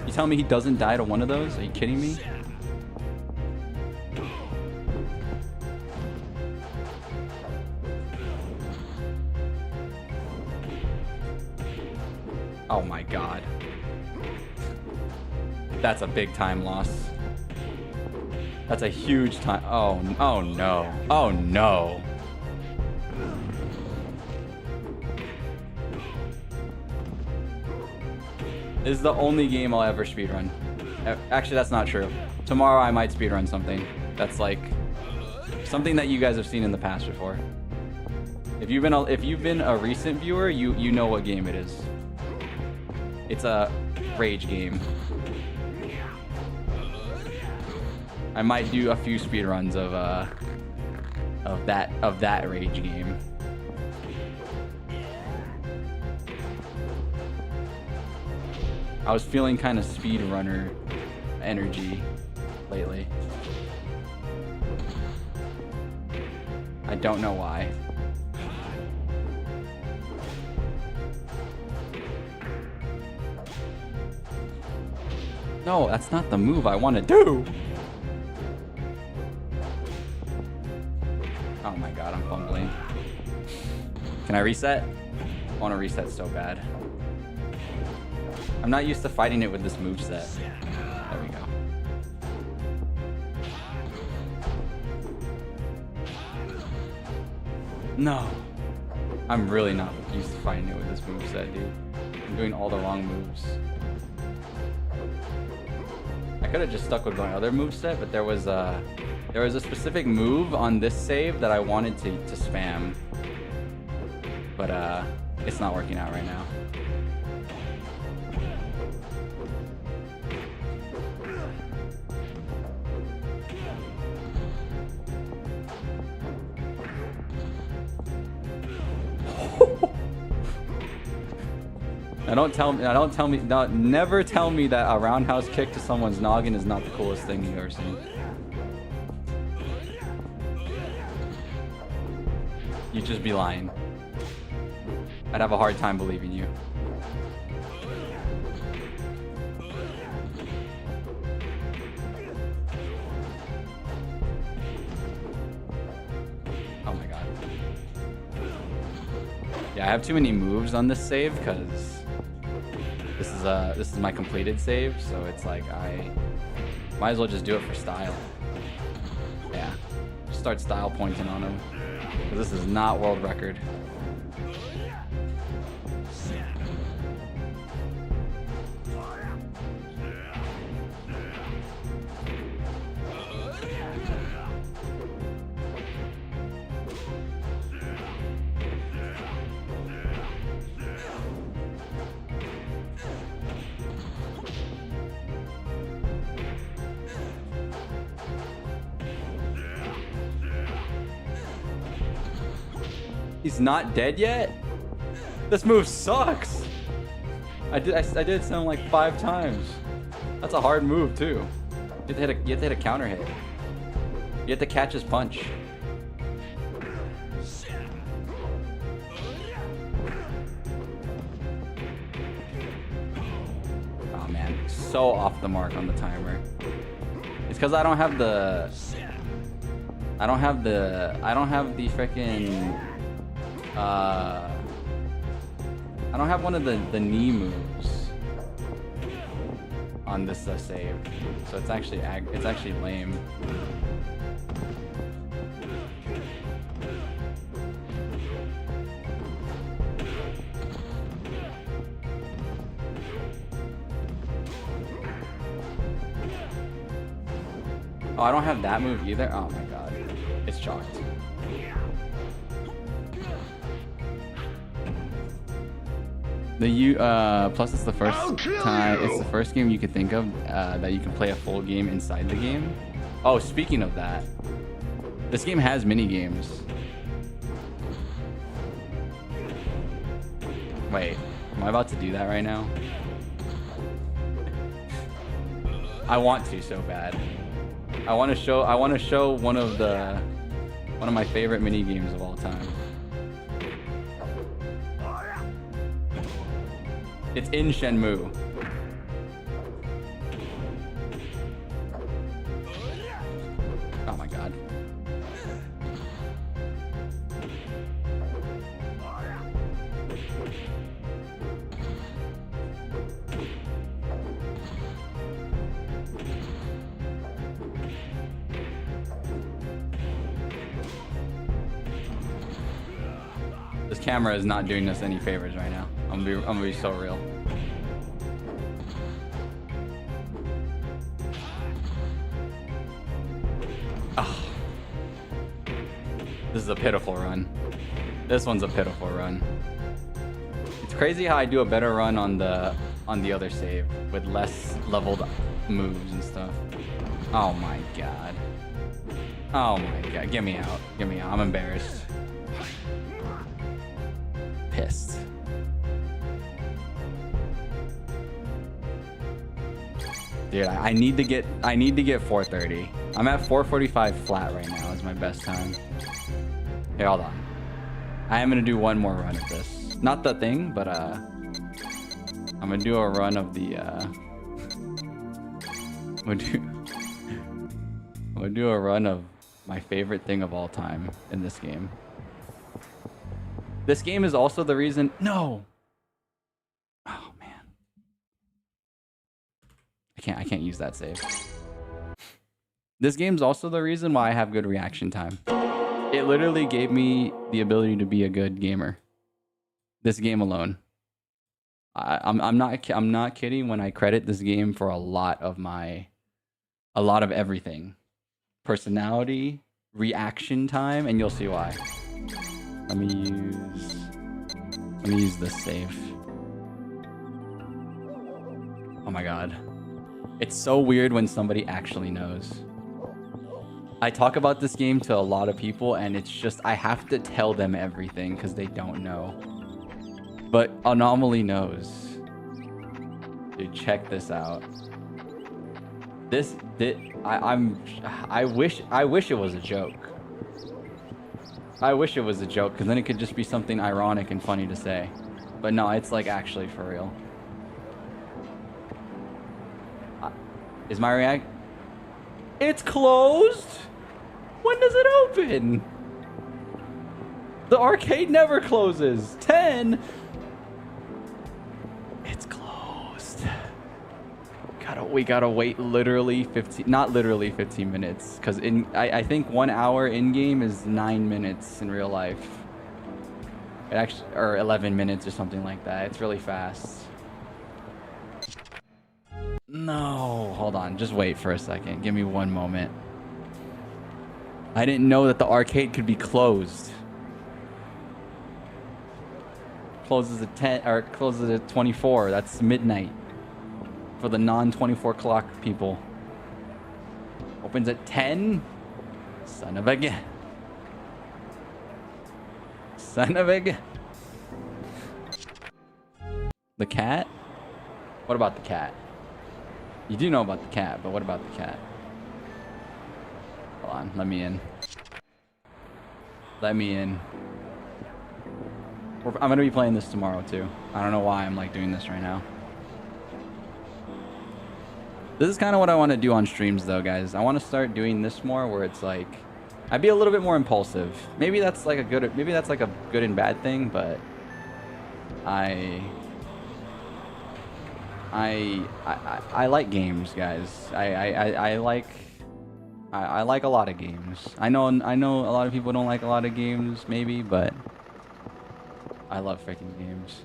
S1: You tell me he doesn't die to one of those? Are you kidding me? Oh my god. That's a big time loss. That's a huge time. Oh no. Oh no. This is the only game I'll ever speedrun. Actually, that's not true. Tomorrow I might speedrun something that's like something that you guys have seen in the past before. If you've been a recent viewer, you know what game it is. It's a rage game. I might do a few speedruns of that rage game. I was feeling kind of speedrunner energy lately. I don't know why. No, that's not the move I want to do. Oh my god, I'm fumbling. Can I reset? I want to reset so bad. I'm not used to fighting it with this moveset. There we go. No. I'm really not used to fighting it with this moveset, dude. I'm doing all the wrong moves. I could have just stuck with my other moveset, but there was a specific move on this save that I wanted to spam. But it's not working out right now. Never tell me that a roundhouse kick to someone's noggin is not the coolest thing you've ever seen. You'd just be lying. I'd have a hard time believing you. Oh my god. Yeah, I have too many moves on this save because this is my completed save, so it's like I might as well just do it for style. Yeah, just start style pointing on him because this is not world record. He's not dead yet? This move sucks. I did it sound like 5 times. That's a hard move too. You have to hit a counter hit. You have to catch his punch. Oh man, so off the mark on the timer. It's because I don't have the freaking I don't have one of the knee moves on this save, so it's actually lame. Oh, I don't have that move either. Oh my god, it's chalked. Plus it's the first time, it's the first game you could think of that you can play a full game inside the game. Oh, speaking of that, this game has mini games. Wait, am I about to do that right now? I want to so bad. I want to show one of my favorite mini games of all time. It's in Shenmue. Oh my god. This camera is not doing us any favors right now. I'm gonna be so real. Oh. This is a pitiful run. This one's a pitiful run. It's crazy how I do a better run on the other save with less leveled moves and stuff. Oh my god. Oh my god. Get me out. Get me out. I'm embarrassed. Pissed. Dude, I need to get 430. I'm at 445 flat right now is my best time. Here, hold on. I am gonna do one more run of this. Not the thing, but I'm gonna do a run of the I'm gonna do a run of my favorite thing of all time in this game. This game is also the reason. No. Oh man. I can't use that save. This game's also the reason why I have good reaction time. It literally gave me the ability to be a good gamer. This game alone. I'm not kidding when I credit this game for a lot of everything. Personality, reaction time, and you'll see why. Let me use this save. Oh my god. It's so weird when somebody actually knows. I talk about this game to a lot of people and it's just I have to tell them everything because they don't know. But Anomaly knows. Dude, check this out. I wish it was a joke. I wish it was a joke because then it could just be something ironic and funny to say. But no, it's like actually for real. Is my react? It's closed? When does it open? The arcade never closes. 10. It's closed. We gotta wait literally 15, not literally 15 minutes, because I think 1 hour in game is 9 minutes in real life. It actually, or 11 minutes or something like that. It's really fast. No, hold on, just wait for a second. Give me one moment. I didn't know that the arcade could be closed. Closes at 10, or closes at 24. That's midnight for the non-24 clock people. Opens at 10. Son of a... Son of a... The cat? What about the cat? You do know about the cat, but what about the cat? Hold on, let me in. Let me in. I'm gonna be playing this tomorrow too. I don't know why I'm like doing this right now. This is kind of what I want to do on streams though, guys. I want to start doing this more where it's like I'd be a little bit more impulsive. Maybe that's like a good and bad thing, but I like games, guys. I like a lot of games. I know a lot of people don't like a lot of games, maybe, but I love freaking games.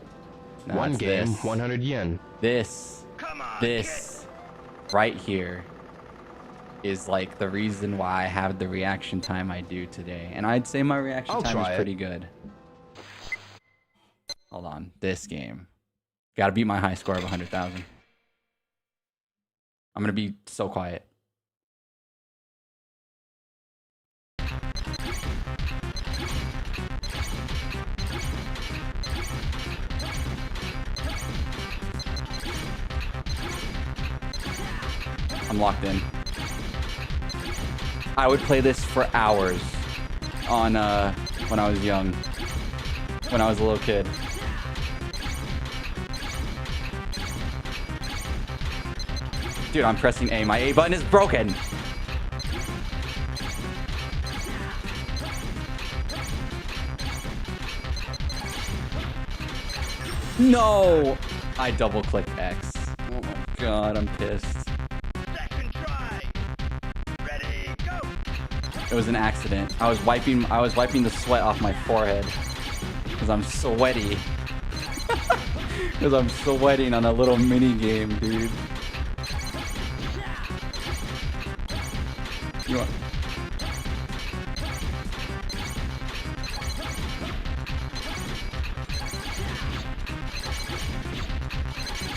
S1: No,
S2: One game,
S1: this.
S2: 100 yen.
S1: This right here is like the reason why I have the reaction time I do today, and I'd say my reaction time is pretty good. Hold on, this game. Gotta beat my high score of 100,000. I'm gonna be so quiet. I'm locked in. I would play this for hours on when I was young. When I was a little kid. Dude, I'm pressing A. My A button is broken. No! I double clicked X. Oh my god, I'm pissed.
S3: Second try. Ready, go.
S1: It was an accident. I was wiping the sweat off my forehead because I'm sweaty. Because I'm sweating on a little mini game, dude. You want...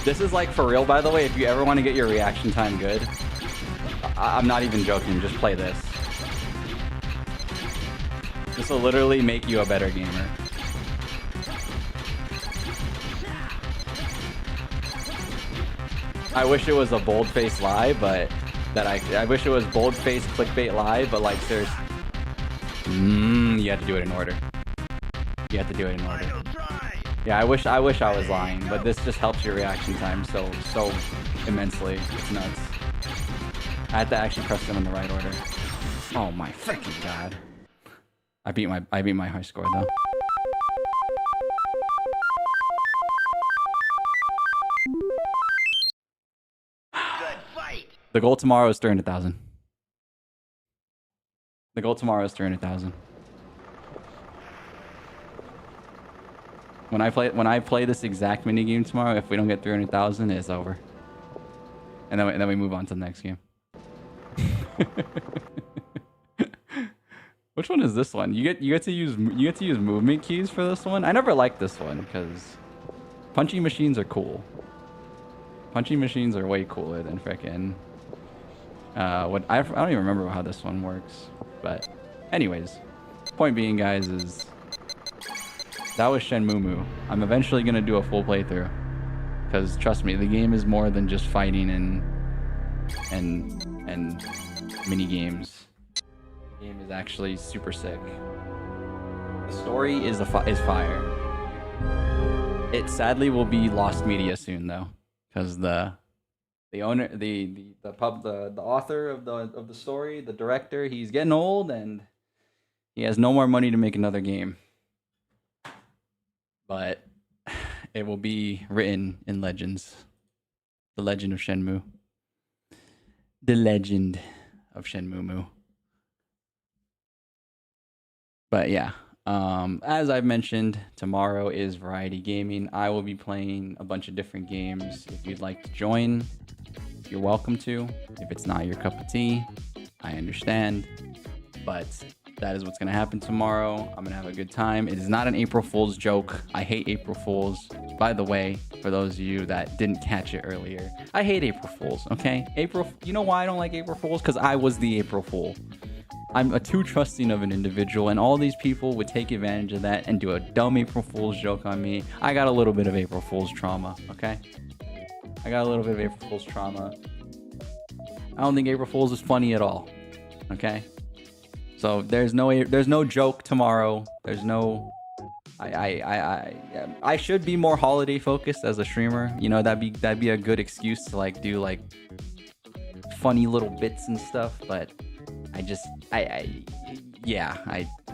S1: This is like for real, by the way. If you ever want to get your reaction time good, I'm not even joking. Just play this. This will literally make you a better gamer. I wish it was a bold-faced lie, but I wish it was bold-faced clickbait lie, but like seriously, you have to do it in order. You have to do it in order. Yeah, I wish I was lying, but this just helps your reaction time so immensely. It's nuts. I had to actually press them in the right order. Oh my freaking god! I beat my high score though. The goal tomorrow is 300,000. The goal tomorrow is 300,000. When I play this exact mini game tomorrow, if we don't get 300,000, it's over. And then we move on to the next game. Which one is this one? You get to use movement keys for this one. I never liked this one because punching machines are cool. Punching machines are way cooler than frickin'. I don't even remember how this one works. But anyways, point being, guys, is that was Shenmue. I'm eventually gonna do a full playthrough because trust me, the game is more than just fighting and mini games. The game is actually super sick. The story is fire. It sadly will be lost media soon though, because the owner, the author of the story, the director, he's getting old and he has no more money to make another game. but it will be written in legends. The legend of Shenmue. The legend of Shenmue. But yeah, as I've mentioned, tomorrow is Variety Gaming. I will be playing a bunch of different games. If you'd like to join, you're welcome to. If it's not your cup of tea, I understand. But that is what's going to happen tomorrow. I'm going to have a good time. It is not an April Fool's joke. I hate April Fools. By the way, for those of you that didn't catch it earlier, I hate April Fools, okay? You know why I don't like April Fools? Because I was the April Fool. I'm a too trusting of an individual, and all these people would take advantage of that and do a dumb April Fool's joke on me. I got a little bit of April Fool's trauma, okay? I got a little bit of April Fool's trauma. I don't think April Fool's is funny at all, okay? So there's no joke tomorrow. There's no. I should be more holiday focused as a streamer. You know, that'd be a good excuse to like do like funny little bits and stuff, but.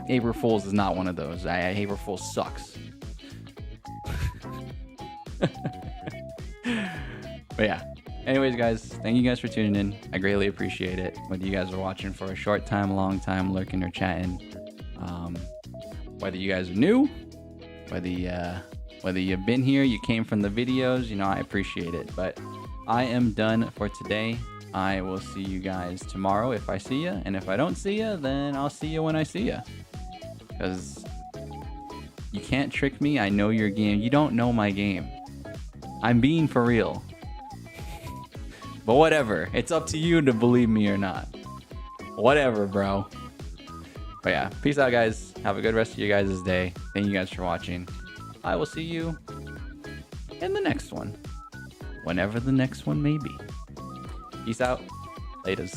S1: April Fool's is not one of those. April Fool's sucks. But yeah. Anyways, guys, thank you guys for tuning in. I greatly appreciate it. Whether you guys are watching for a short time, a long time, lurking or chatting, whether you guys are new, whether you've been here, you came from the videos, you know, I appreciate it. But I am done for today. I will see you guys tomorrow if I see you, and if I don't see you, then I'll see you when I see you. Because you can't trick me. I know your game. You don't know my game. I'm being for real. But whatever. It's up to you to believe me or not. Whatever, bro. But yeah, peace out, guys. Have a good rest of your guys' day. Thank you guys for watching. I will see you in the next one. Whenever the next one may be. Peace out. Laters.